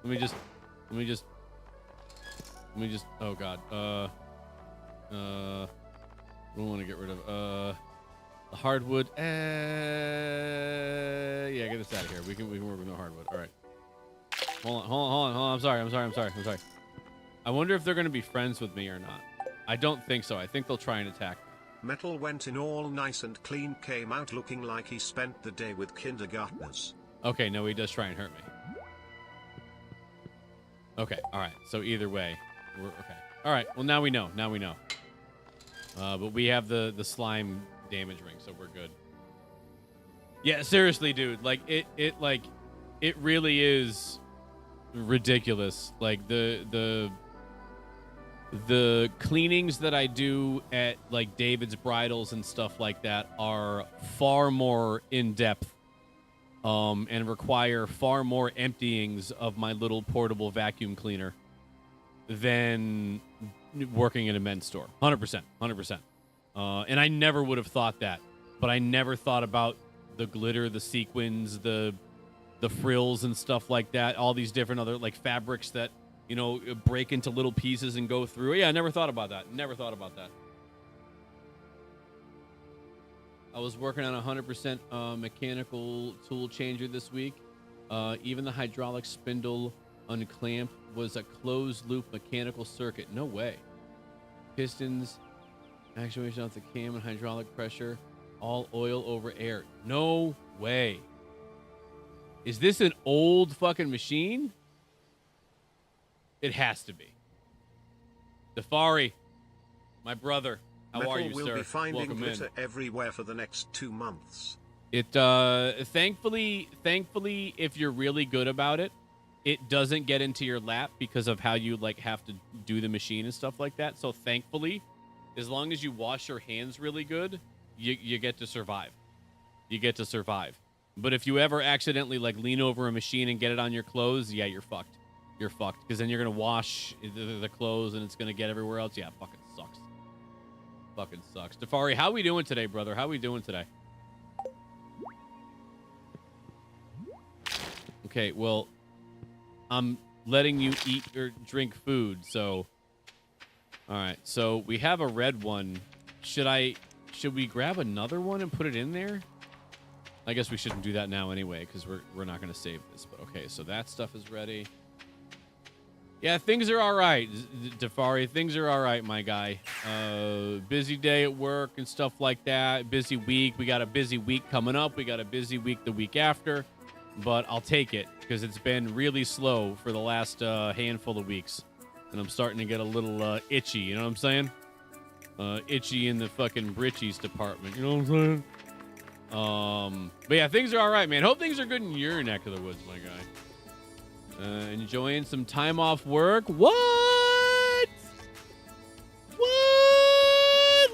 Let me just. Oh God. What do I want to get rid of? The hardwood. Yeah, get this out of here. We can work with no hardwood. All right. Hold on. I'm sorry. I wonder if they're gonna be friends with me or not. I don't think so. I think they'll try and attack me. Metal went in all nice and clean, came out looking like he spent the day with kindergartners. Okay, no, he does try and hurt me. Okay, all right. So either way, we're okay. All right. Well, now we know. But we have the slime damage ring, so we're good. Yeah, seriously, dude. Like it really is ridiculous. Like the cleanings that I do at like David's Bridals and stuff like that are far more in depth, and require far more emptyings of my little portable vacuum cleaner than working in a men's store. 100%. And I never would have thought that, but I never thought about the glitter, the sequins, the frills and stuff like that. All these different other like fabrics that, you know, break into little pieces and go through. Yeah, I never thought about that. I was working on a 100% mechanical tool changer this week. Even the hydraulic spindle unclamp was a closed loop mechanical circuit. No way. Pistons, actuation off the cam, and hydraulic pressure, all oil over air. No way. Is this an old fucking machine? It has to be. Defari, my brother, how Metal are you, will sir? Be finding Welcome glitter in. everywhere for the next 2 months. It thankfully, if you're really good about it, it doesn't get into your lap because of how you like have to do the machine and stuff like that. So thankfully, as long as you wash your hands really good, you get to survive. But if you ever accidentally like lean over a machine and get it on your clothes, yeah, you're fucked. Because then you're gonna wash the clothes and it's gonna get everywhere else. Yeah, fucking sucks. Defari, how we doing today, brother? How we doing today? Okay, well, I'm letting you eat or drink food. So, all right. So we have a red one. Should we grab another one and put it in there? I guess we shouldn't do that now anyway, because we're not going to save this. But okay, so that stuff is ready. Yeah, things are all right, Defari. Things are all right, my guy. Busy day at work and stuff like that. Busy week. We got a busy week coming up. We got a busy week the week after. But I'll take it, because it's been really slow for the last handful of weeks. And I'm starting to get a little itchy, you know what I'm saying? Itchy in the fucking britches department, you know what I'm saying? But yeah, things are all right, man. Hope things are good in your neck of the woods, my guy. Enjoying some time off work. What?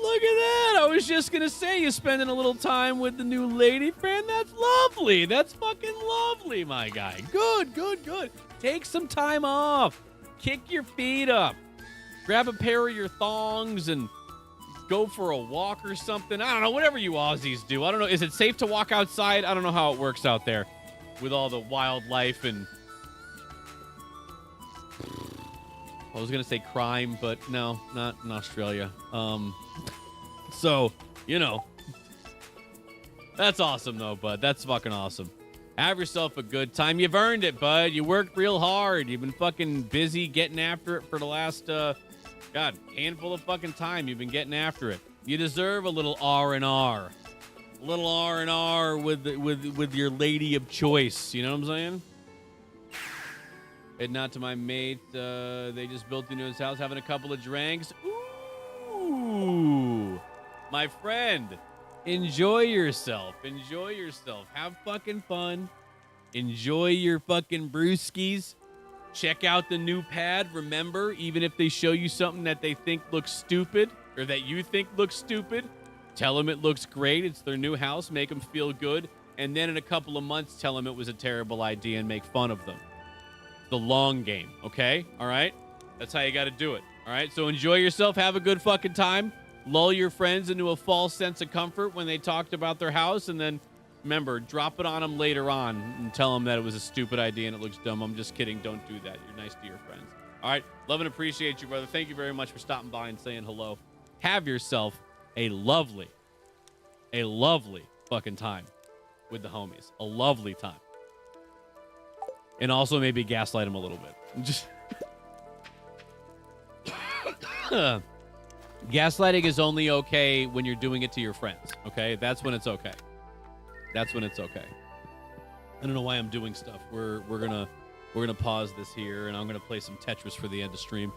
Look at that. I was just going to say, you're spending a little time with the new lady friend. That's lovely. That's fucking lovely, my guy. Good. Take some time off. Kick your feet up. Grab a pair of your thongs and go for a walk or something. I don't know, whatever you Aussies do. I don't know. Is it safe to walk outside? I don't know how it works out there with all the wildlife and... I was going to say crime, but no, not in Australia. So, you know, that's awesome, though, bud. That's fucking awesome. Have yourself a good time. You've earned it, bud. You worked real hard. You've been fucking busy getting after it for the last, handful of fucking time. You've been getting after it. You deserve a little R&R. A little R&R with your lady of choice. You know what I'm saying? Heading out to my mate. They just built into his house, having a couple of drinks. Ooh, my friend, enjoy yourself. Have fucking fun. Enjoy your fucking brewskis. Check out the new pad. Remember, even if they show you something that they think looks stupid or that you think looks stupid, tell them it looks great. It's their new house. Make them feel good. And then in a couple of months, tell them it was a terrible idea and make fun of them. The long game, okay? All right? That's how you got to do it. All right? So enjoy yourself. Have a good fucking time. Lull your friends into a false sense of comfort when they talked about their house. And then, remember, drop it on them later on and tell them that it was a stupid idea and it looks dumb. I'm just kidding. Don't do that. You're nice to your friends. All right? Love and appreciate you, brother. Thank you very much for stopping by and saying hello. Have yourself a lovely fucking time with the homies. A lovely time. And also maybe gaslight him a little bit. Just gaslighting is only okay when you're doing it to your friends, okay? That's when it's okay. I don't know why I'm doing stuff. We're gonna pause this here, and I'm gonna play some Tetris for the end of stream.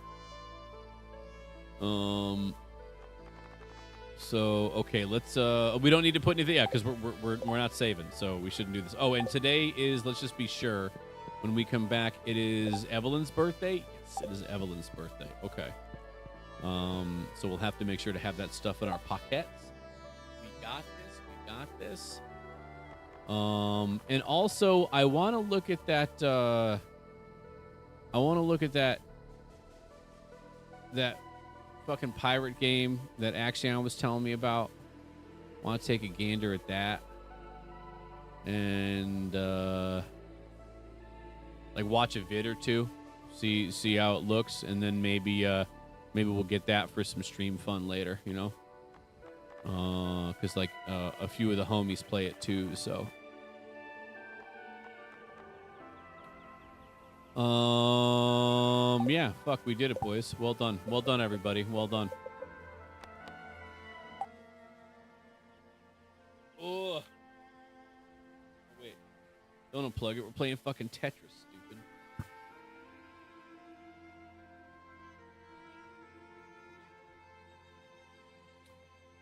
So okay, let's we don't need to put anything, yeah, because we're not saving, so we shouldn't do this. Oh, and today is, let's just be sure. When we come back, it is Evelyn's birthday. Yes, it is Evelyn's birthday. Okay. So we'll have to make sure to have that stuff in our pockets. We got this. And also, I want to look at that. That fucking pirate game that Axion was telling me about. I want to take a gander at that. And like watch a vid or two, see how it looks, and then maybe we'll get that for some stream fun later, you know? Because like a few of the homies play it too, so. Yeah, fuck, we did it, boys. Well done, everybody. Well done. Oh, wait, don't unplug it. We're playing fucking Tetris.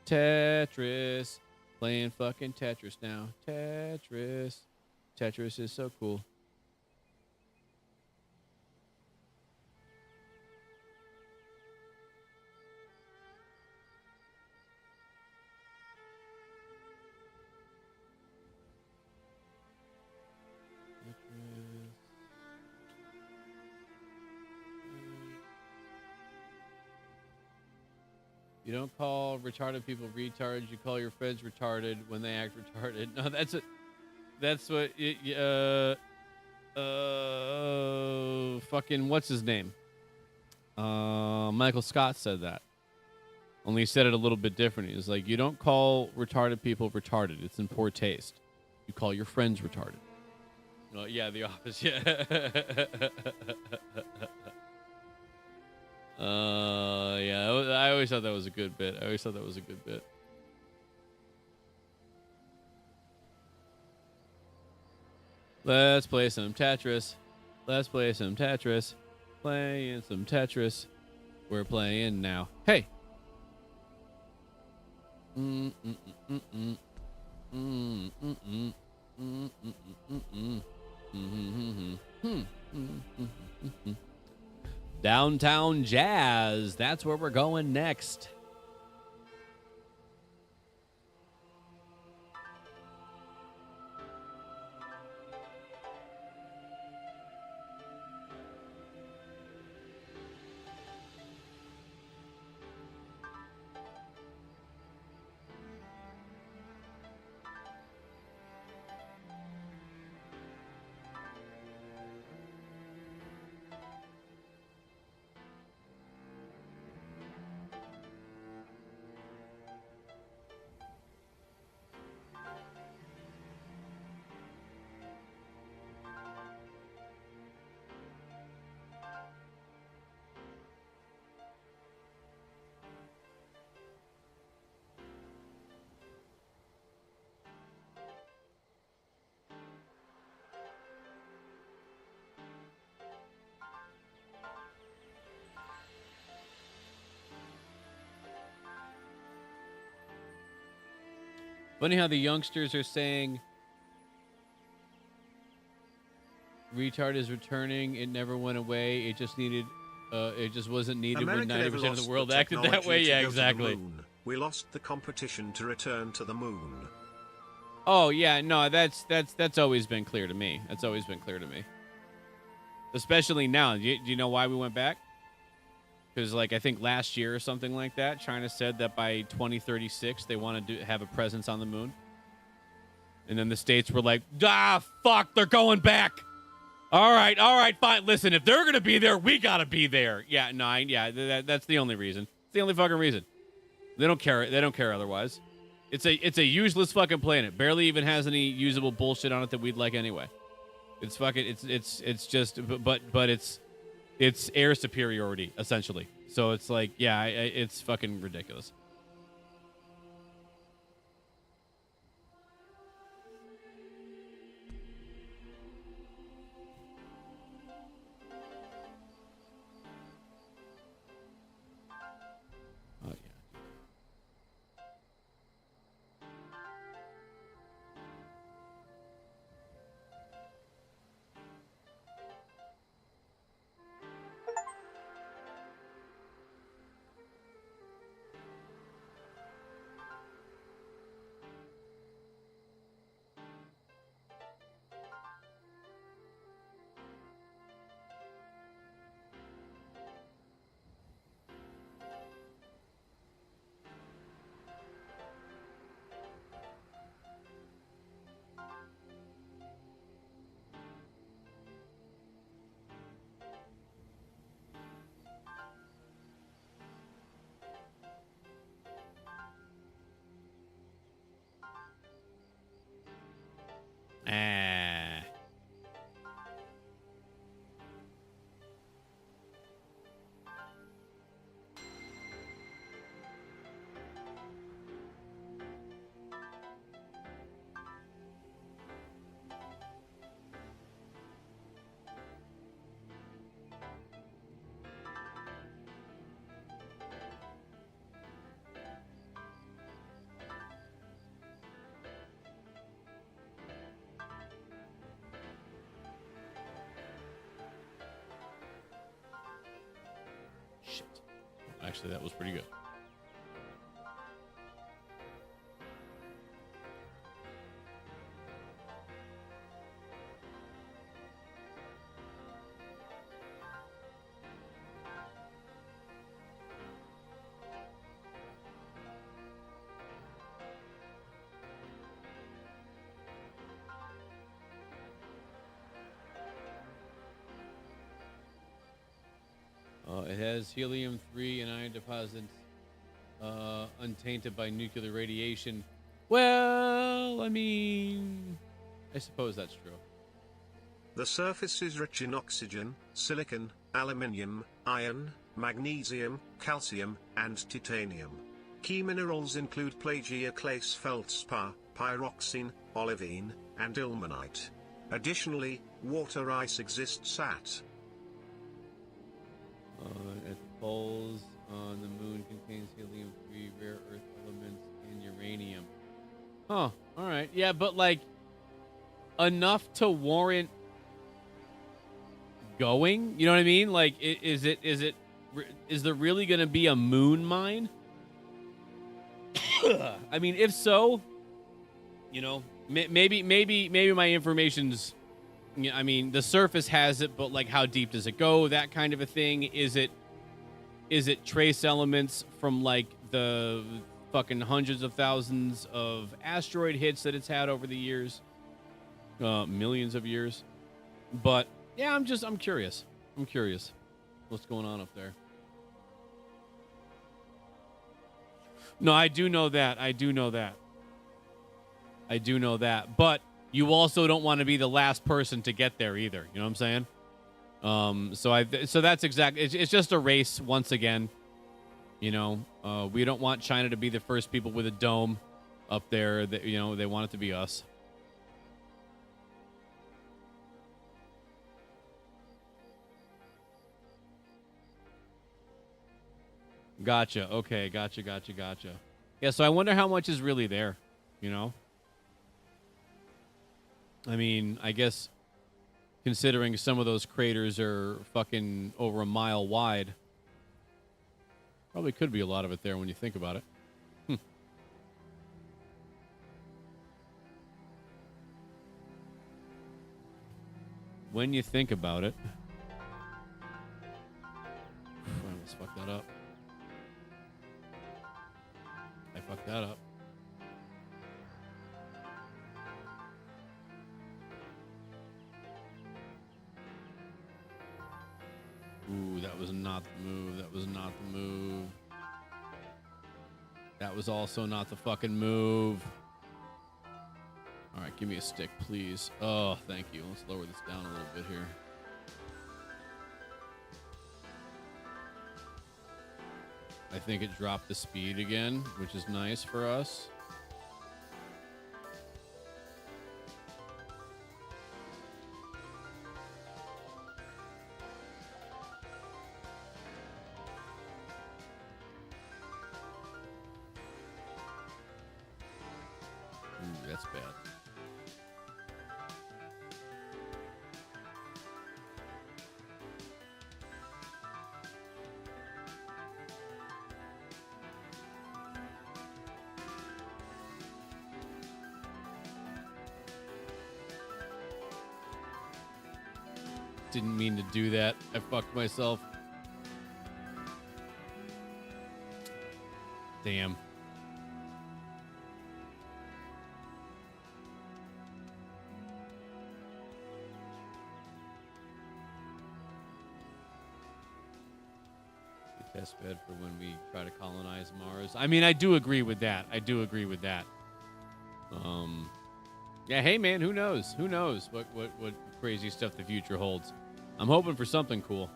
Tetris. Playing fucking Tetris now. Tetris is so cool. You don't call retarded people retards. You call your friends retarded when they act retarded. No, that's it. That's what. Fucking what's his name? Michael Scott said that. Only he said it a little bit different. He was like, you don't call retarded people retarded. It's in poor taste. You call your friends retarded. Oh, yeah, The Office, yeah. Yeah, I always thought that was a good bit. Let's play some Tetris. Playing some Tetris. We're playing now. Hey. Downtown Jazz. That's where we're going next. Funny how the youngsters are saying retard is returning. It never went away. It just needed. It just wasn't needed when 90% of the world acted that way. Yeah, exactly. We lost the competition to return to the moon. Oh yeah, no, that's always been clear to me. Especially now. Do you know why we went back? Because, like, I think last year or something like that, China said that by 2036 they want to have a presence on the moon. And then the States were like, fuck, they're going back. All right, fine. Listen, if they're going to be there, we got to be there. Yeah, no, that's the only reason. It's the only fucking reason. They don't care. They don't care otherwise. It's a useless fucking planet. Barely even has any usable bullshit on it that we'd like anyway. It's fucking, it's just, but it's air superiority, essentially. So it's like, yeah, it's fucking ridiculous. Oh, yeah. Shit. Actually, that was pretty good. It has helium-3 and iron deposits untainted by nuclear radiation. Well, I mean, I suppose that's true. The surface is rich in oxygen, silicon, aluminium, iron, magnesium, calcium, and titanium. Key minerals include plagioclase feldspar, pyroxene, olivine, and ilmenite. Additionally, water ice exists at the poles on the moon contains helium-3, rare earth elements, and uranium. Huh. All right. Yeah, but like enough to warrant going. You know what I mean? Like, is there really going to be a moon mine? I mean, if so, you know, maybe my information's. I mean, the surface has it, but like, how deep does it go? That kind of a thing. Is it trace elements from like the fucking hundreds of thousands of asteroid hits that it's had over the years, millions of years? But yeah, I'm curious. I'm curious what's going on up there. No, I do know that. But you also don't want to be the last person to get there either. You know what I'm saying? So that's exactly. It's just a race once again. You know, we don't want China to be the first people with a dome up there. That, you know, they want it to be us. Gotcha. Okay. Gotcha. Yeah. So I wonder how much is really there. You know. I mean, I guess considering some of those craters are fucking over a mile wide, probably could be a lot of it there when you think about it. When you think about it. I almost fucked that up. Ooh, that was not the move. That was also not the fucking move. All right, give me a stick, please. Oh, thank you. Let's lower this down a little bit here. I think it dropped the speed again, which is nice for us. Ooh, that's bad. Didn't mean to do that. I fucked myself. Damn. Test bed for when we try to colonize Mars. I mean, I do agree with that. Yeah, hey man, who knows? What crazy stuff the future holds. I'm hoping for something cool.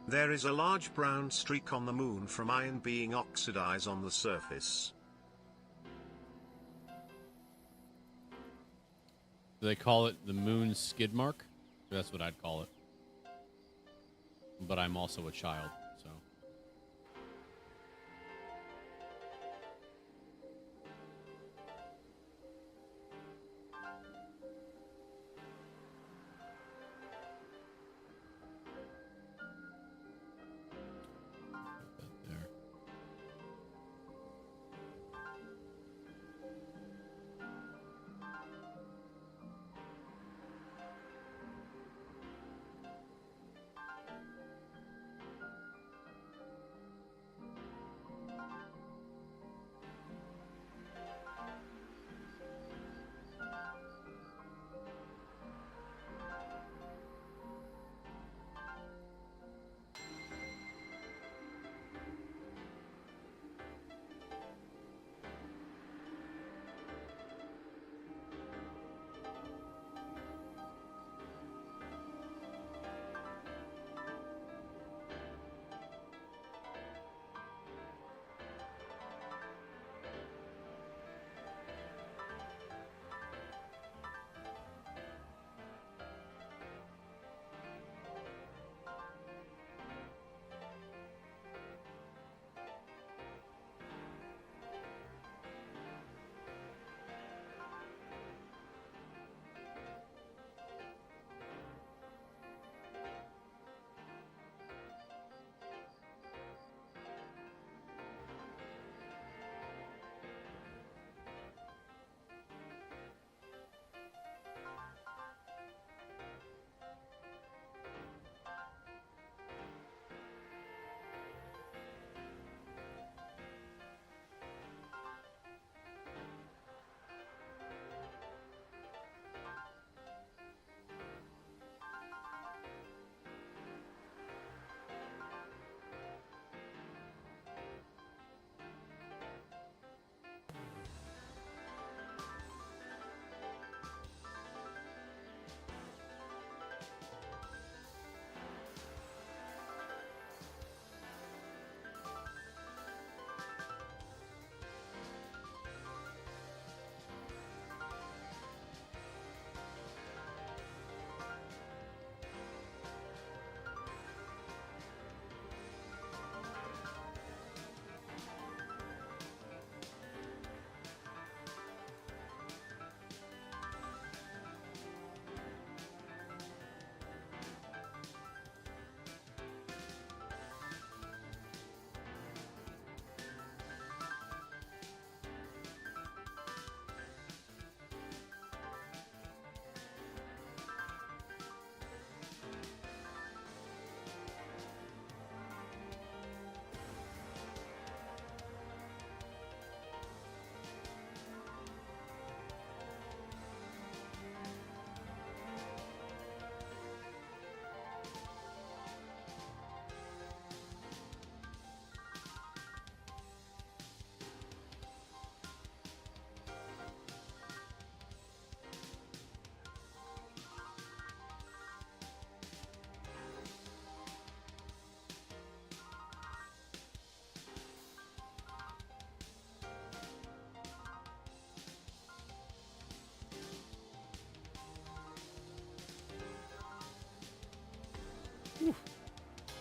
There is a large brown streak on the moon from iron being oxidized on the surface. Do they call it the moon's skid mark? That's what I'd call it. but I'm also a child, so. There.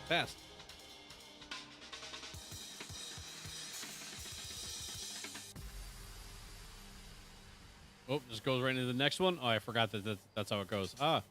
Fast. Oh, just goes right into the next one. Oh, I forgot that's how it goes. Ah.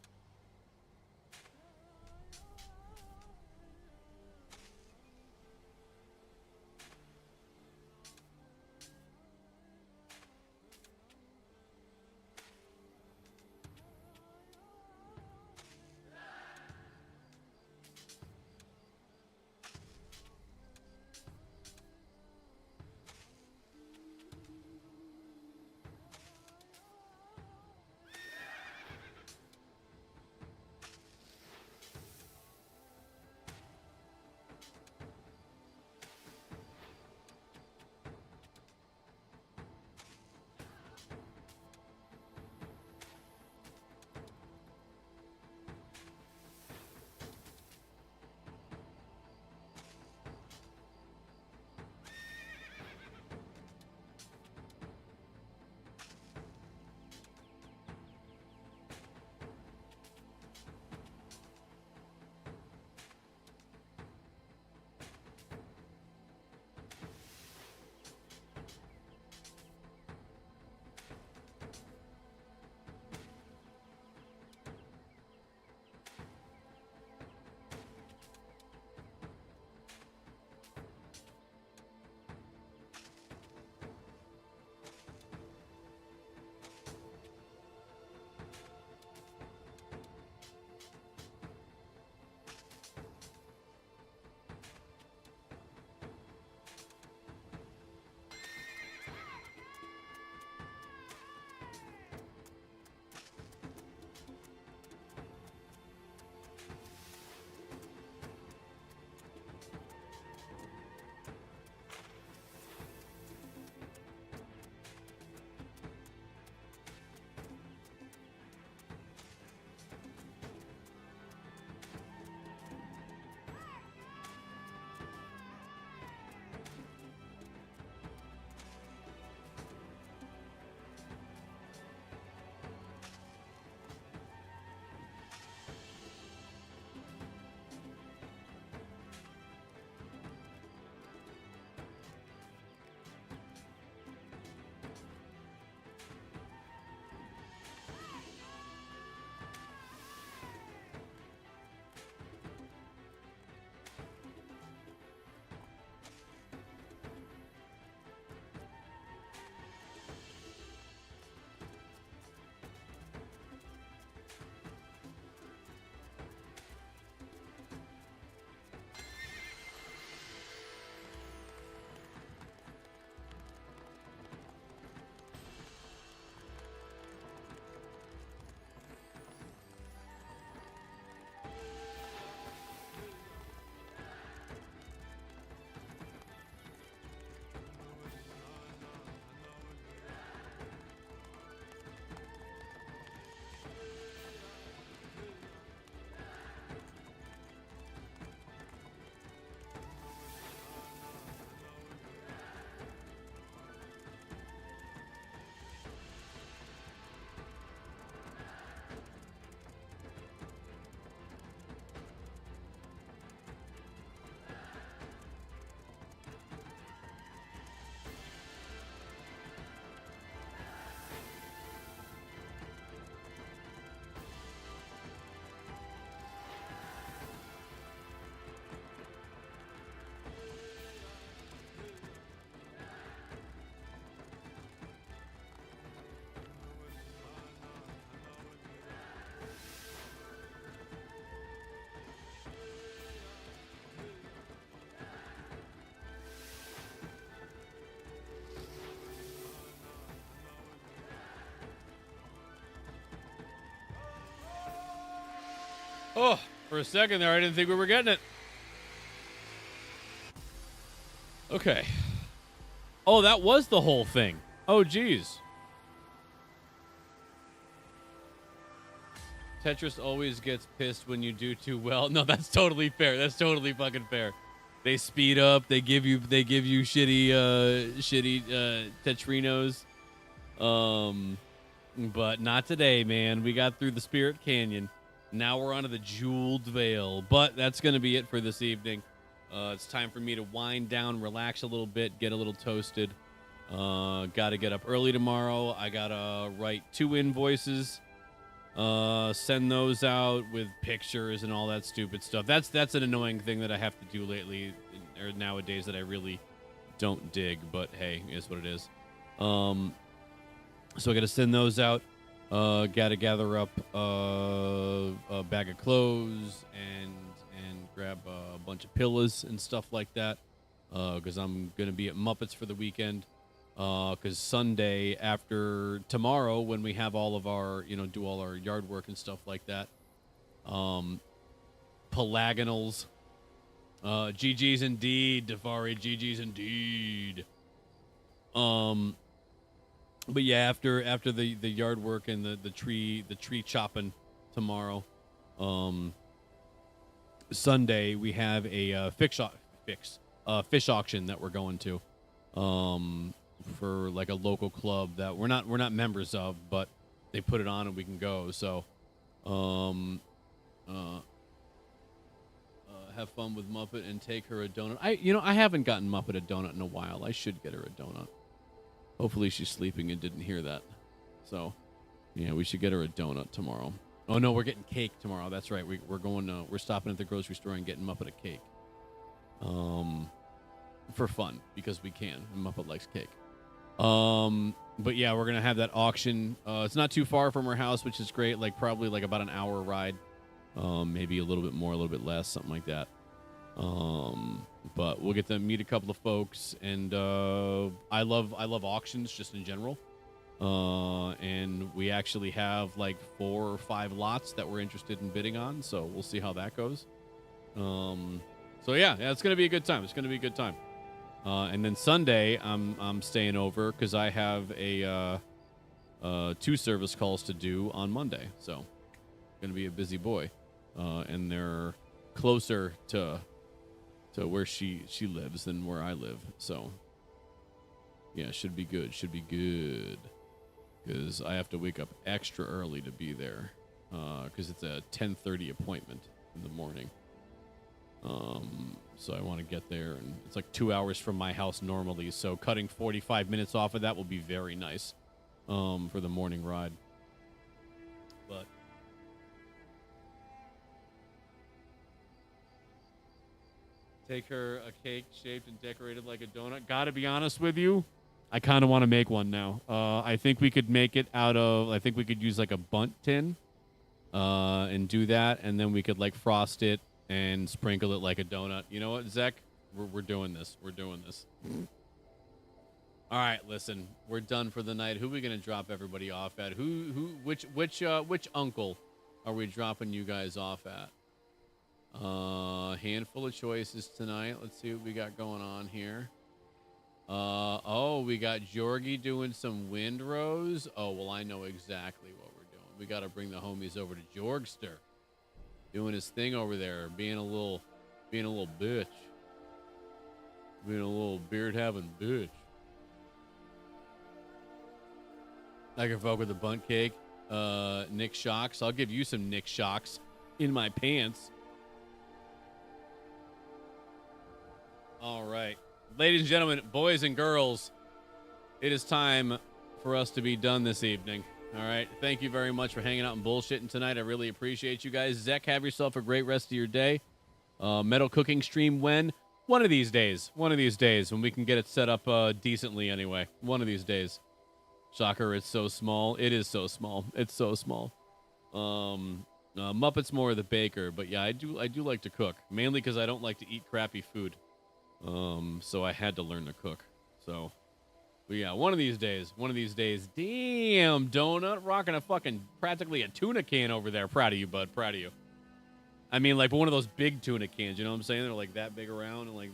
Oh, for a second there, I didn't think we were getting it. Okay. Oh, that was the whole thing. Oh, geez. Tetris always gets pissed when you do too well. No, that's totally fair. That's totally fucking fair. They speed up. They give you shitty Tetrinos. But not today, man. We got through the Spirit Canyon. Now we're onto the Jeweled Vale. But that's going to be it for this evening. It's time for me to wind down, relax a little bit, get a little toasted. Got to get up early tomorrow. I got to write 2 invoices. Send those out with pictures and all that stupid stuff. That's an annoying thing that I have to do lately or nowadays that I really don't dig. But hey, it is what it is. So I got to send those out. Got to gather up a bag of clothes and grab a bunch of pillows and stuff like that. Because I'm gonna be at Muppets for the weekend. Because Sunday after tomorrow, when we have all of our, do all our yard work and stuff like that, Pelagonals, GG's indeed, Dafari, GG's indeed. But yeah, after the yard work and the tree chopping tomorrow, Sunday we have a fish auction that we're going to. For like a local club that we're not members of, but they put it on and we can go. So, have fun with Muppet and take her a donut. I haven't gotten Muppet a donut in a while. I should get her a donut. Hopefully she's sleeping and didn't hear that. So, yeah, we should get her a donut tomorrow. Oh no, we're getting cake tomorrow. That's right. We're going. We're stopping at the grocery store and getting Muppet a cake. For fun because we can. And Muppet likes cake. But yeah, we're gonna have that auction. It's not too far from our house, which is great. Like probably like about an hour ride. Maybe a little bit more, a little bit less, something like that. But we'll get to meet a couple of folks, and I love auctions just in general. And we actually have like 4 or 5 lots that we're interested in bidding on, so we'll see how that goes. So yeah, it's gonna be a good time. It's gonna be a good time. And then Sunday, I'm staying over because I have a 2 service calls to do on Monday, so gonna be a busy boy. And they're closer to where she lives than where I live, so yeah, should be good. Should be good because I have to wake up extra early to be there because it's a 10:30 appointment in the morning. So I want to get there, and it's like 2 hours from my house normally, so cutting 45 minutes off of that will be very nice for the morning ride. But take her a cake shaped and decorated like a donut. Gotta be honest with you, I kind of want to make one now. I think we could make it out of, I think we could use like a bunt tin and do that, and then we could like frost it and sprinkle it like a donut. You know what, Zach? We're doing this. We're doing this. All right, listen. We're done for the night. Who are we gonna drop everybody off at? Which uncle are we dropping you guys off at? Handful of choices tonight. Let's see what we got going on here. We got Jorgie doing some windrows. Oh, well, I know exactly what we're doing. We got to bring the homies over to Jorgster. Doing his thing over there, being a little bitch. Being a little beard-having bitch. I can fuck with the bunt cake. Nick Shocks. I'll give you some Nick Shocks in my pants. All right. Ladies and gentlemen, boys and girls, it is time for us to be done this evening. All right. Thank you very much for hanging out and bullshitting tonight. I really appreciate you guys. Zach, have yourself a great rest of your day. Metal cooking stream when? One of these days. One of these days when we can get it set up decently anyway. One of these days. Shocker, it's so small. It is so small. It's so small. Muppet's more of the baker, but yeah, I do like to cook. Mainly because I don't like to eat crappy food. So I had to learn to cook. So, but yeah, one of these days. Damn, Donut rocking a fucking practically a tuna can over there. Proud of you, bud. Proud of you. I mean, like one of those big tuna cans. You know what I'm saying? They're like that big around and like.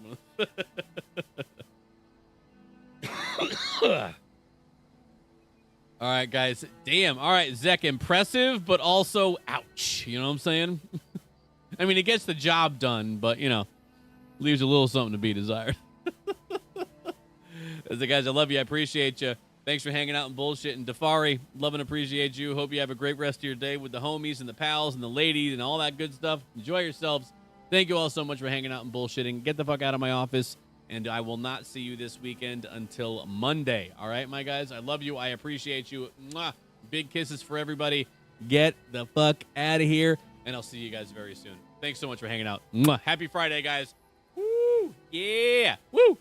All right, guys. Damn. All right, Zek, impressive, but also ouch. You know what I'm saying? I mean, it gets the job done, but, you know, leaves a little something to be desired. As the guys, I love you. I appreciate you. Thanks for hanging out and bullshitting. Dafari, love and appreciate you. Hope you have a great rest of your day with the homies and the pals and the ladies and all that good stuff. Enjoy yourselves. Thank you all so much for hanging out and bullshitting. Get the fuck out of my office. And I will not see you this weekend until Monday. All right, my guys? I love you. I appreciate you. Mwah. Big kisses for everybody. Get the fuck out of here. And I'll see you guys very soon. Thanks so much for hanging out. Mwah. Happy Friday, guys. Woo! Yeah! Woo!